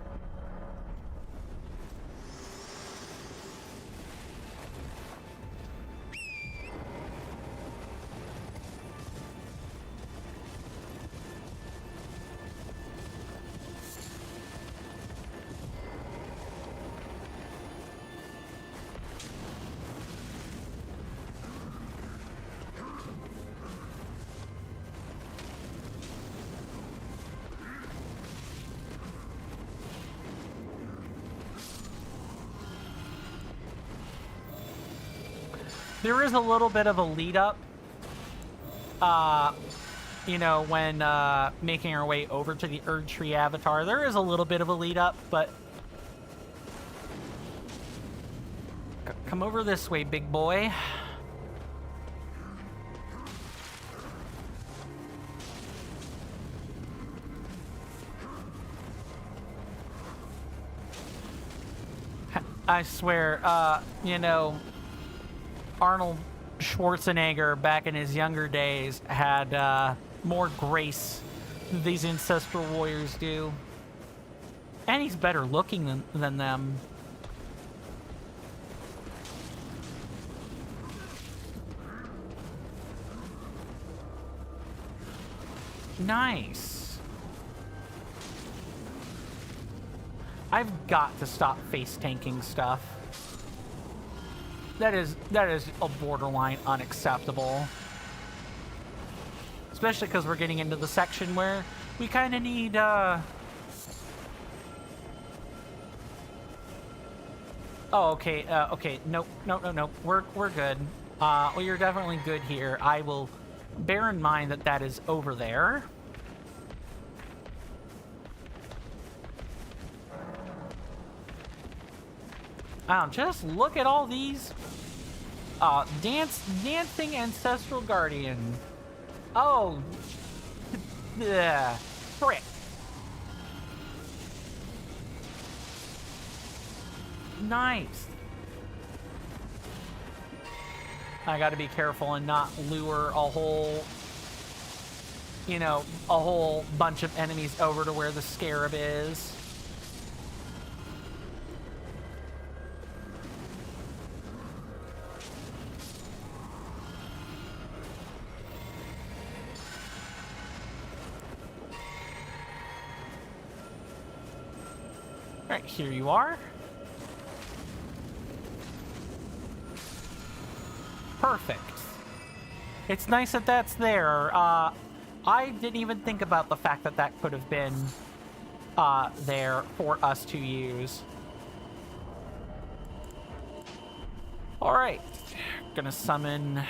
There is a little bit of a lead up, you know, when making our way over to the Erd Tree Avatar. There is a little bit of a lead up, but come over this way, big boy. I swear, you know, Arnold Schwarzenegger back in his younger days had more grace than these ancestral warriors do. And he's better looking than them. Nice. I've got to stop face tanking stuff. That is a borderline unacceptable. Especially because we're getting into the section where we kind of need, Oh, okay, okay, nope, we're good. Well, you're definitely good here. I will bear in mind that that is over there. Just look at all these, dancing ancestral guardian. Oh, yeah, frick. Nice. I gotta be careful and not lure a whole, you know, a whole bunch of enemies over to where the scarab is. Alright, here you are. Perfect. It's nice that that's there. I didn't even think about the fact that that could have been there for us to use. Alright. Gonna summon...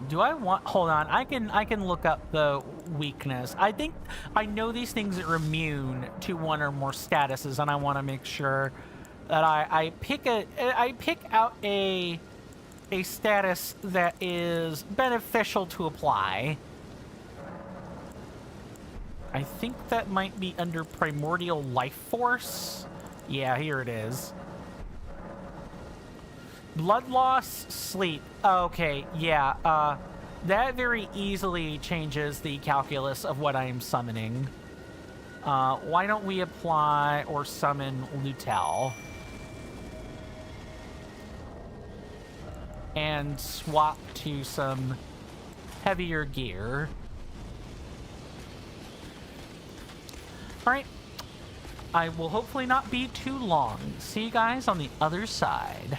Do I want... Hold on. I can look up the weakness. I know these things are immune to one or more statuses, and I want to make sure that I pick out a status that is beneficial to apply. I think that might be under Primordial Life Force. Yeah, here it is. Blood loss, sleep. Okay, yeah, that very easily changes the calculus of what I am summoning. Why don't we apply or summon Lutel? And swap to some heavier gear. Alright. I will hopefully not be too long. See you guys on the other side.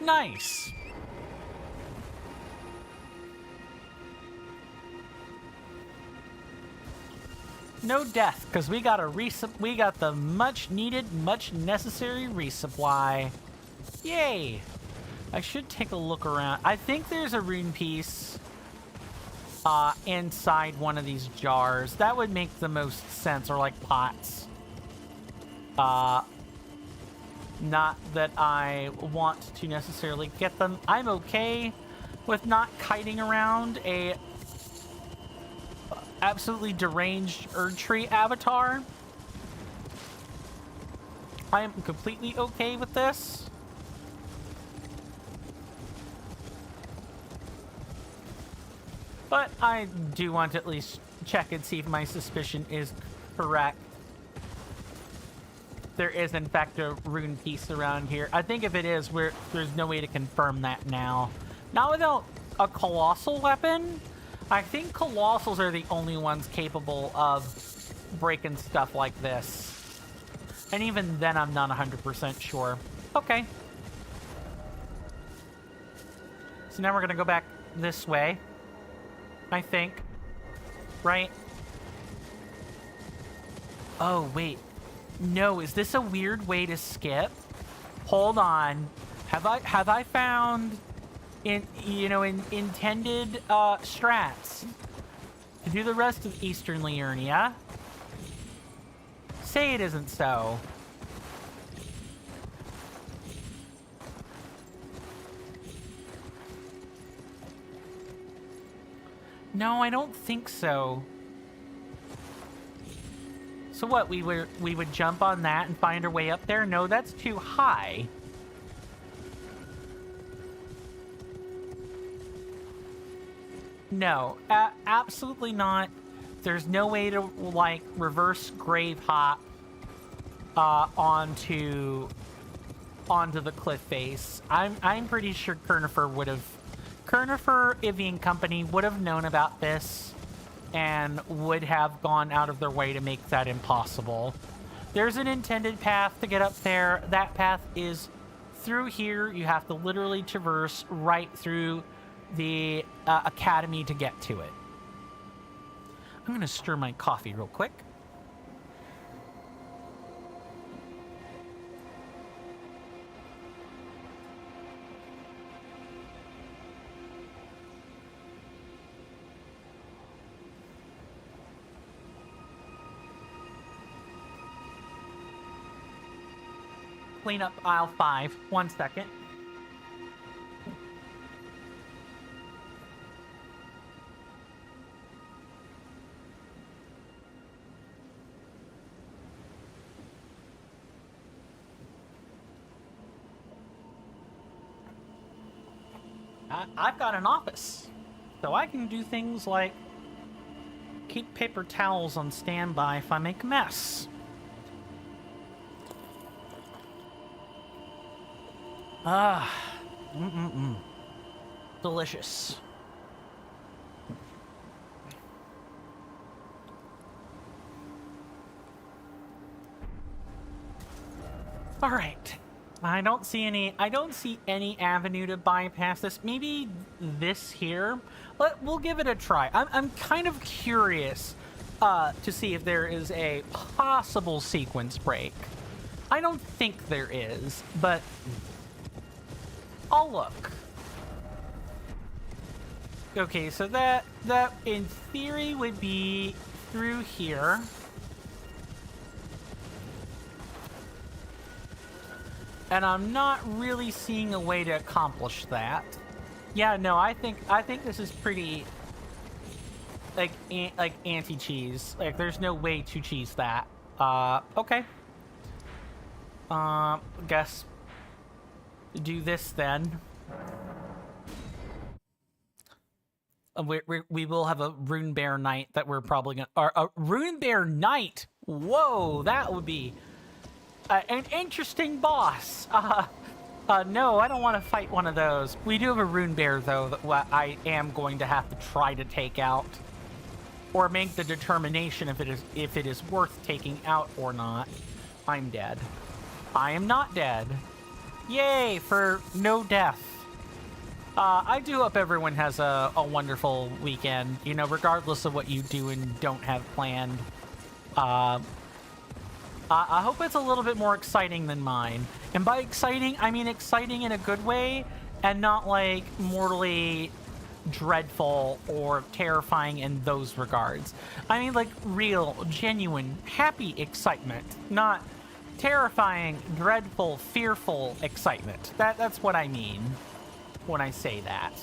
Nice. No death, because we got we got the much needed, much necessary resupply. Yay! I should take a look around. I think there's a rune piece inside one of these jars. That would make the most sense, or like pots. Not that I want to necessarily get them. I'm okay with not kiting around a absolutely deranged Erdtree avatar. I am completely okay with this. But I do want to at least check and see if my suspicion is correct. There is, in fact, a rune piece around here. I think if it is, there's no way to confirm that now. Not without a colossal weapon. I think colossals are the only ones capable of breaking stuff like this. And even then, I'm not 100% sure. Okay. So now we're going to go back this way. I think. Right? Oh, wait. No, is this a weird way to skip? Hold on. Have I found intended strats to do the rest of Eastern Liurnia? Say it isn't so. No, I don't think so. So what, we would jump on that and find our way up there? No, that's too high. No, absolutely not. There's no way to, like, reverse grave hop onto the cliff face. I'm pretty sure Kernifer, Evian Company would have known about this and would have gone out of their way to make that impossible. There's an intended path to get up there. That path is through here. You have to literally traverse right through the academy to get to it. I'm gonna stir my coffee real quick. Clean up aisle 5. 1 second. I've got an office, so I can do things like keep paper towels on standby if I make a mess. Delicious. All right. I don't see any avenue to bypass this. Maybe this here. We'll give it a try. I'm kind of curious to see if there is a possible sequence break. I don't think there is, but I'll look. Okay, so that in theory would be through here. And I'm not really seeing a way to accomplish that. Yeah, no, I think this is pretty like anti-cheese. Like there's no way to cheese that. Okay. Guess do this then. We will have a Rune Bear night that we're probably gonna... a Rune Bear night! Whoa, that would be an interesting boss. No, I don't want to fight one of those. We do have a Rune Bear, though, that I am going to have to try to take out. Or make the determination if it is worth taking out or not. I'm dead. I am not dead. Yay, for no death. I do hope everyone has a wonderful weekend, you know, regardless of what you do and don't have planned. I hope it's a little bit more exciting than mine. And by exciting, I mean exciting in a good way and not like mortally dreadful or terrifying in those regards. I mean like real, genuine, happy excitement, not terrifying, dreadful, fearful excitement. That's what I mean when I say that.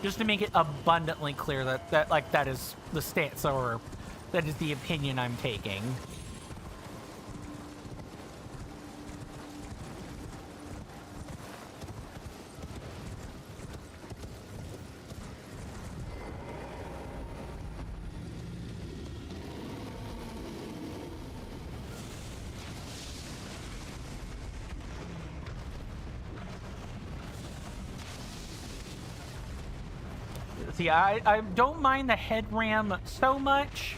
Just to make it abundantly clear that is the stance, or that is the opinion I'm taking. See, I don't mind the head ram so much.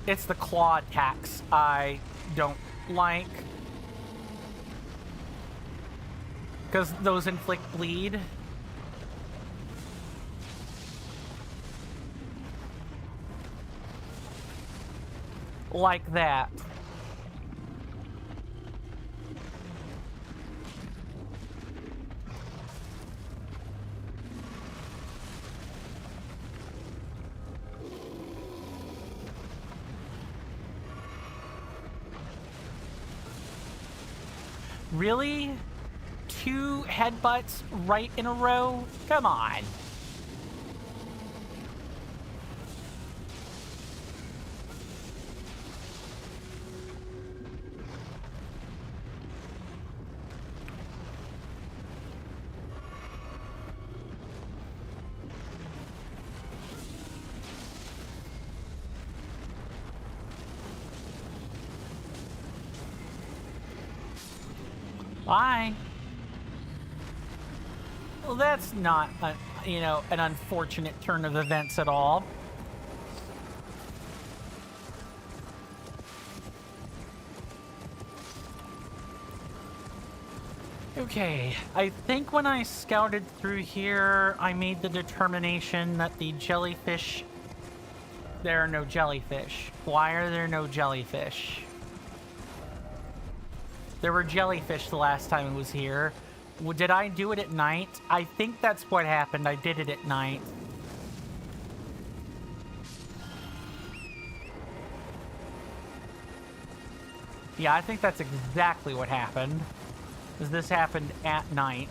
It's the claw attacks I don't like. Because those inflict bleed. Like that. Really? 2 headbutts right in a row? Come on. Bye. Well, that's not, an unfortunate turn of events at all. Okay, I think when I scouted through here, I made the determination that the jellyfish... There are no jellyfish. Why are there no jellyfish? There were jellyfish the last time it was here. Did I do it at night? I think that's what happened. I did it at night. Yeah, I think that's exactly what happened. Is this happened at night.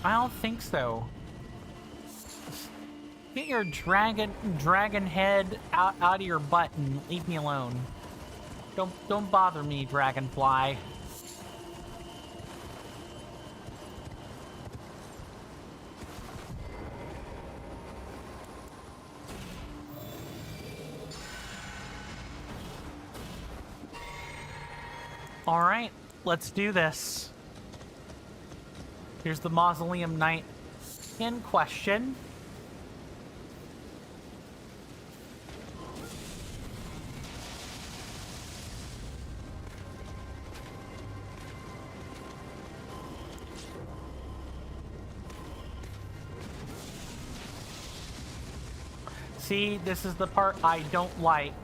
I don't think so. Get your dragon head out of your butt and leave me alone. Don't bother me, dragonfly. All right, let's do this. Here's the Mausoleum Knight in question. See, this is the part I don't like.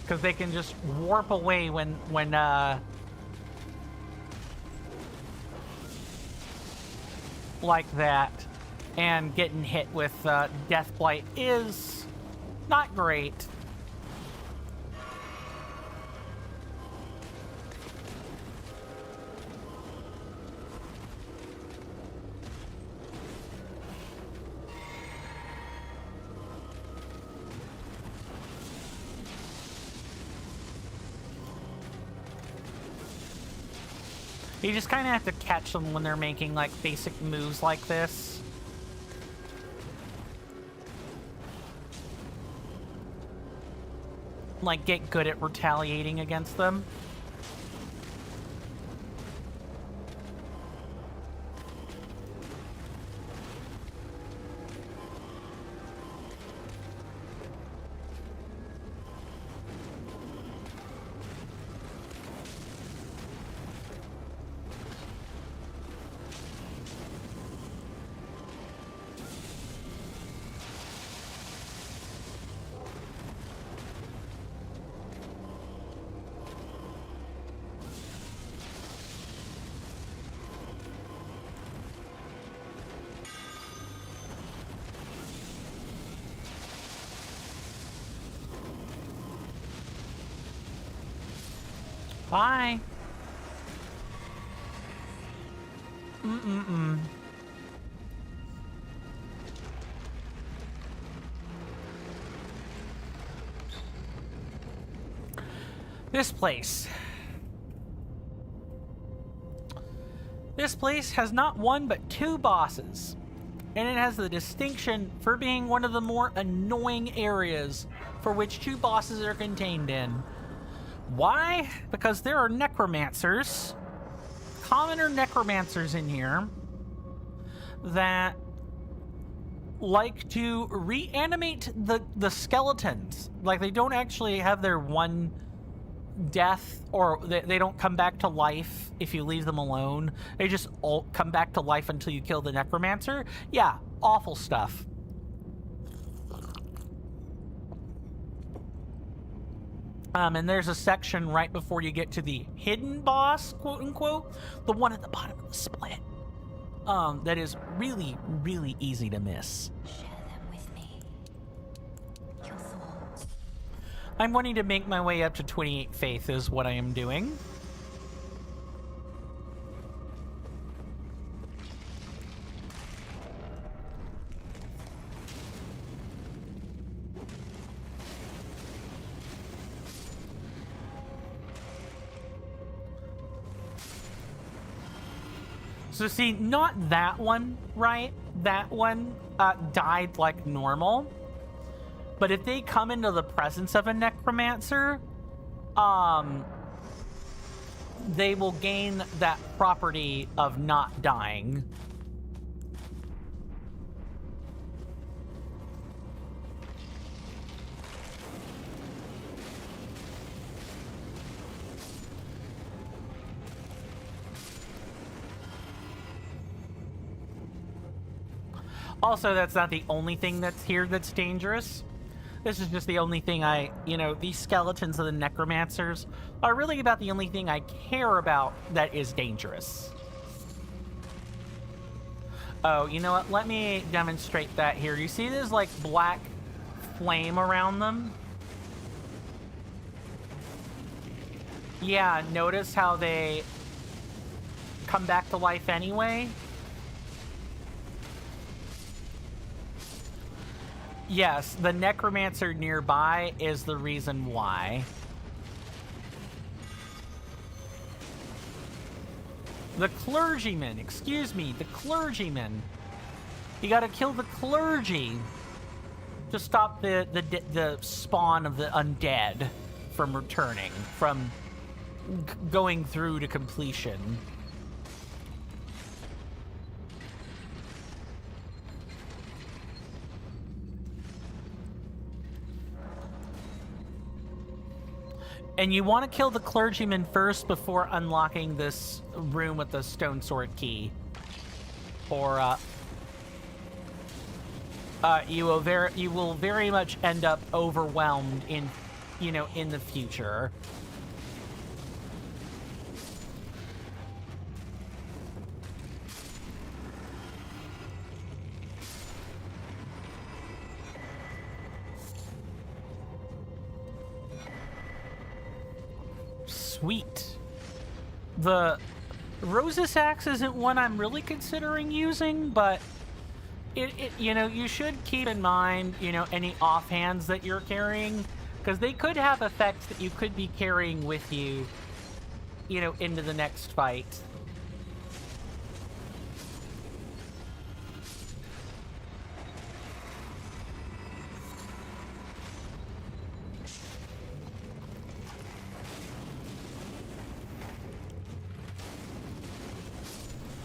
Because they can just warp away when like that, and getting hit with Death Blight is not great. You just kind of have to catch them when they're making, like, basic moves like this. Like, get good at retaliating against them. Bye. This place. This place has not one but two bosses, and it has the distinction for being one of the more annoying areas for which two bosses are contained in. Why? Because there are necromancers, commoner necromancers in here, that like to reanimate the skeletons. Like, they don't actually have their one death, or they don't come back to life if you leave them alone. They just all come back to life until you kill the necromancer. Yeah, awful stuff. And there's a section right before you get to the hidden boss, quote unquote, the one at the bottom of the split, that is really, really easy to miss. Share them with me. Your thoughts. I'm wanting to make my way up to 28 faith is what I am doing. So see, not that one, right? That one died like normal. But if they come into the presence of a necromancer, they will gain that property of not dying. Also, that's not the only thing that's here that's dangerous. This is just the only thing these skeletons of the necromancers are really about the only thing I care about that is dangerous. Oh, you know what? Let me demonstrate that here. You see this, like, black flame around them? Yeah, notice how they come back to life anyway? Yes, the necromancer nearby is the reason why. The clergyman, excuse me, the clergyman. You gotta kill the clergy to stop the spawn of the undead from returning, from going through to completion. And you want to kill the clergyman first before unlocking this room with the stone sword key, or you will very much end up overwhelmed in the future. Sweet. The Rose's axe isn't one I'm really considering using, but you should keep in mind, any offhands that you're carrying, because they could have effects that you could be carrying with you, into the next fight.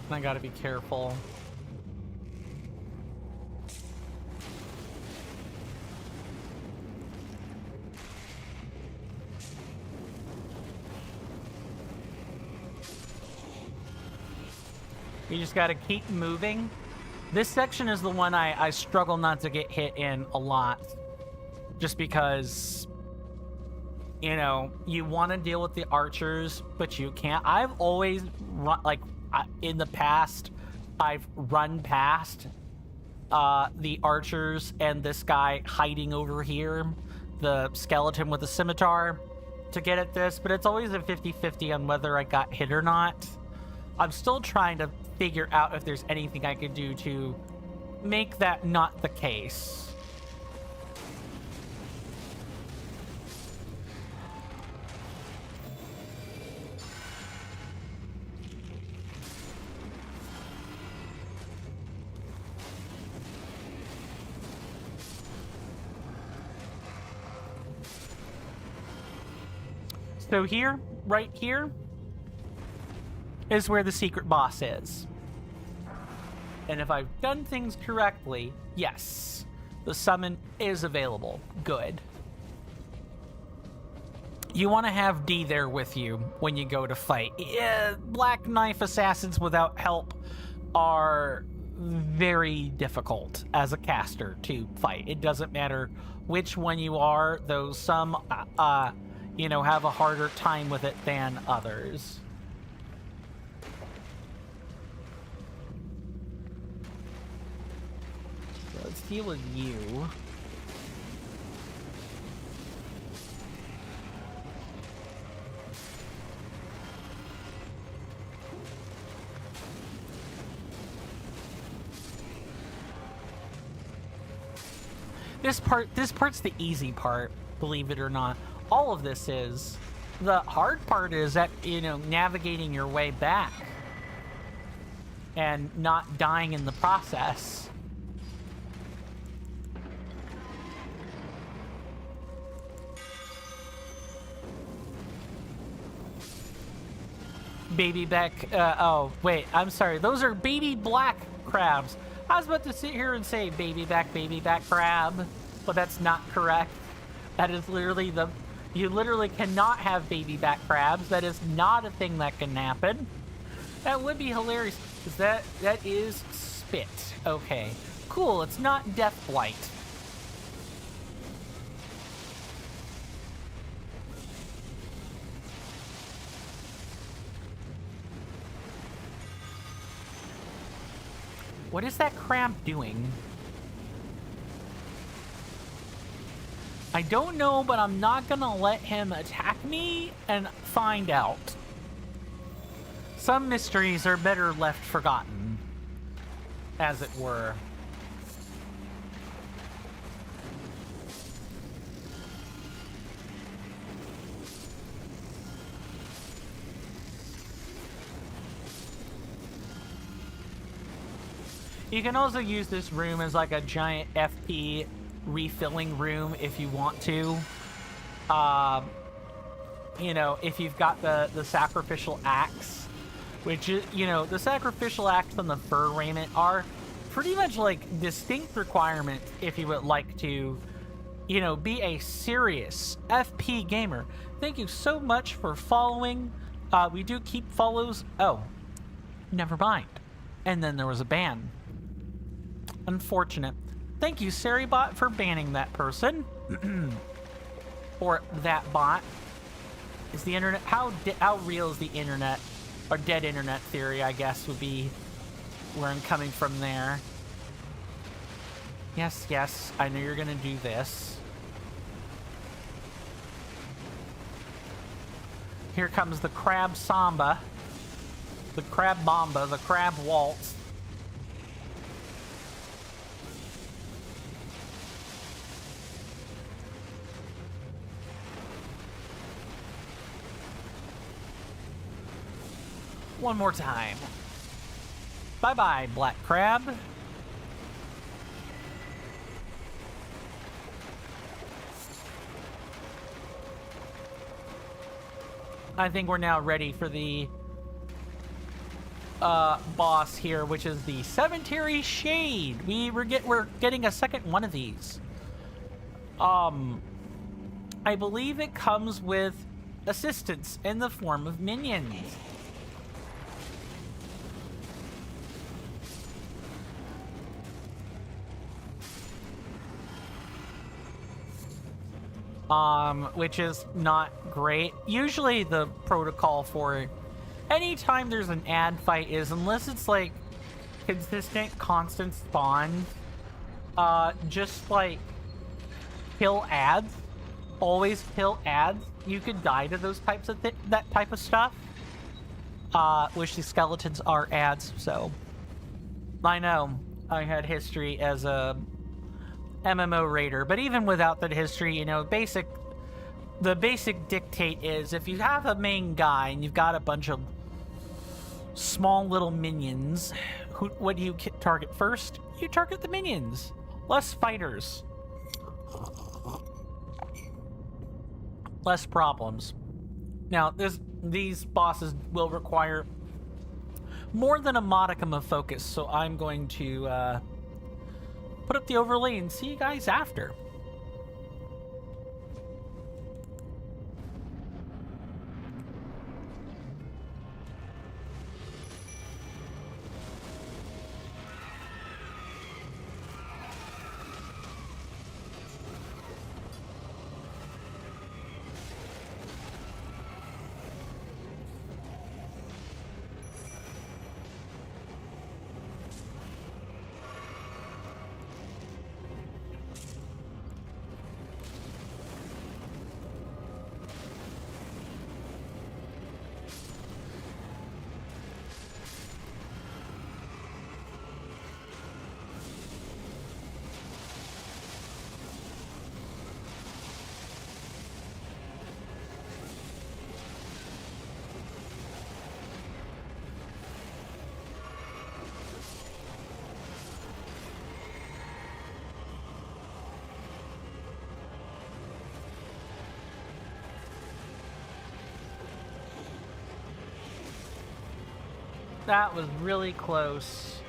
I gotta be careful. You just gotta keep moving. This section is the one I struggle not to get hit in a lot. Just because, you want to deal with the archers, but you can't. I've always run, in the past, I've run past the archers and this guy hiding over here, the skeleton with the scimitar, to get at this, but it's always a 50-50 on whether I got hit or not. I'm still trying to figure out if there's anything I could do to make that not the case. So here, right here, is where the secret boss is. And if I've done things correctly, yes, the summon is available. Good. You want to have D there with you when you go to fight. Yeah, Black Knife assassins without help are very difficult as a caster to fight. It doesn't matter which one you are, though some, you know, have a harder time with it than others. So let's deal with you. This part's the easy part, believe it or not. All of this is. The hard part is that, you know, navigating your way back and not dying in the process. Baby back, oh, wait, I'm sorry. Those are baby black crabs. I was about to sit here and say baby back crab, but that's not correct. That is literally the... You literally cannot have baby back crabs. That is not a thing that can happen. That would be hilarious. That is spit. Okay. Cool, it's not death blight. What is that crab doing? I don't know, but I'm not gonna let him attack me and find out. Some mysteries are better left forgotten, as it were. You can also use this room as like a giant FP refilling room if you want to. You know, if you've got the sacrificial axe, which is, you know, the sacrificial axe and the fur raiment are pretty much like distinct requirements if you would like to, you know, be a serious FP gamer. Thank you so much for following. We do keep follows. Oh, never mind. And then there was a ban. Unfortunate. Thank you, Saribot, for banning that person. Or that bot. Is the internet... How real is the internet? Or dead internet theory, I guess, would be where I'm coming from there. Yes, yes, I know you're gonna do this. Here comes the crab samba. The crab bomba, the crab waltz. One more time. Bye-bye, black crab. I think we're now ready for the boss here, which is the Cemetery Shade. We're getting a second one of these. I believe it comes with assistance in the form of minions. Which is not great. Usually the protocol for anytime there's an ad fight is, unless it's like consistent, constant spawns, just like kill ads always kill ads. You could die to those types of that type of stuff. Which the skeletons are ads, so I know I had history as a MMO raider, but even without that history, you know, the basic dictate is if you have a main guy and you've got a bunch of small little minions, what do you target first? You target the minions. Less fighters. Less problems. Now, these bosses will require more than a modicum of focus, so I'm going to put up the overlay and see you guys after. That was really close.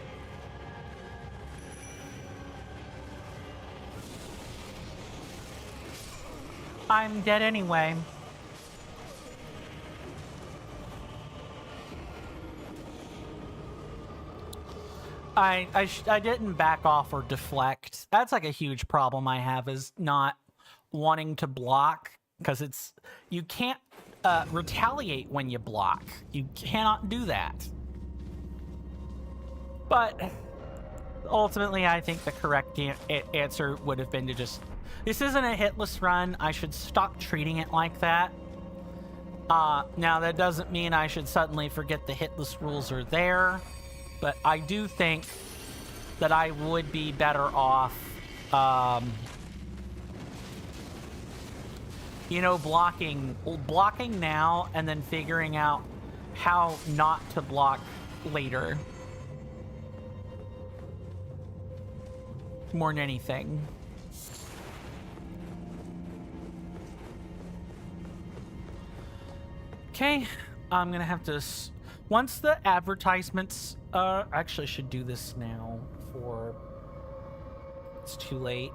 I'm dead anyway. I didn't back off or deflect. That's like a huge problem I have, is not wanting to block, because you can't retaliate when you block. You cannot do that. But ultimately, I think the correct answer would have been to just... This isn't a hitless run. I should stop treating it like that. Now, that doesn't mean I should suddenly forget the hitless rules are there. But I do think that I would be better off, you know, blocking now and then figuring out how not to block later. More than anything. Okay, I'm gonna have to... Once the advertisements... actually, I should do this now before it's too late.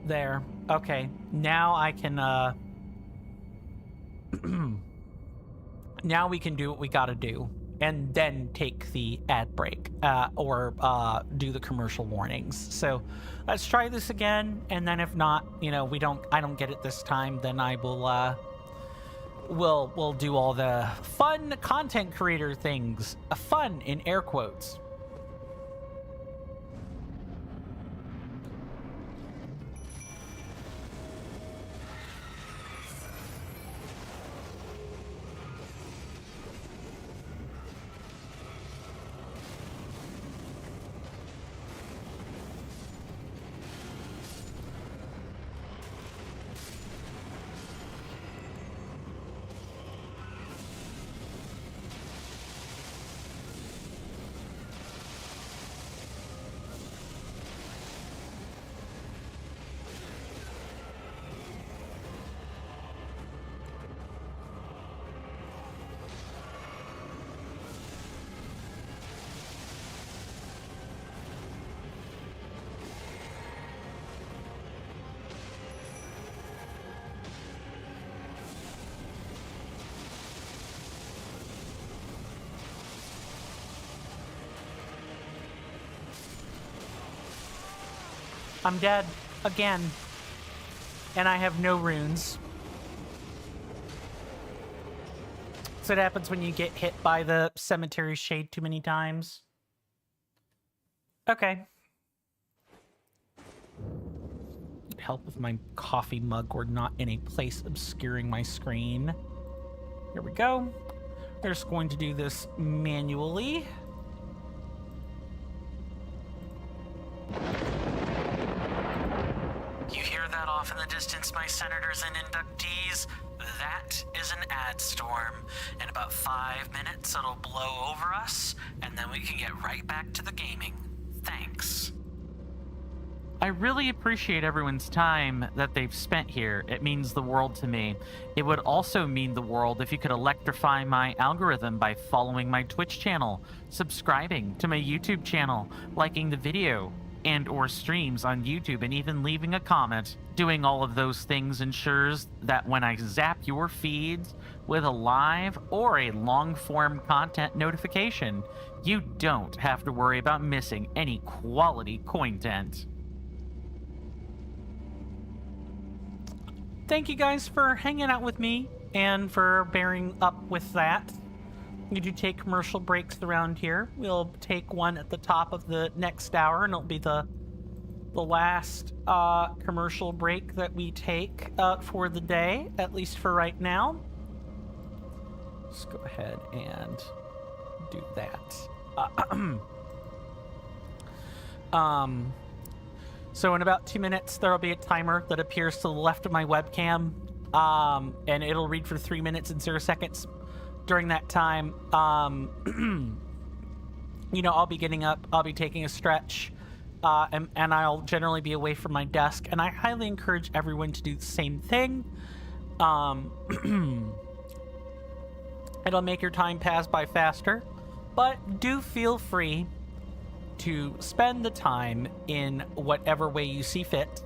There. Okay. Now I can, now we can do what we gotta do. And then take the ad break, or do the commercial warnings. So let's try this again, and then if not, you know, I don't get it this time, then I will, we'll do all the fun content creator things. Fun in air quotes. I'm dead again, and I have no runes. So it happens when you get hit by the cemetery shade too many times. Okay. Need help if my coffee mug were not in a place obscuring my screen. Here we go. We're just going to do this manually. You hear that off in the distance, my senators and inductees? That is an ad storm. In about 5 minutes, it'll blow over us, and then we can get right back to the gaming. Thanks. I really appreciate everyone's time that they've spent here. It means the world to me. It would also mean the world if you could electrify my algorithm by following my Twitch channel, subscribing to my YouTube channel, liking the video and or streams on YouTube, and even leaving a comment. Doing all of those things ensures that when I zap your feeds with a live or a long-form content notification, you don't have to worry about missing any quality content. Thank you guys for hanging out with me and for bearing up with that. We do take commercial breaks around here. We'll take one at the top of the next hour, and it'll be the last commercial break that we take for the day, at least for right now. Let's go ahead and do that. So in about 2 minutes, there'll be a timer that appears to the left of my webcam, and it'll read for 3 minutes and 0 seconds. During that time, you know, I'll be getting up, I'll be taking a stretch, and I'll generally be away from my desk, and I highly encourage everyone to do the same thing. It'll make your time pass by faster, but do feel free to spend the time in whatever way you see fit.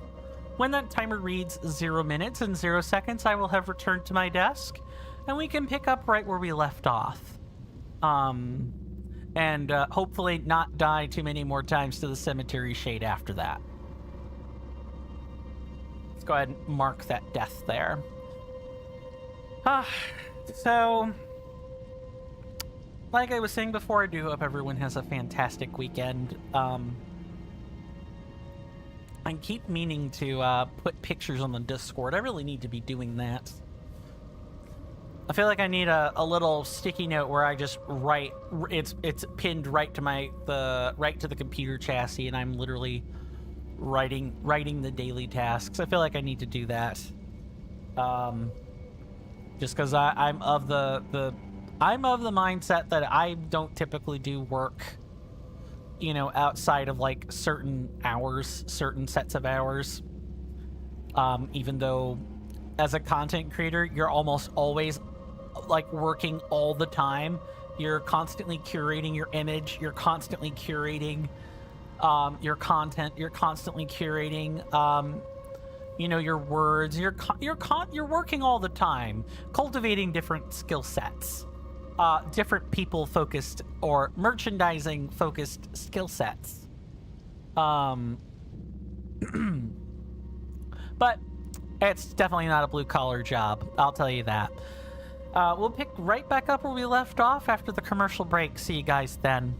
When that timer reads 0 minutes and 0 seconds, I will have returned to my desk, and we can pick up right where we left off. And hopefully not die too many more times to the cemetery shade after that. Let's go ahead and mark that death there. So, like I was saying before, I do hope everyone has a fantastic weekend. I keep meaning to put pictures on the Discord. I really need to be doing that. I feel like I need a little sticky note where I just write. It's pinned right to the computer chassis, and I'm literally writing the daily tasks. I feel like I need to do that. Just because I'm of the mindset that I don't typically do work, you know, outside of like certain hours, certain sets of hours. Even though as a content creator, you're almost always like working all the time. You're constantly curating your image, you're constantly curating your content, you're constantly curating you know, your words, you're working all the time, cultivating different skill sets, different people focused or merchandising focused skill sets. But it's definitely not a blue collar job, I'll tell you that. We'll pick right back up where we left off after the commercial break. See you guys then.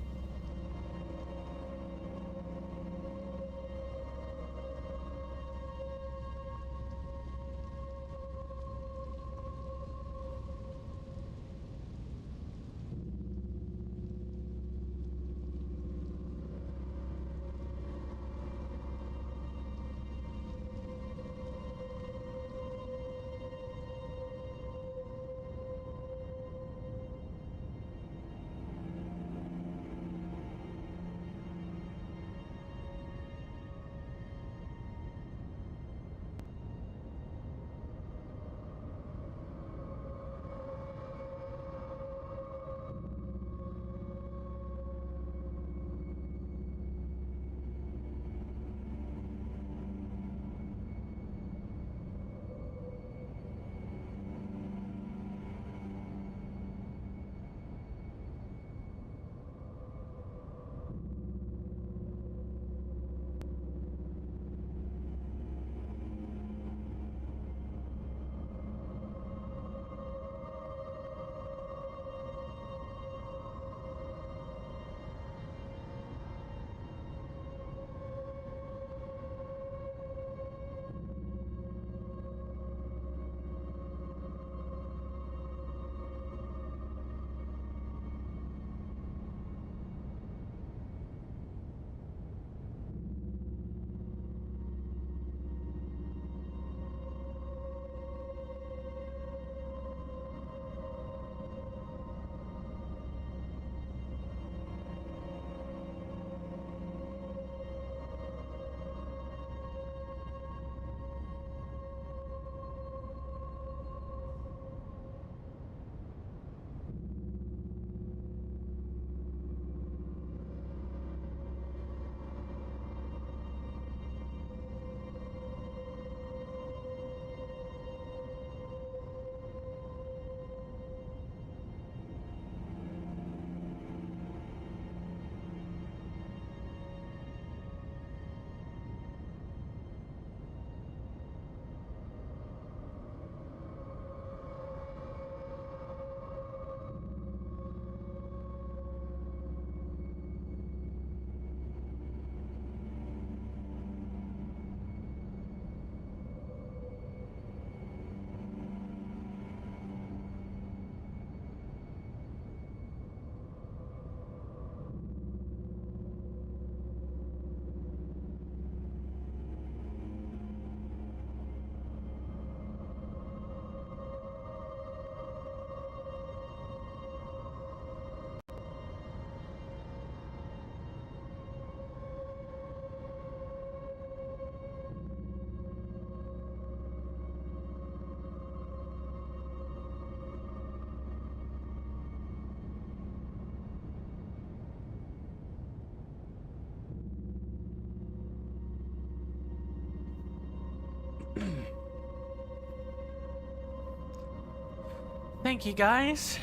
Thank you guys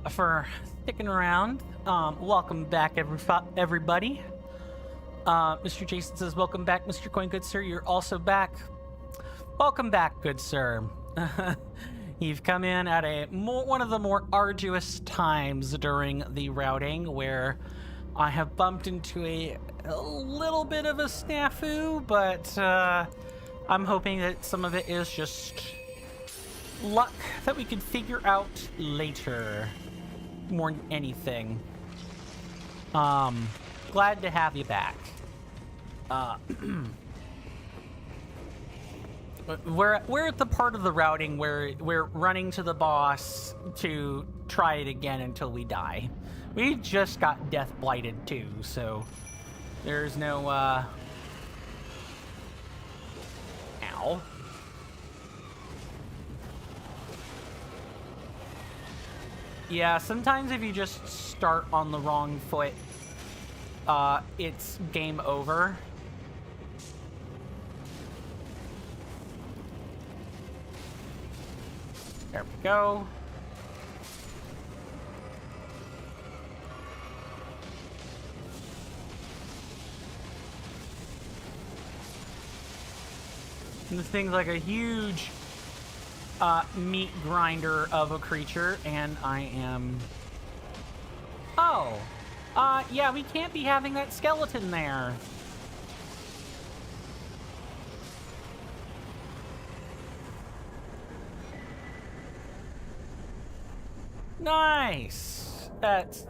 for sticking around. Welcome back, everybody. Mr. Jason says, welcome back, Mr. Coin, good sir. You're also back. Welcome back, good sir. You've come in at one of the more arduous times during the routing, where I have bumped into a little bit of a snafu, but I'm hoping that some of it is just luck that we can figure out later, more than anything. Glad to have you back. We're at the part of the routing where we're running to the boss to try it again until we die. We just got death blighted too, so there's no ow. Yeah, sometimes if you just start on the wrong foot, it's game over. There we go. And this thing's like a huge meat grinder of a creature, and I am... Oh! Yeah, we can't be having that skeleton there. Nice! That's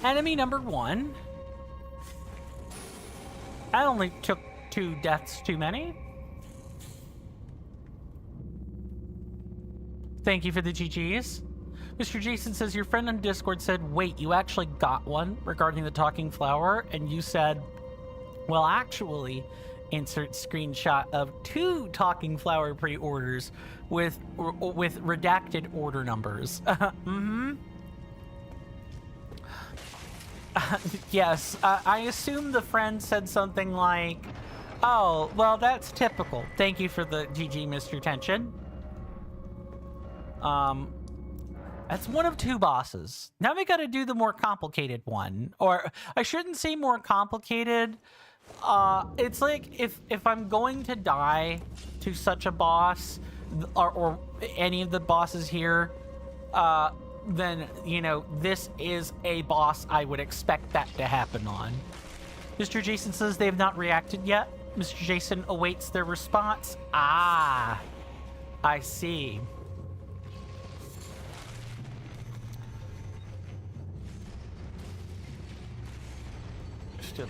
enemy number 1. That only took 2 deaths too many. Thank you for the GGs. Mr. Jason says, your friend on Discord said, wait, you actually got one regarding the talking flower? And you said, well, actually, insert screenshot of 2 talking flower pre-orders with redacted order numbers. Yes, I assume the friend said something like, oh, well, that's typical. Thank you for the GG, Mr. Tension. That's one of 2 bosses. Now we gotta do the more complicated one. Or, I shouldn't say more complicated. It's like, if I'm going to die to such a boss, or any of the bosses here, then, you know, this is a boss I would expect that to happen on. Mr. Jason says they have not reacted yet. Mr. Jason awaits their response. Ah, I see.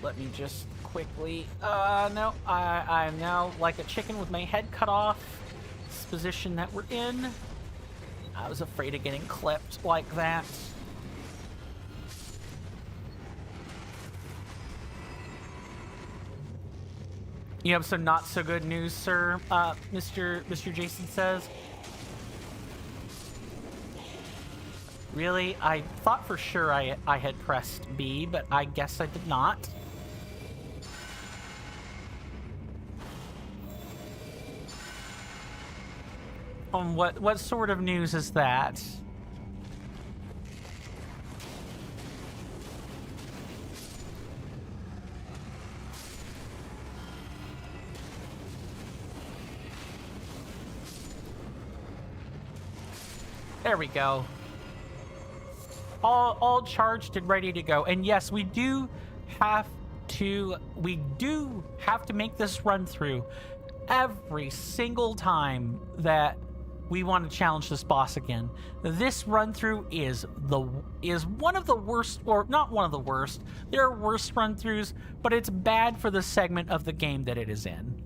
Let me just quickly... no, I'm now like a chicken with my head cut off. This position that we're in. I was afraid of getting clipped like that. You have some not so good news, sir, Mr. Jason says. Really? I thought for sure I had pressed B, but I guess I did not. What sort of news is that? There we go. All charged and ready to go. And yes, we do have to make this run through every single time that we want to challenge this boss again. This run through is one of the worst, or not one of the worst. There are worse run throughs, but it's bad for the segment of the game that it is in.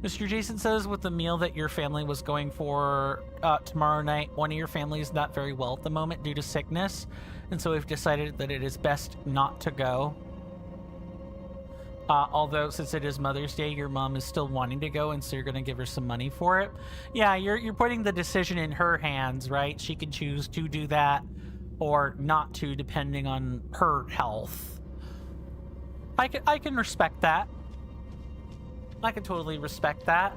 Mr. Jason says, with the meal that your family was going for tomorrow night, one of your family is not very well at the moment due to sickness, and so we've decided that it is best not to go. Although, since it is Mother's Day, your mom is still wanting to go, and so you're going to give her some money for it. Yeah, you're putting the decision in her hands, right? She can choose to do that or not to, depending on her health. I can respect that. I can totally respect that.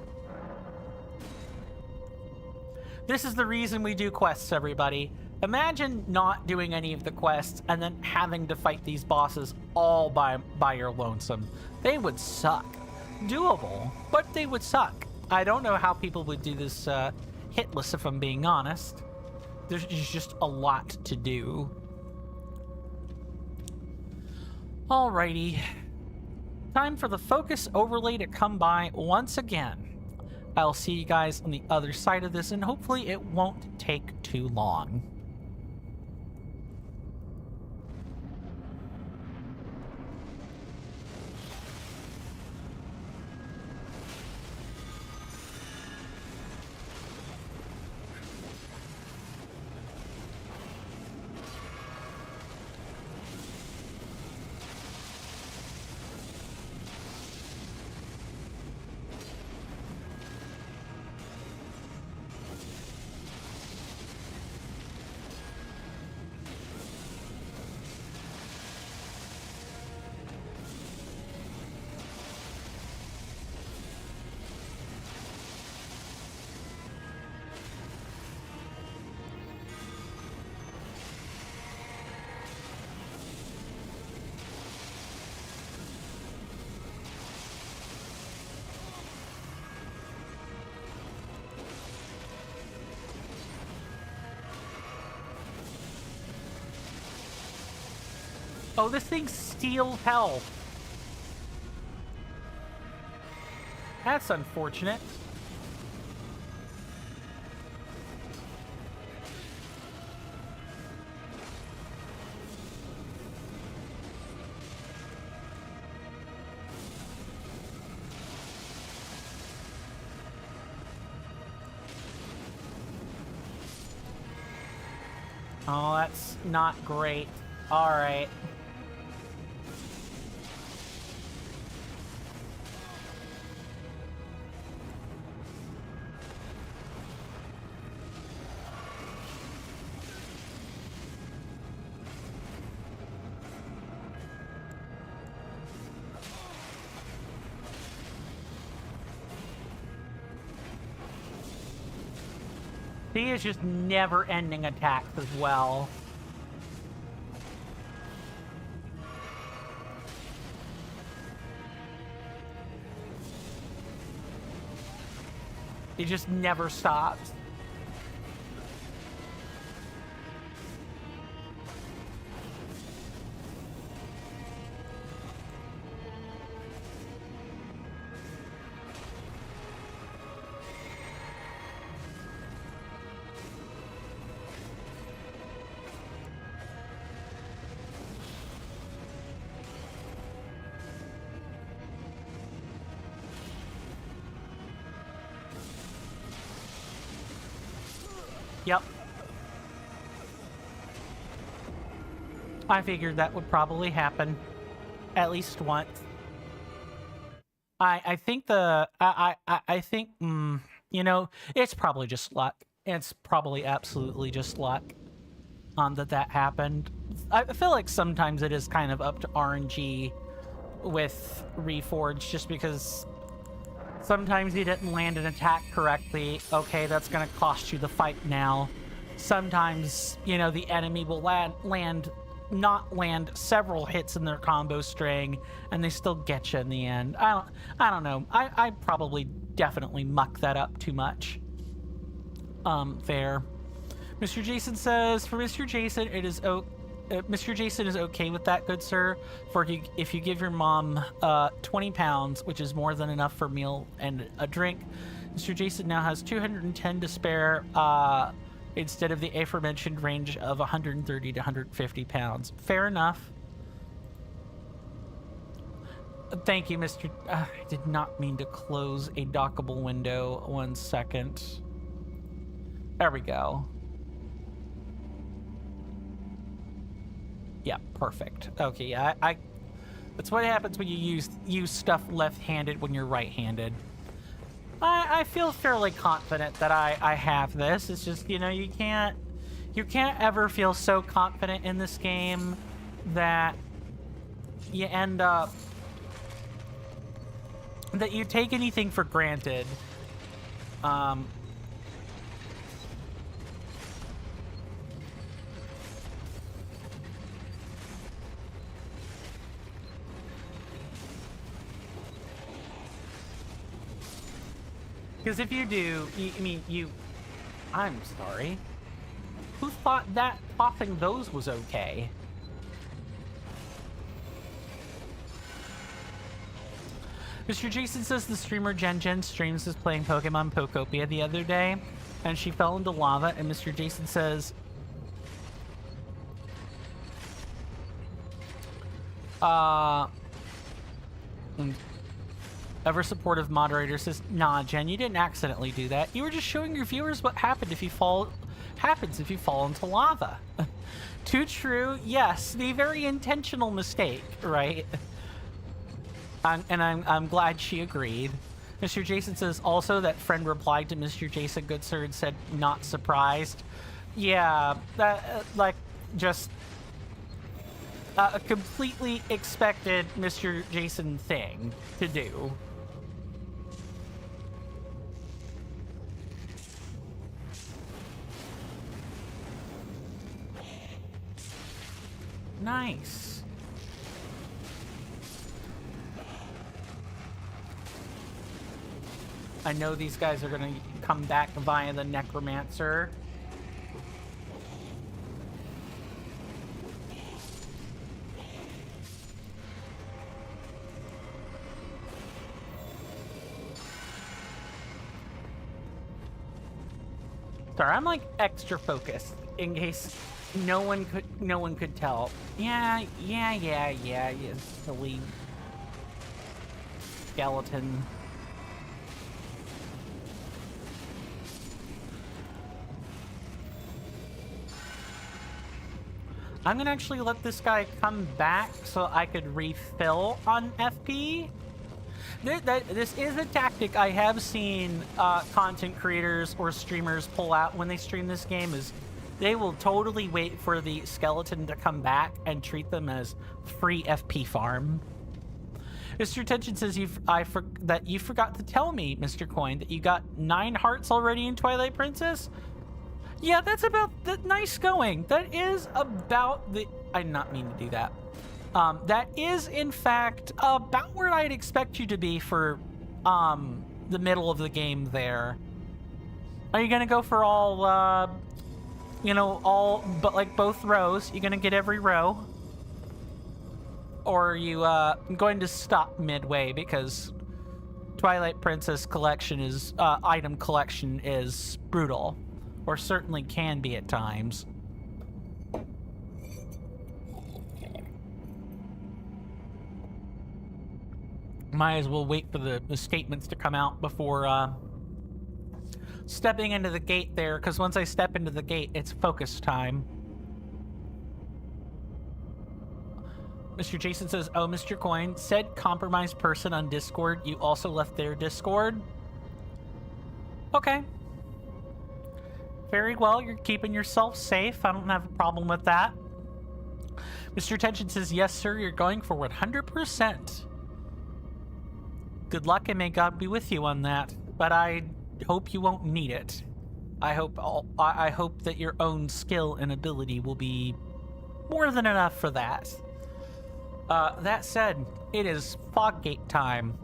This is the reason we do quests, everybody. Imagine not doing any of the quests and then having to fight these bosses all by your lonesome. They would suck. Doable, but they would suck. I don't know how people would do this hitless, if I'm being honest. There's just a lot to do. Alrighty. Time for the focus overlay to come by once again. I'll see you guys on the other side of this, and hopefully it won't take too long. Oh, this thing's steel hell. That's unfortunate. Oh, that's not great. All right. He is just never-ending attacks as well. He just never stops. Yep. I figured that would probably happen at least once. I think you know, it's probably just luck. It's probably absolutely just luck that happened. I feel like sometimes it is kind of up to RNG with Reforged, just because sometimes you didn't land an attack correctly. Okay, that's going to cost you the fight now. Sometimes, you know, the enemy will not land several hits in their combo string, and they still get you in the end. I don't know. I probably definitely muck that up too much. Fair. Mr. Jason says, for Mr. Jason, it is Mr. Jason is okay with that, good sir. For if you give your mom 20 pounds, which is more than enough for a meal and a drink, Mr. Jason now has 210 to spare instead of the aforementioned range of 130 to 150 pounds. Fair enough. Thank you, Mr. I did not mean to close a dockable window. 1 second. There we go. Yeah, perfect. Okay, I that's what happens when you use stuff left-handed when you're right-handed. I feel fairly confident that I have this. It's just, you know, you can't ever feel so confident in this game that you end up that you take anything for granted. Because if you do, I mean, I'm sorry. Who thought that tossing those was okay? Mr. Jason says the streamer Jen streams is playing Pokemon Pokopia the other day, and she fell into lava, and Mr. Jason says... Ever supportive moderator says, nah, Jen, you didn't accidentally do that. You were just showing your viewers what happens if you fall into lava. Too true. Yes, the very intentional mistake, right? I'm glad she agreed. Mr. Jason says also that friend replied to Mr. Jason Goodsir and said, not surprised. Yeah, that, like, just a completely expected Mr. Jason thing to do. Nice. I know these guys are gonna come back via the Necromancer. Sorry, I'm like extra focused in case no one could tell. Yeah, you silly skeleton. I'm gonna actually let this guy come back so I could refill on FP. This is a tactic I have seen content creators or streamers pull out when they stream this game, is they will totally wait for the skeleton to come back and treat them as free FP farm. Mr. Tension says that you forgot to tell me, Mr. Coin, that you got 9 hearts already in Twilight Princess. Yeah, that's about the nice going. That is about the... I did not mean to do that. That is, in fact, about where I'd expect you to be for the middle of the game there. Are you going to go for all, you know, all, but like both rows? You going to get every row? Or are you going to stop midway because Twilight Princess collection is, item collection is brutal. Or certainly can be at times. Might as well wait for the statements to come out before stepping into the gate there, because once I step into the gate, it's focus time. Mr. Jason says, oh, Mr. Coin, said compromised person on Discord, you also left their Discord? Okay. Very well, you're keeping yourself safe. I don't have a problem with that. Mr. Tension says, yes, sir, you're going for 100%. Good luck and may God be with you on that. But I hope you won't need it. I hope that your own skill and ability will be more than enough for that. That said, it is Foggate time.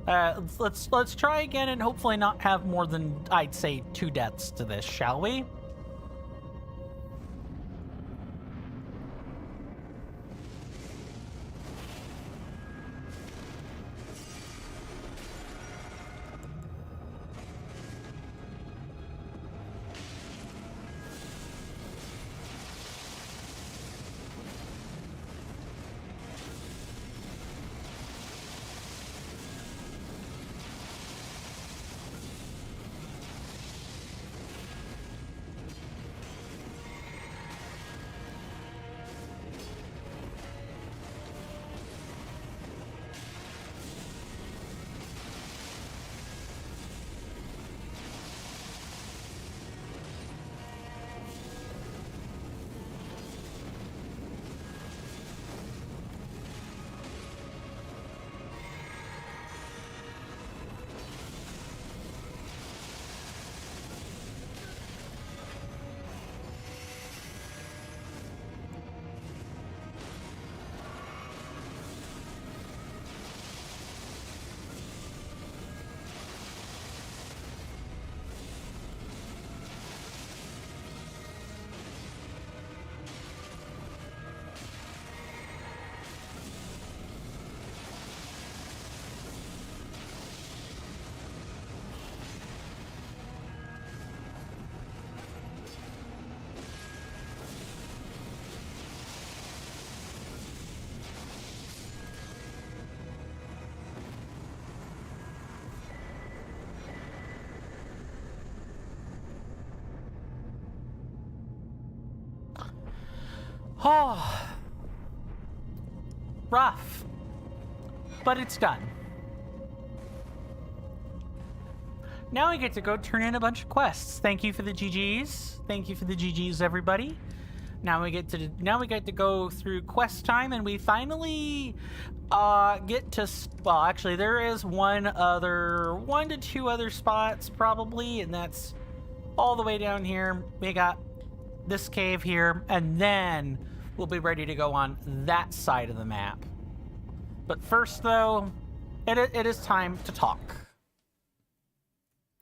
Let's try again and hopefully not have more than, I'd say, 2 deaths to this, shall we? Oh, rough, but it's done. Now we get to go turn in a bunch of quests. Thank you for the GGs. Thank you for the GGs, everybody. Now we get to go through quest time, and we finally get to, well, actually there is one to two other spots probably, and that's all the way down here. We got this cave here, and then we'll be ready to go on that side of the map. But first though, it is time to talk.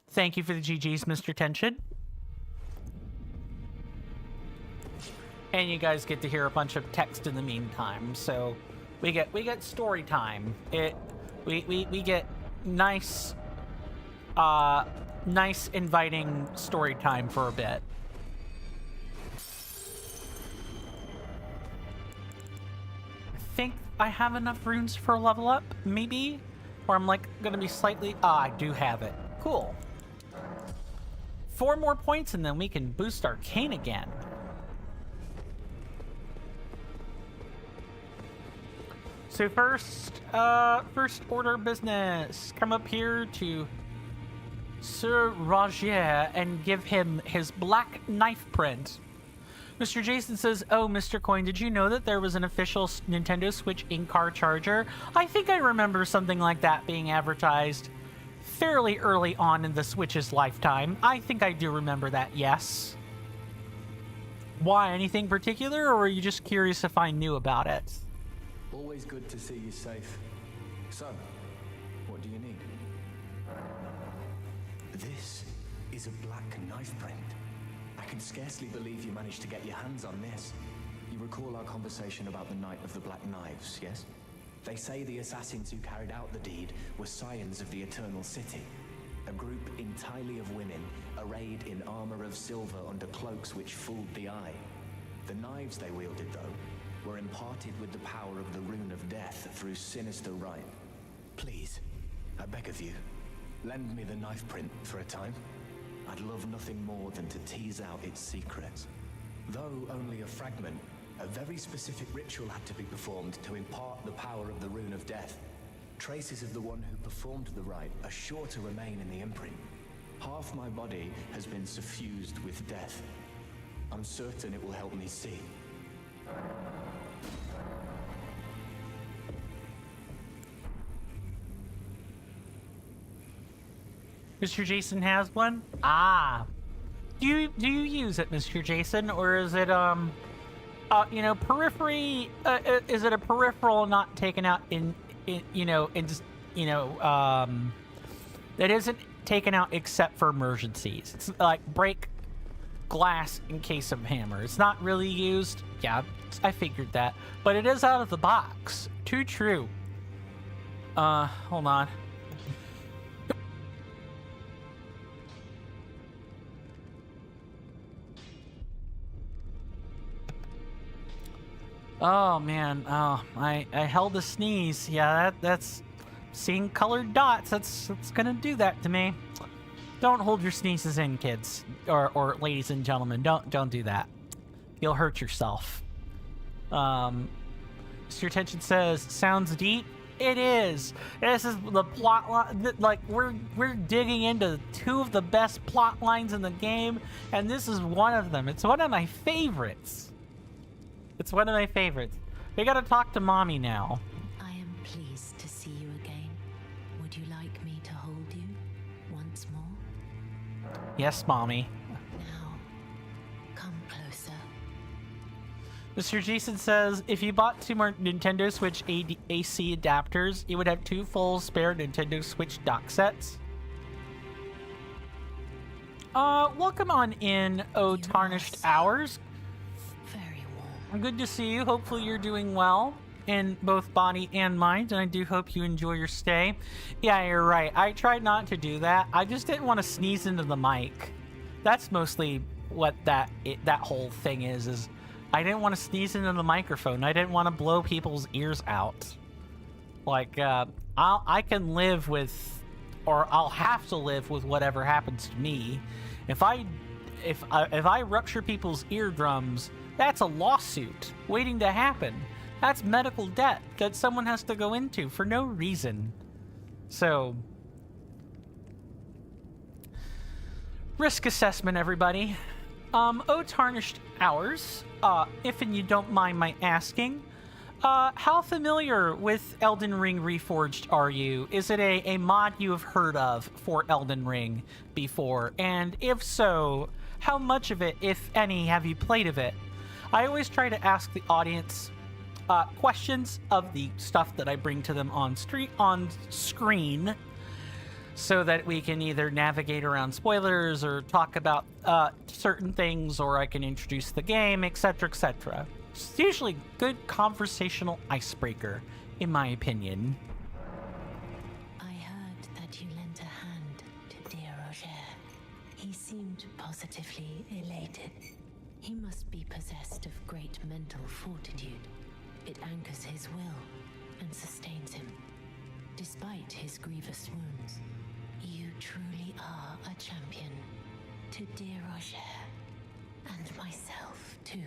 Thank you for the GGs, Mr. Tension. And you guys get to hear a bunch of text in the meantime. So we get story time. We get nice nice inviting story time for a bit. I think I have enough runes for a level up, maybe? Or I'm like gonna be slightly, I do have it. Cool. 4 more points and then we can boost Arcane again. So first order business. Come up here to Sir Roger and give him his black knife print. Mr. Jason says, oh, Mr. Coin, did you know that there was an official Nintendo Switch in-car charger? I think I remember something like that being advertised fairly early on in the Switch's lifetime. I think I do remember that, yes. Why, anything particular, or are you just curious if I knew about it? Always good to see you safe. So, what do you need? This is a black knife print. I can scarcely believe you managed to get your hands on this. You recall our conversation about the Night of the Black Knives, yes? They say the assassins who carried out the deed were scions of the Eternal City, a group entirely of women arrayed in armor of silver under cloaks which fooled the eye. The knives they wielded, though, were imparted with the power of the Rune of Death through sinister rite. Please, I beg of you, lend me the knife print for a time. I'd love nothing more than to tease out its secrets. Though only a fragment, a very specific ritual had to be performed to impart the power of the Rune of Death. Traces of the one who performed the rite are sure to remain in the imprint. Half my body has been suffused with death. I'm certain it will help me see. Mr. Jason has one? Ah. Do you use it, Mr. Jason, or is it periphery? Is it a peripheral not taken out that isn't taken out except for emergencies? It's like break glass in case of hammer. It's not really used. Yeah, I figured that, but it is out of the box. Too true. Hold on. Oh man, oh, I held a sneeze. Yeah, that's seeing colored dots. That's gonna do that to me. Don't hold your sneezes in, kids, or ladies and gentlemen. Don't do that. You'll hurt yourself. Mr. Tension says, sounds deep. It is. This is the plot line. Like we're digging into 2 of the best plot lines in the game, and this is one of them. It's one of my favorites. It's one of my favorites. We gotta talk to Mommy now. I am pleased to see you again. Would you like me to hold you once more? Yes, Mommy. Now, come closer. Mr. Jason says, if you bought 2 more Nintendo Switch AC adapters, you would have 2 full spare Nintendo Switch dock sets. Welcome on in, oh Tarnished Hours. Very warm. Good to see you. Hopefully you're doing well in both body and mind, and I do hope you enjoy your stay. Yeah, you're right. I tried not to do that. I just didn't want to sneeze into the mic. That's mostly what that whole thing is I didn't want to sneeze into the microphone. I didn't want to blow people's ears out. Like, I can live with, or I'll have to live with whatever happens to me. If I if I rupture people's eardrums, that's a lawsuit waiting to happen. That's medical debt that someone has to go into for no reason. So, risk assessment, everybody. Oh, Tarnished Hours, if and you don't mind my asking, how familiar with Elden Ring Reforged are you? Is it a mod you have heard of for Elden Ring before? And if so, how much of it, if any, have you played of it? I always try to ask the audience questions of the stuff that I bring to them on screen, so that we can either navigate around spoilers or talk about certain things, or I can introduce the game, etc., etc. It's usually good conversational icebreaker, in my opinion. I heard that you lent a hand to dear Roger. He seemed positively elated. He must be possessed of great mental fortitude. It anchors his will and sustains him. Despite his grievous wounds, you truly are a champion. To dear Roger, and myself too.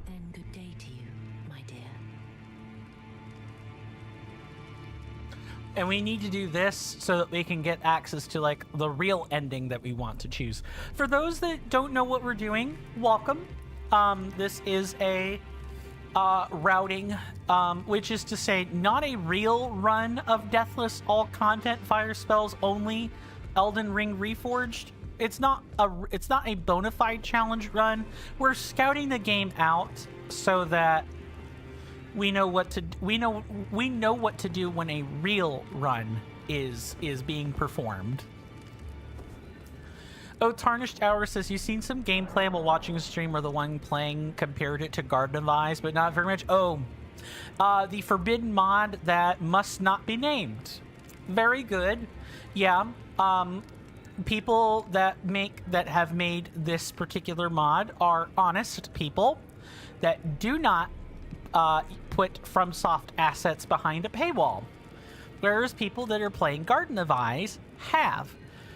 Then good day to you, my dear. And we need to do this so that we can get access to, like, the real ending that we want to choose. For those that don't know what we're doing, welcome. This is a routing, which is to say not a real run of Deathless, all content, fire spells only, Elden Ring Reforged. It's not a bona fide challenge run. We're scouting the game out so that we know what to do when a real run is being performed. Oh, Tarnished Hour says, you've seen some gameplay while watching a stream where the one playing compared it to Garden of Eyes, but not very much. Oh, the forbidden mod that must not be named. Very good. Yeah. People that have made this particular mod are honest people that do not put FromSoft assets behind a paywall, whereas people that are playing Garden of Eyes have.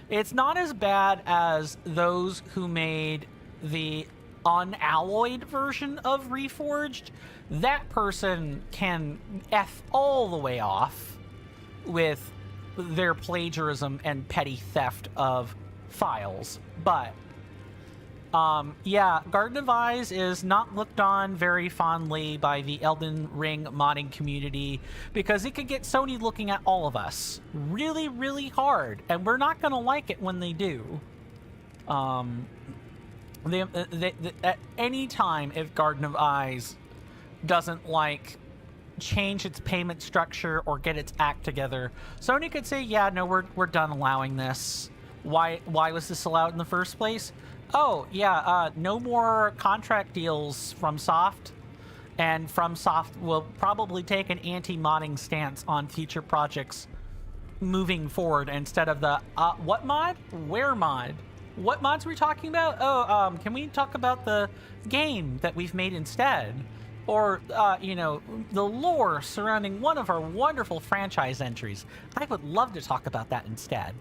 It's not as bad as those who made the unalloyed version of Reforged. That person can F all the way off with their plagiarism and petty theft of files. But yeah, Garden of Eyes is not looked on very fondly by the Elden Ring modding community because it could get Sony looking at all of us really, really hard, and we're not going to like it when they do. At any time, if Garden of Eyes doesn't change its payment structure or get its act together, Sony could say, yeah, no, we're done allowing this. Why was this allowed in the first place? Oh, yeah, no more contract deals from FromSoft, and FromSoft will probably take an anti-modding stance on future projects moving forward instead of the, what mod? Where mod? What mods are we talking about? Oh, can we talk about the game that we've made instead? Or, you know, the lore surrounding one of our wonderful franchise entries. I would love to talk about that instead.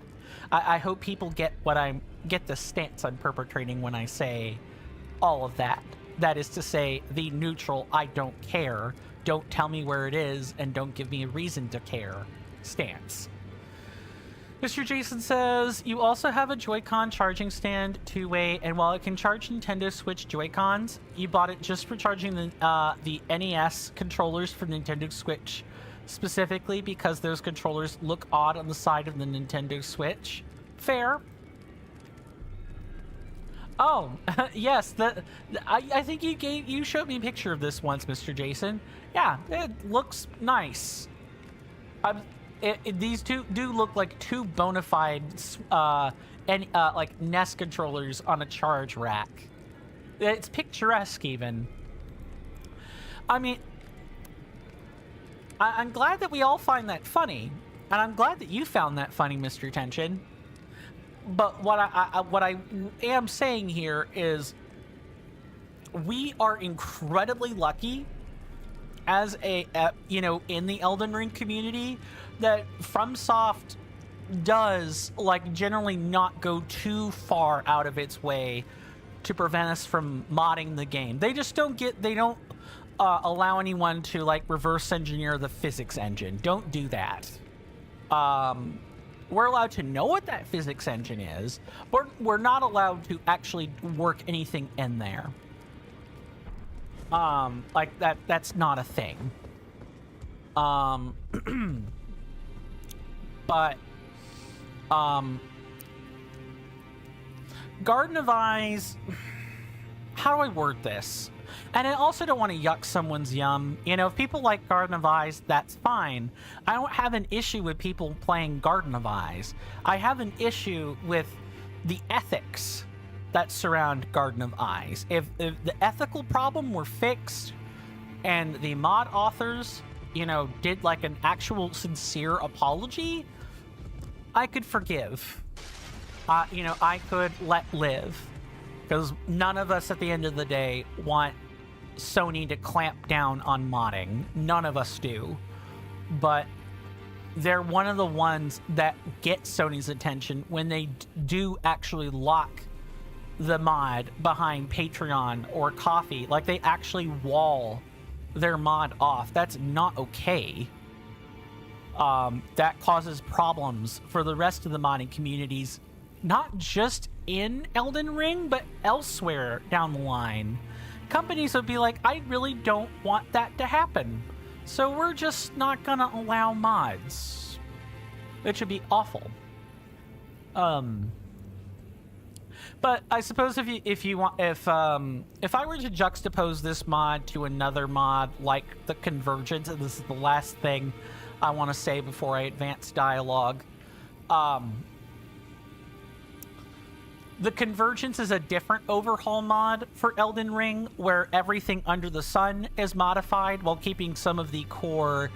I hope people get the stance I'm perpetrating when I say all of that. That is to say, the neutral, I don't care, don't tell me where it is, and don't give me a reason to care stance. Mr. Jason says, you also have a Joy-Con charging stand two-way, and while it can charge Nintendo Switch Joy-Cons, you bought it just for charging the NES controllers for Nintendo Switch, specifically because those controllers look odd on the side of the Nintendo Switch. Fair. Oh, yes, I think you showed me a picture of this once, Mr. Jason. Yeah, it looks nice. These two do look like two bona fide like NES controllers on a charge rack. It's picturesque even. I mean, I'm glad that we all find that funny, and I'm glad that you found that funny, Mr. Tension. But what I am saying here is we are incredibly lucky as a you know, in the Elden Ring community, that FromSoft does like generally not go too far out of its way to prevent us from modding the game. They just don't allow anyone to like reverse engineer the physics engine. Don't do that. We're allowed to know what that physics engine is, but we're not allowed to actually work anything in there. Like that's not a thing. But Garden of Eyes, how do I word this? And I also don't want to yuck someone's yum. You know, if people like Garden of Eyes, that's fine. I don't have an issue with people playing Garden of Eyes. I have an issue with the ethics that surround Garden of Eyes. If the ethical problem were fixed and the mod authors, you know, did like an actual sincere apology, I could forgive. You know, I could let live. Because none of us at the end of the day want Sony to clamp down on modding. None of us do. But they're one of the ones that get Sony's attention when they do actually lock the mod behind Patreon or Coffee. Like, they actually wall their mod off. That's not okay. That causes problems for the rest of the modding communities, not just in Elden Ring, but elsewhere down the line. Companies would be like, I really don't want that to happen, so we're just not gonna allow mods. It should be awful. But I suppose if I were to juxtapose this mod to another mod like the Convergence, and this is the last thing I want to say before I advance dialogue, the Convergence is a different overhaul mod for Elden Ring, where everything under the sun is modified while keeping some of the core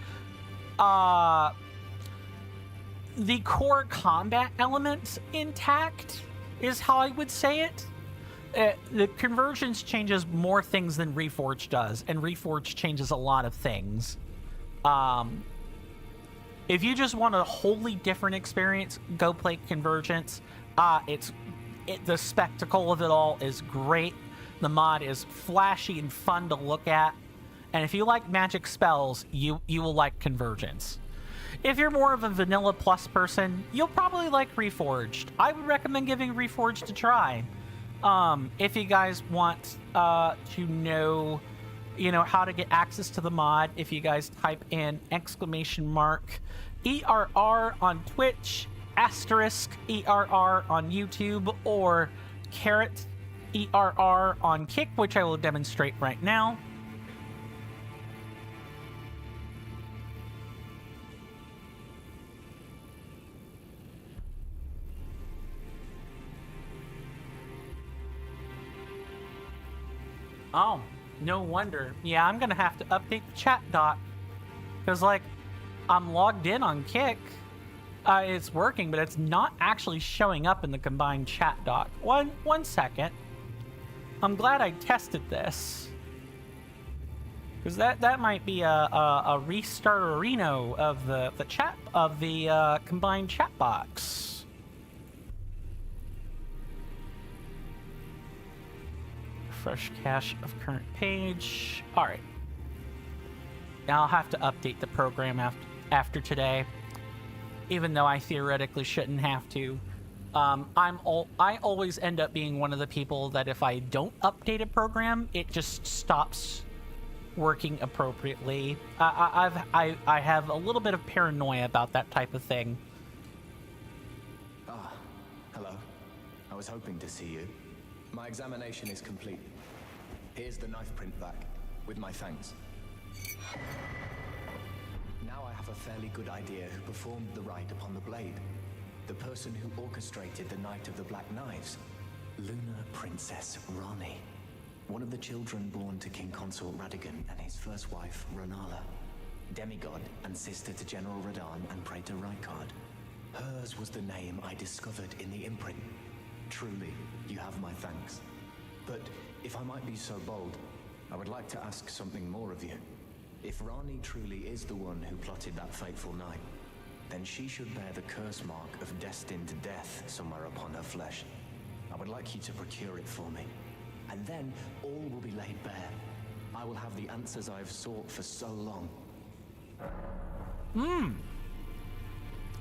combat elements intact, is how I would say it. The Convergence changes more things than Reforged does, and Reforged changes a lot of things. If you just want a wholly different experience, go play Convergence. The spectacle of it all is great. The mod is flashy and fun to look at. And if you like magic spells, you will like Convergence. If you're more of a Vanilla Plus person, you'll probably like Reforged. I would recommend giving Reforged a try. If you guys want to know, you know, how to get access to the mod, if you guys type in !ERR on Twitch, *ERR on YouTube, or !ERR on Kick, which I will demonstrate right now. Oh, no wonder. Yeah, I'm gonna have to update the chat doc. Because, like, I'm logged in on Kick. It's working, but it's not actually showing up in the combined chat doc. One second. I'm glad I tested this. Because that might be a restart or reno of the chat of the combined chat box. Fresh cache of current page. All right. Now I'll have to update the program after today, even though I theoretically shouldn't have to. I always end up being one of the people that if I don't update a program, it just stops working appropriately. I have a little bit of paranoia about that type of thing. Ah, hello. I was hoping to see you. My examination is complete. Here's the knife print back, with my thanks. Now I have a fairly good idea who performed the rite upon the blade. The person who orchestrated the Night of the Black Knives. Lunar Princess Rani. One of the children born to King Consort Radigan and his first wife, Ranala. Demigod and sister to General Radahn and Praetor Rykard. Hers was the name I discovered in the imprint. Truly, you have my thanks. But if I might be so bold, I would like to ask something more of you. If Rani truly is the one who plotted that fateful night, then she should bear the curse mark of destined death somewhere upon her flesh. I would like you to procure it for me, and then all will be laid bare. I will have the answers I have sought for so long.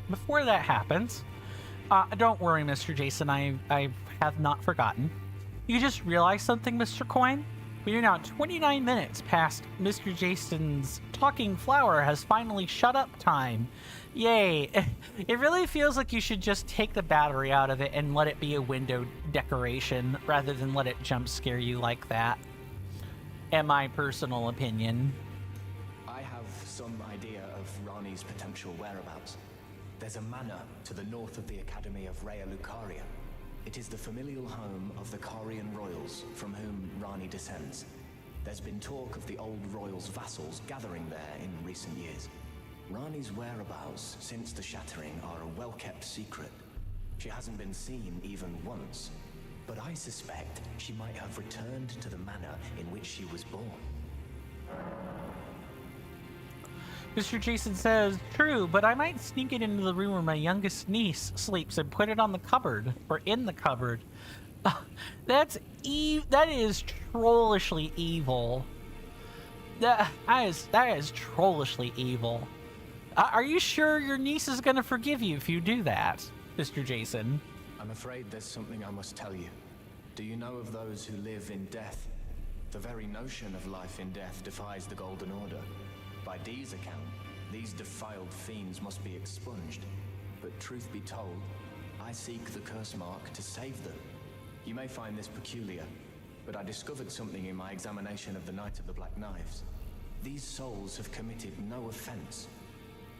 Before that happens, don't worry, Mr. Jason, I have not forgotten. You just realized something, Mr. Coin? We are now 29 minutes past Mr. Jason's talking flower has finally shut up time. Yay. It really feels like you should just take the battery out of it and let it be a window decoration rather than let it jump scare you like that. In my personal opinion. I have some idea of Rani's potential whereabouts. There's a manor to the north of the Academy of Rea Lucaria. It is the familial home of the Carian royals from whom Rani descends. There's been talk of the old royals' vassals gathering there in recent years. Rani's whereabouts since the shattering are a well-kept secret. She hasn't been seen even once, but I suspect she might have returned to the manor in which she was born. Mr. Jason says, true, but I might sneak it into the room where my youngest niece sleeps and put it on the cupboard, or in the cupboard. That is trollishly evil. That is trollishly evil. Are you sure your niece is going to forgive you if you do that, Mr. Jason? I'm afraid there's something I must tell you. Do you know of those who live in death? The very notion of life in death defies the Golden Order. By Dee's account, these defiled fiends must be expunged. But truth be told, I seek the curse mark to save them. You may find this peculiar, but I discovered something in my examination of the Knight of the Black Knives. These souls have committed no offense.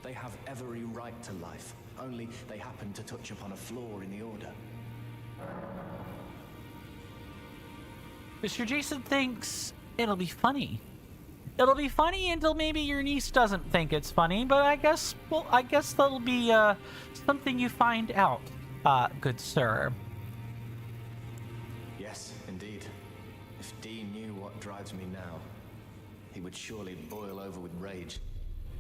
They have every right to life, only they happen to touch upon a flaw in the Order. Mr. Jason thinks it'll be funny. It'll be funny until maybe your niece doesn't think it's funny, but I guess that'll be something you find out, good sir. Yes, indeed. If Dee knew what drives me now, he would surely boil over with rage.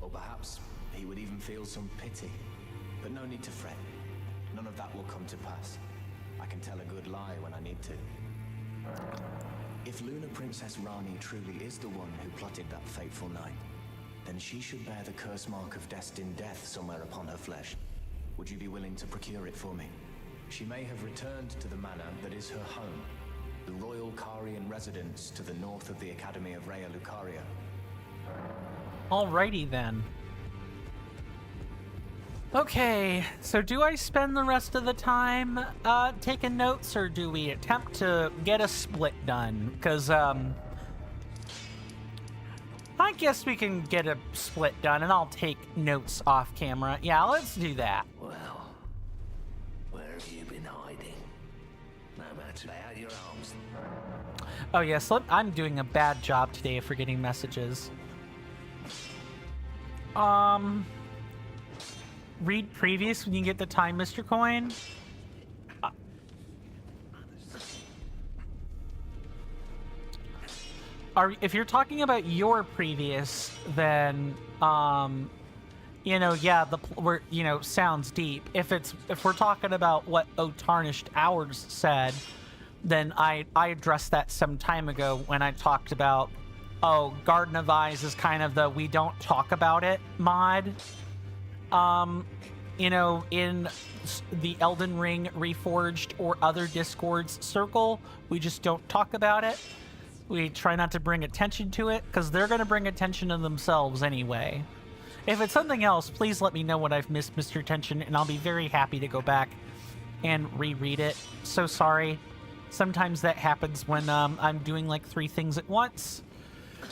Or perhaps he would even feel some pity. But no need to fret. None of that will come to pass. I can tell a good lie when I need to. If Lunar Princess Rani truly is the one who plotted that fateful night, then she should bear the curse mark of destined death somewhere upon her flesh. Would you be willing to procure it for me? She may have returned to the manor that is her home, the royal Carian residence to the north of the Academy of Rea Lucaria. Alrighty then. Okay, so do I spend the rest of the time taking notes, or do we attempt to get a split done? Because, I guess we can get a split done, and I'll take notes off camera. Yeah, let's do that. Well, where have you been hiding? No matter out your arms. Oh, yes, I'm doing a bad job today of forgetting messages. Read previous when you get the time, Mr. Coin. If you're talking about your previous, then sounds deep. If we're talking about what O Tarnished Hours said, then I addressed that some time ago when I talked about, Garden of Eyes is kind of the we don't talk about it mod. In the Elden Ring, Reforged, or other Discords circle, we just don't talk about it. We try not to bring attention to it, because they're going to bring attention to themselves anyway. If it's something else, please let me know what I've missed, Mr. Tension, and I'll be very happy to go back and reread it. So sorry. Sometimes that happens when I'm doing like 3 things at once.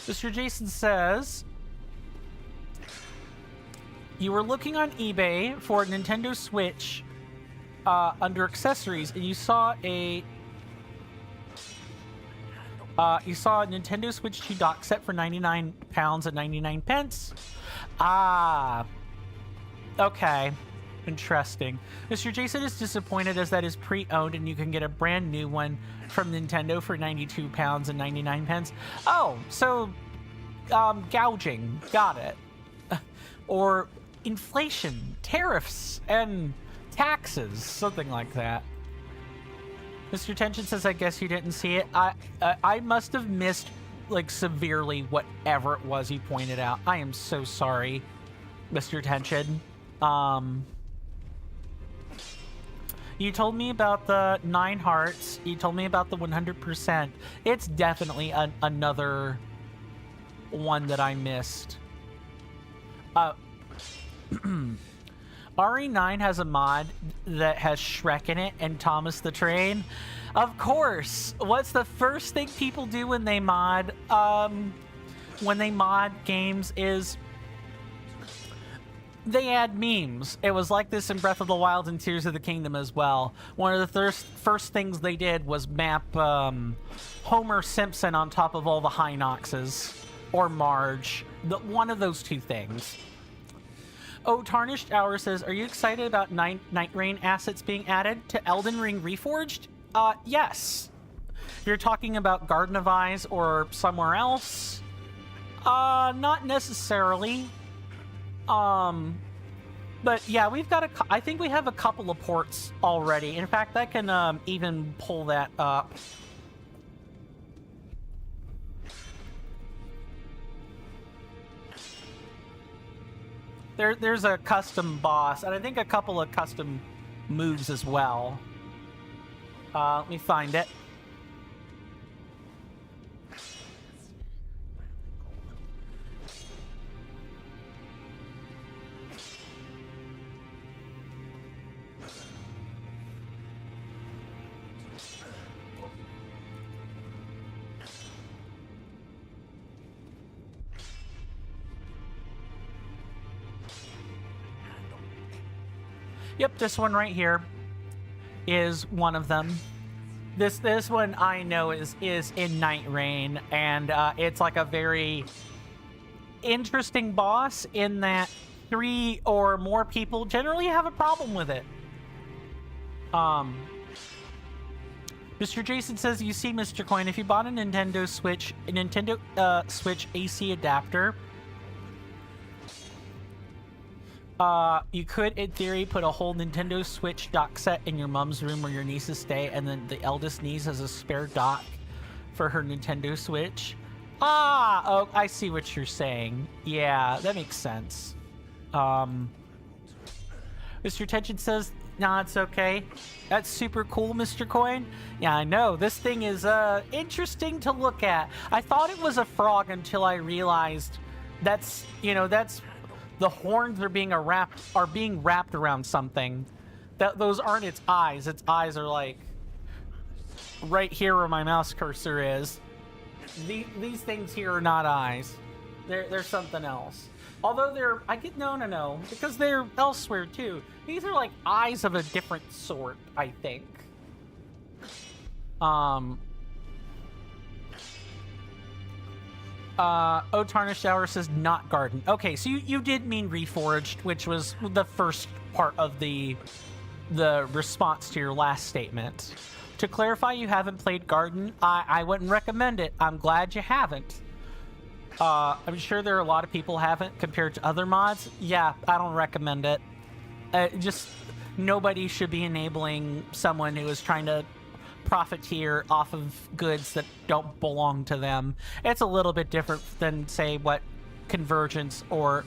Mr. Jason says, you were looking on eBay for a Nintendo Switch under accessories, and you saw a Nintendo Switch 2 dock set for £99 and 99 pence. Ah, okay, interesting. Mr. Jason is disappointed as that is pre-owned, and you can get a brand new one from Nintendo for £92 and 99 pence. Oh, so gouging. Got it. Or inflation, tariffs, and taxes, something like that. Mr. Tension says, I guess you didn't see it. I must have missed, like, severely whatever it was you pointed out. I am so sorry, Mr. Tension. You told me about the 9 hearts. You told me about the 100%. It's definitely another one that I missed. RE9 has a mod that has Shrek in it and Thomas the Train. Of course. What's the first thing people do when they mod games is they add memes. It was like this in Breath of the Wild and Tears of the Kingdom as well. One of the first things they did was map Homer Simpson on top of all the Hinoxes. Or Marge. One of those two things. Oh, Tarnished Hour says, are you excited about Night Rain assets being added to Elden Ring Reforged? Yes. If you're talking about Garden of Eyes or somewhere else, not necessarily. But yeah, we've got I think we have a couple of ports already. In fact, I can even pull that up. There's a custom boss, and I think a couple of custom moves as well. Let me find it. Yep, this one right here is one of them. This one I know is in Night Rain, and it's like a very interesting boss in that 3 or more people generally have a problem with it. Mr. Jason says, you see, Mr. Coin, if you bought a Nintendo Switch AC adapter, you could, in theory, put a whole Nintendo Switch dock set in your mom's room where your nieces stay, and then the eldest niece has a spare dock for her Nintendo Switch. Oh, I see what you're saying. Yeah, that makes sense. Mr. Tension says, nah, it's okay. That's super cool, Mr. Coin. Yeah, I know. This thing is, interesting to look at. I thought it was a frog until I realized that's the horns are being wrapped around something. Those aren't its eyes. Its eyes are like right here where my mouse cursor is. These things here are not eyes. They're something else. Although no, because they're elsewhere too. These are like eyes of a different sort, I think. Oh, Tarnished Hour says not garden. Okay, so you did mean Reforged, which was the first part of the response to your last statement. To clarify, you haven't played Garden. I wouldn't recommend it. I'm glad you haven't. I'm sure there are a lot of people haven't compared to other mods. Yeah, I don't recommend it. Just nobody should be enabling someone who is trying to profiteer off of goods that don't belong to them. It's a little bit different than, say, what Convergence or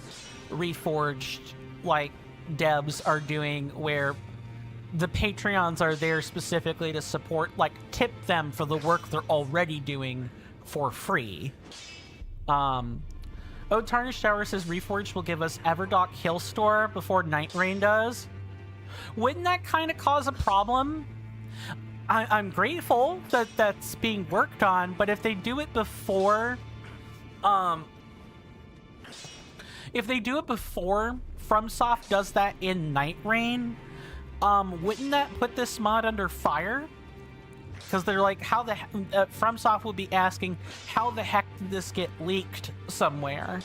Reforged like devs are doing, where the Patreons are there specifically to support, like, tip them for the work they're already doing for free. Oh, Tarnished Tower says Reforged will give us Everdock Hill Store before Night Rain does. Wouldn't that kind of cause a problem? I'm grateful that that's being worked on, but if they do it before, FromSoft does that in Night Rain, wouldn't that put this mod under fire? Because they're like, how the FromSoft would be asking, how the heck did this get leaked somewhere?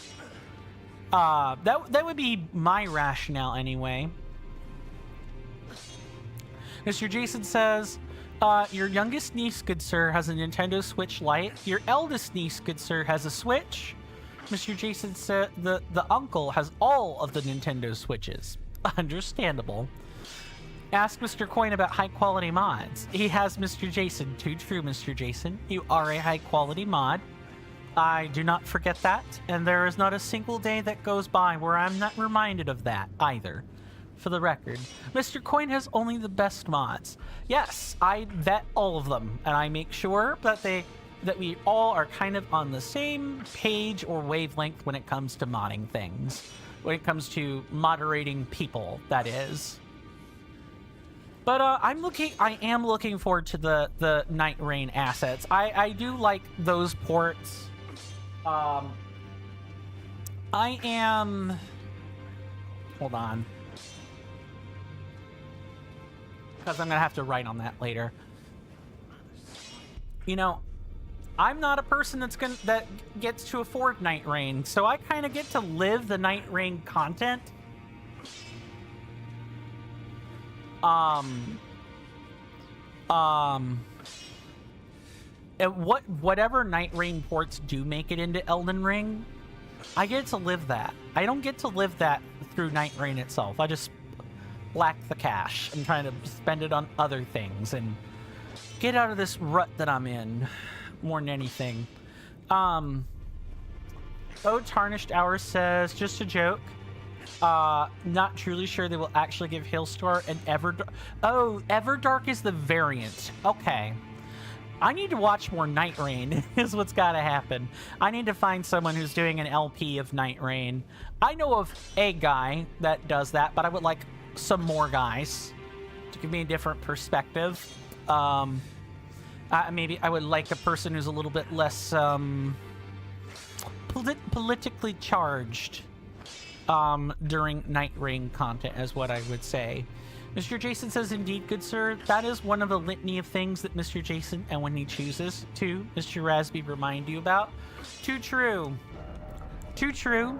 That would be my rationale anyway. Mr. Jason says, your youngest niece, good sir, has a Nintendo Switch Lite. Your eldest niece, good sir, has a Switch. Mr. Jason said the uncle has all of the Nintendo Switches. Understandable. Ask Mr. Coin about high-quality mods. He has Mr. Jason. Too true, Mr. Jason. You are a high-quality mod. I do not forget that, and there is not a single day that goes by where I'm not reminded of that, either. For the record, Mr. Coin has only the best mods. Yes, I vet all of them, and I make sure that we all are kind of on the same page or wavelength when it comes to modding things. When it comes to moderating people, that is. But I am looking forward to the Night Rain assets. I do like those ports. Hold on. Because I'm going to have to write on that later. You know, I'm not a person that gets to afford Night Rain, so I kind of get to live the Night Rain content. Whatever Night Rain ports do make it into Elden Ring, I get to live that. I don't get to live that through Night Rain itself. I just lack the cash. I'm trying to spend it on other things and get out of this rut that I'm in more than anything. Oh, Tarnished Hours says, just a joke. Not truly sure they will actually give Hailstar and Everdark. Oh, Everdark is the variant. Okay. I need to watch more Night Rain, is what's gotta happen. I need to find someone who's doing an LP of Night Rain. I know of a guy that does that, but I would like some more guys to give me a different perspective. Maybe I would like a person who's a little bit less politically charged during Night Rain content, is what I would say. Mr. Jason says, indeed, good sir. That is one of a litany of things that Mr. Jason, and when he chooses to, Mr. Rasby, remind you about. Too true. Too true.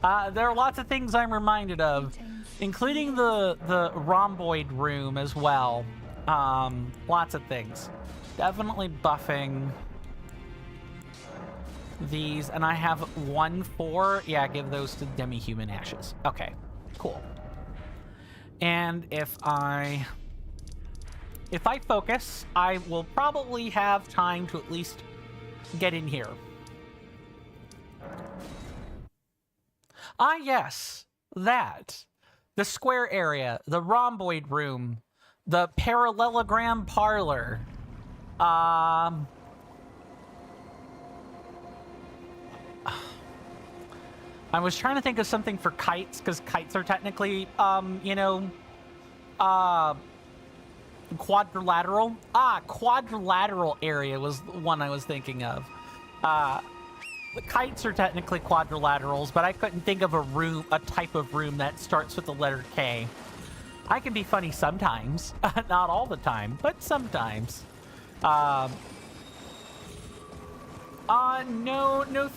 There are lots of things I'm reminded of, including the rhomboid room as well. Lots of things. Definitely buffing these, and I have 1-4. Yeah, give those to Demi-Human Ashes. Okay, cool. And if I focus, I will probably have time to at least get in here. Ah, yes, that. The square area, the rhomboid room, the parallelogram parlor. I was trying to think of something for kites, because kites are technically, quadrilateral. Quadrilateral area was the one I was thinking of. The kites are technically quadrilaterals, but I couldn't think of a type of room that starts with the letter K. I can be funny sometimes. Not all the time, but sometimes. No,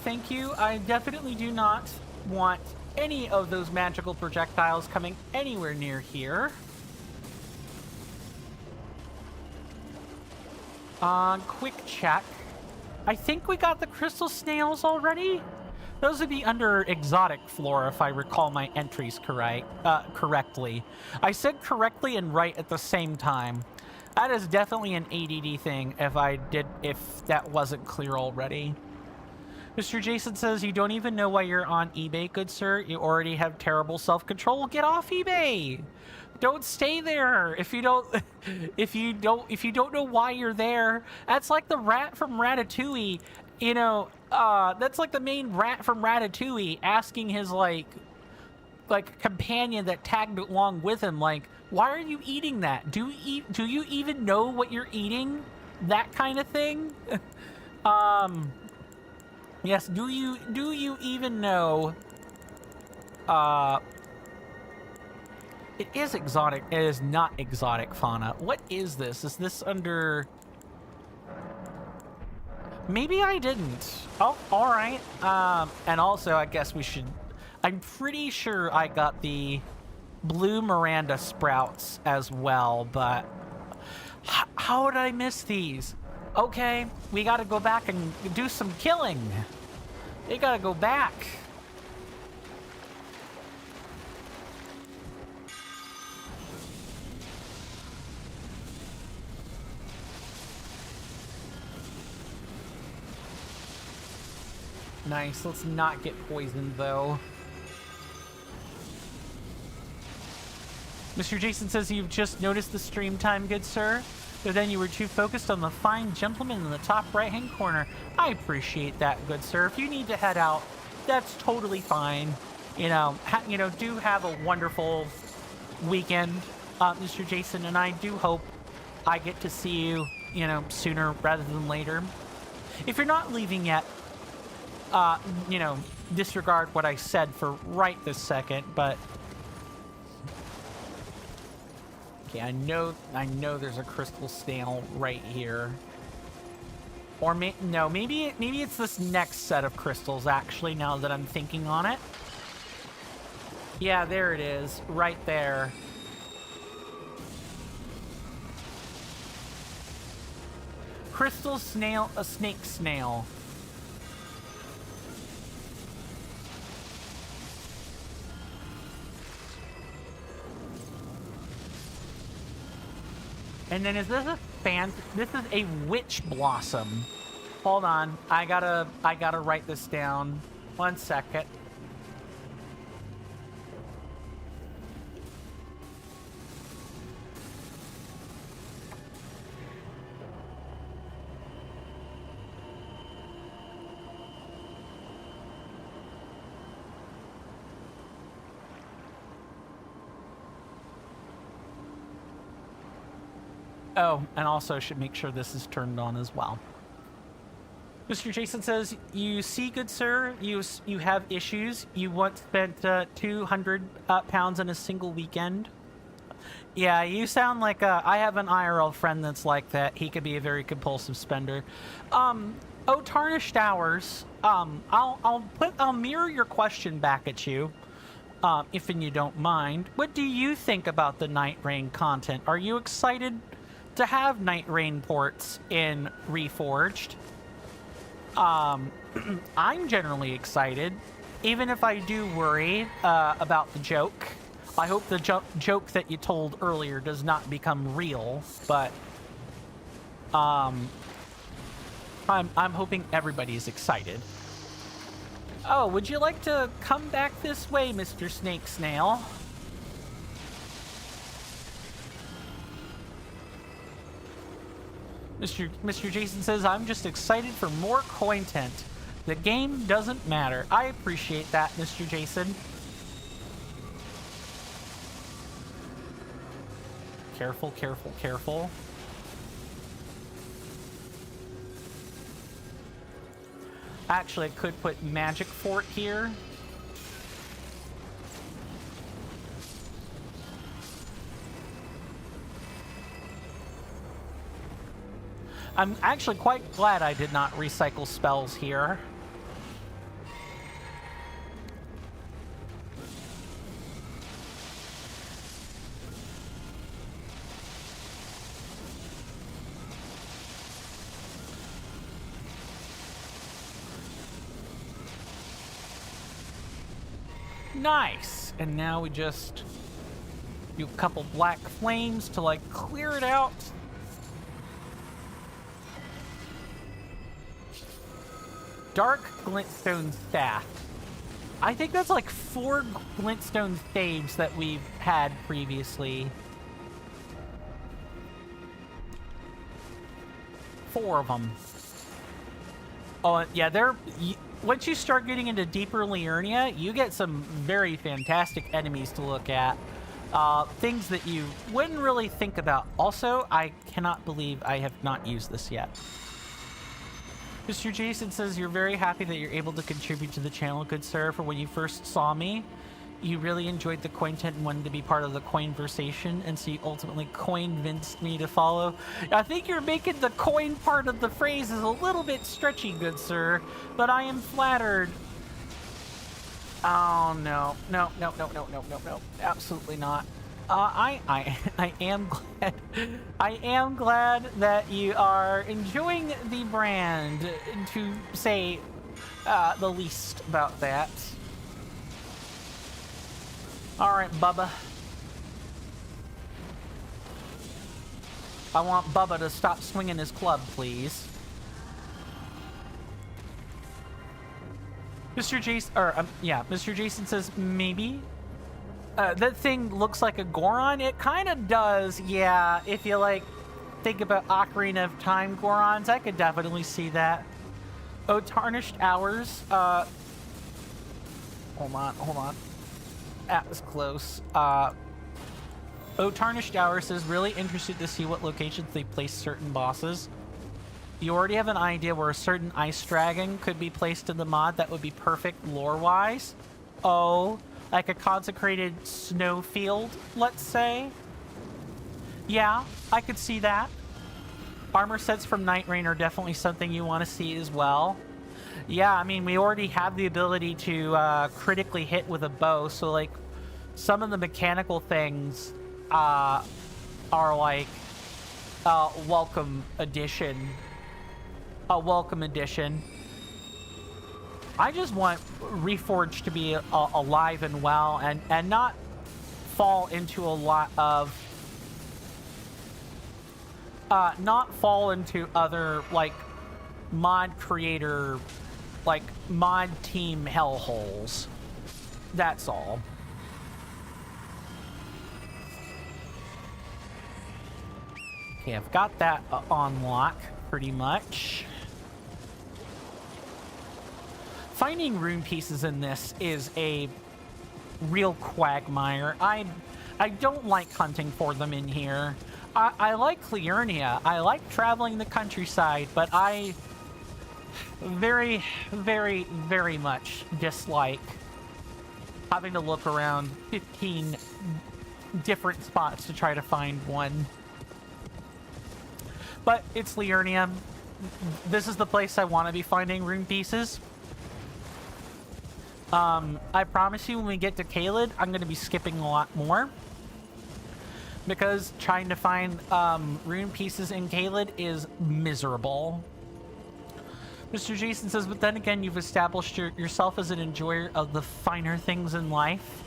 thank you. I definitely do not want any of those magical projectiles coming anywhere near here. Quick check. I think we got the crystal snails already. Those would be under exotic flora if I recall my entries correctly. I said correctly and right at the same time. That is definitely an ADD thing if that wasn't clear already. Mr. Jason says, you don't even know why you're on eBay, good sir. You already have terrible self-control. Get off eBay. Don't stay there. If you don't know why you're there, that's like the rat from Ratatouille. That's like the main rat from Ratatouille asking his like companion that tagged along with him, like, why are you eating that? Do you even know what you're eating? That kind of thing. Yes, do you even know? It is exotic. It is not exotic fauna. What is this? Is this under? Maybe I didn't. Oh, all right. And also, I guess we should. I'm pretty sure I got the blue Miranda sprouts as well, but how did I miss these? Okay, we got to go back and do some killing. They gotta go back. Nice, let's not get poisoned though. Mr. Jason says you've just noticed the stream time, good sir, but then you were too focused on the fine gentleman in the top right-hand corner. I appreciate that, good sir. If you need to head out, that's totally fine. You know, do have a wonderful weekend, Mr. Jason, and I do hope I get to see you, you know, sooner rather than later. If you're not leaving yet, you know, disregard what I said for right this second, but okay, I know there's a crystal snail right here. Or no, maybe it's this next set of crystals actually, now that I'm thinking on it. Yeah, there it is, right there. Crystal snail, a snake snail. And then is this a this is a witch blossom. Hold on, I gotta write this down. 1 second. Oh, and also should make sure this is turned on as well. Mr. Jason says, you see, good sir, you have issues. You once spent 200 pounds in a single weekend. Yeah, you sound like I have an IRL friend that's like that. He could be a very compulsive spender. Oh, Tarnished Hours, I'll mirror your question back at you. If you don't mind. What do you think about the Night Rain content? Are you excited to have Night Rain ports in Reforged? I'm generally excited, even if I do worry about the joke. I hope the joke that you told earlier does not become real, but I'm hoping everybody's excited. Oh, would you like to come back this way, Mr. Snake Snail? Mr. Jason says, I'm just excited for more content. The game doesn't matter. I appreciate that, Mr. Jason. Careful, careful, careful. Actually, I could put Magic Fort here. I'm actually quite glad I did not recycle spells here. Nice! And now we just do a couple black flames to like clear it out. Dark Glintstone Staff. I think that's like 4 Glintstone staves that we've had previously. 4 of them. Oh, yeah, once you start getting into deeper Liurnia, you get some very fantastic enemies to look at. Things that you wouldn't really think about. Also, I cannot believe I have not used this yet. Mr. Jason says you're very happy that you're able to contribute to the channel, good sir. For when you first saw me, you really enjoyed the content and wanted to be part of the coinversation, and so you ultimately convinced me to follow. I think you're making the coin part of the phrase is a little bit stretchy, good sir, but I am flattered. Oh, no. No, no, no, no, no, no, no. Absolutely not. I am glad. I am glad that you are enjoying the brand, to say the least about that. All right, Bubba. I want Bubba to stop swinging his club, please. Mr. Jason, Mr. Jason says maybe. That thing looks like a Goron. It kind of does, yeah. If you like, think about Ocarina of Time Gorons, I could definitely see that. Oh, Tarnished Hours. Hold on. That was close. Oh, Tarnished Hours is really interested to see what locations they place certain bosses. You already have an idea where a certain ice dragon could be placed in the mod that would be perfect lore-wise. Oh, like a consecrated snowfield, let's say. Yeah, I could see that. Armor sets from Night Rain are definitely something you want to see as well. Yeah, I mean, we already have the ability to critically hit with a bow, so like some of the mechanical things are like welcome addition. A welcome addition. I just want Reforged to be alive and well and not fall into a lot of not fall into other like mod creator like mod team hellholes. That's all. Okay, I've got that on lock pretty much. Finding rune pieces in this is a real quagmire. I don't like hunting for them in here. I like Liurnia. I like traveling the countryside, but I very, very, very much dislike having to look around 15 different spots to try to find one. But it's Liurnia. This is the place I want to be finding rune pieces. I promise you when we get to Caelid, I'm going to be skipping a lot more. Because trying to find rune pieces in Caelid is miserable. Mr. Jason says, but then again, you've established yourself as an enjoyer of the finer things in life.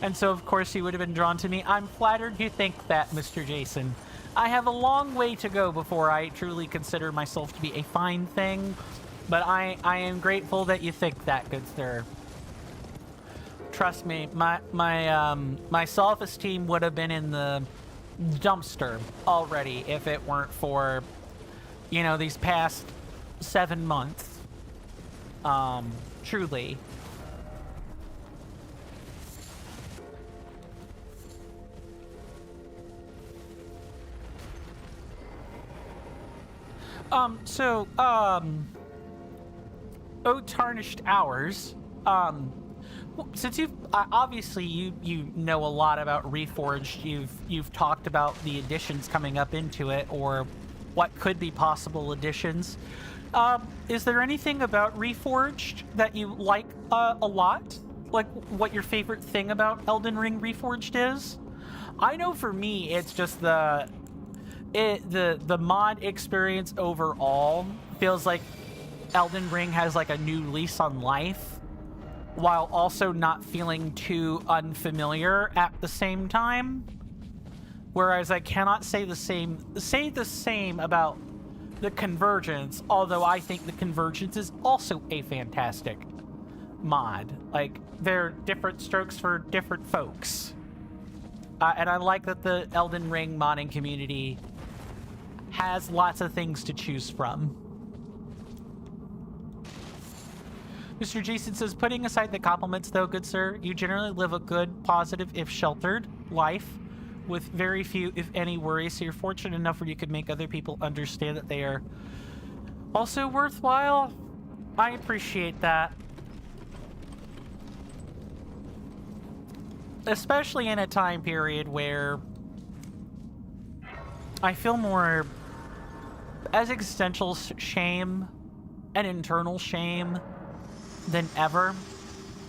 And so, of course, you would have been drawn to me. I'm flattered you think that, Mr. Jason. I have a long way to go before I truly consider myself to be a fine thing. But I am grateful that you think that, good sir. Trust me, my self-esteem would have been in the dumpster already if it weren't for, you know, these past 7 months. Truly. Oh, Tarnished Hours. Since you've obviously you know a lot about Reforged, you've talked about the additions coming up into it or what could be possible additions. Is there anything about Reforged that you like a lot? Like what your favorite thing about Elden Ring Reforged is? I know for me it's just the mod experience overall feels like Elden Ring has like a new lease on life, while also not feeling too unfamiliar at the same time. Whereas I cannot say the same about the Convergence, although I think the Convergence is also a fantastic mod. Like, they're different strokes for different folks. And I like that the Elden Ring modding community has lots of things to choose from. Mr. Jason says, putting aside the compliments though, good sir, you generally live a good, positive, if sheltered, life with very few, if any, worries, so you're fortunate enough where you could make other people understand that they are also worthwhile. I appreciate that. Especially in a time period where I feel more existential shame and internal shame than ever,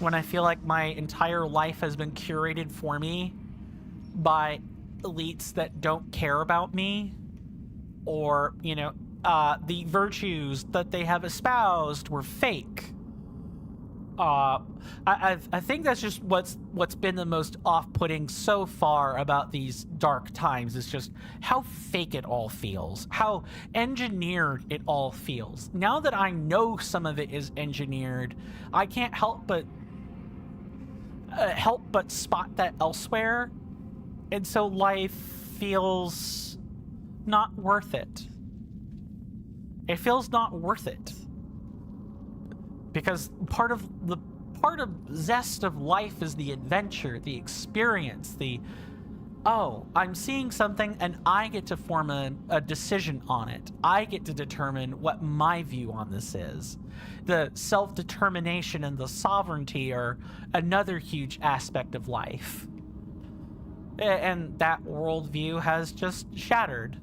when I feel like my entire life has been curated for me by elites that don't care about me, or, you know, the virtues that they have espoused were fake. I think that's just what's been the most off-putting so far about these dark times is just how fake it all feels, how engineered it all feels. Now that I know some of it is engineered, I can't help but spot that elsewhere, and so life feels not worth it. It feels not worth it. Because part of zest of life is the adventure, the experience, I'm seeing something and I get to form a decision on it. I get to determine what my view on this is. The self-determination and the sovereignty are another huge aspect of life. And that worldview has just shattered.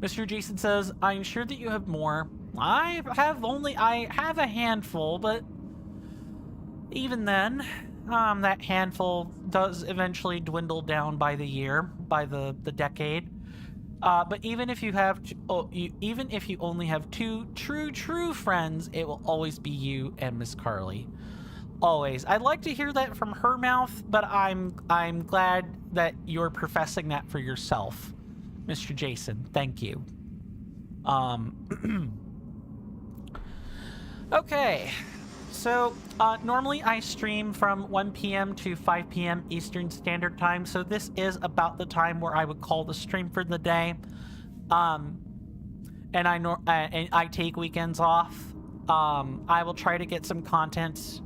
Mr. Jason says, I'm sure that you have more. I have a handful, but even then, that handful does eventually dwindle down by the year, by the decade. But even if you only have two true friends, it will always be you and Miss Carly. Always. I'd like to hear that from her mouth, but I'm glad that you're professing that for yourself. Mr. Jason, thank you. Okay, so normally I stream from 1 p.m. to 5 p.m. Eastern Standard Time, so this is about the time where I would call the stream for the day. And I take weekends off. I will try to get some content,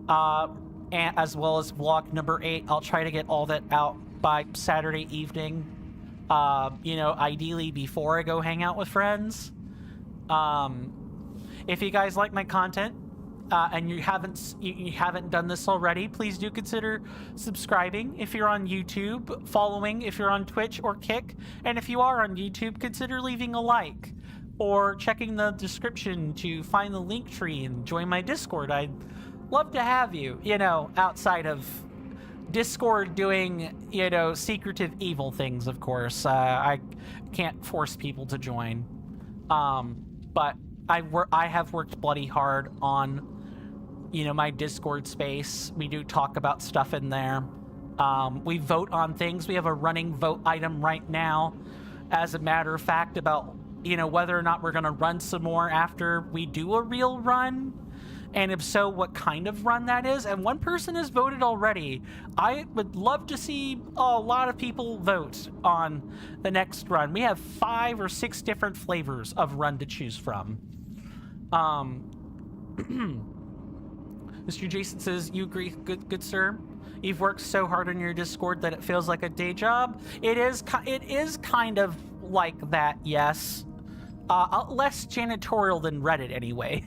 as well as vlog number 8. I'll try to get all that out by Saturday evening. Ideally before I go hang out with friends. If you guys like my content, and you haven't done this already, please do consider subscribing if you're on YouTube, following if you're on Twitch or Kick, and if you are on YouTube, consider leaving a like or checking the description to find the link tree and join my Discord. I'd love to have you, outside of Discord doing, secretive evil things, of course. I can't force people to join. But I have worked bloody hard on, my Discord space. We do talk about stuff in there. We vote on things. We have a running vote item right now, as a matter of fact, about, whether or not we're going to run some more after we do a real run. And if so, what kind of run that is. And one person has voted already. I would love to see a lot of people vote on the next run. We have 5 or 6 different flavors of run to choose from. Mr. Jason says, you agree, good sir? You've worked so hard on your Discord that it feels like a day job. It is kind of like that, yes. Less janitorial than Reddit, anyway.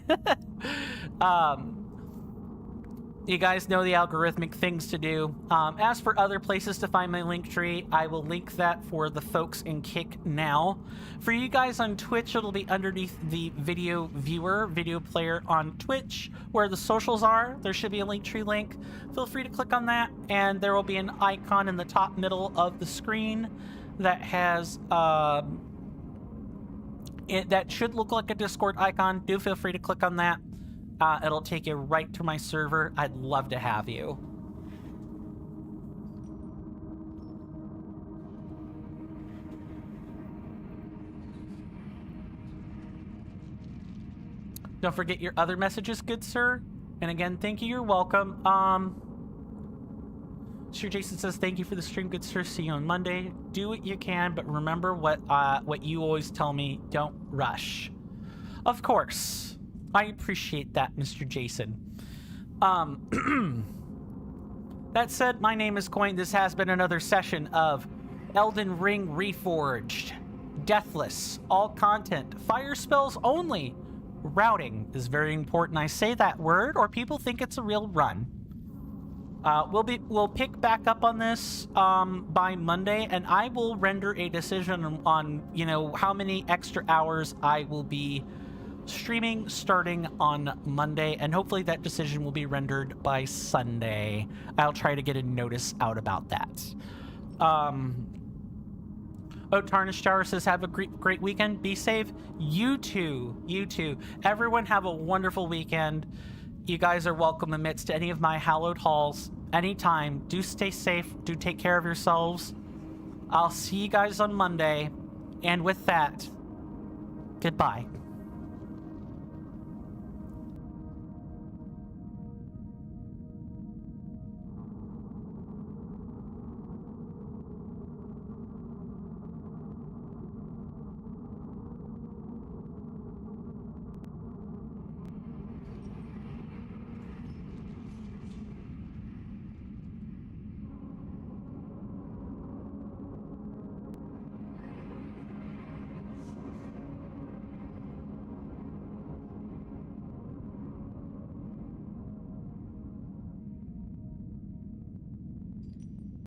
You guys know the algorithmic things to do. As for other places to find my link tree, I will link that for the folks in Kick now. For you guys on Twitch, it'll be underneath the video player on Twitch, where the socials are. There should be a link tree link. Feel free to click on that, and there will be an icon in the top middle of the screen that has that should look like a Discord icon. Do feel free to click on that. It'll take you right to my server. I'd love to have you. Don't forget your other messages, good sir. And again, thank you. You're welcome. Sir Jason says, thank you for the stream, good sir. See you on Monday. Do what you can, but remember what you always tell me, don't rush. Of course. I appreciate that, Mr. Jason. That said, my name is Coin. This has been another session of Elden Ring Reforged. Deathless. All content. Fire spells only. Routing is very important. I say that word, or people think it's a real run. We'll pick back up on this by Monday, and I will render a decision on how many extra hours I will be streaming starting on Monday, and hopefully that decision will be rendered by Sunday. I'll try to get a notice out about that. Oh, Tarnished Tower says, have a great weekend. Be safe. You too. You too. Everyone have a wonderful weekend. You guys are welcome amidst any of my hallowed halls. Anytime. Do stay safe. Do take care of yourselves. I'll see you guys on Monday. And with that, goodbye.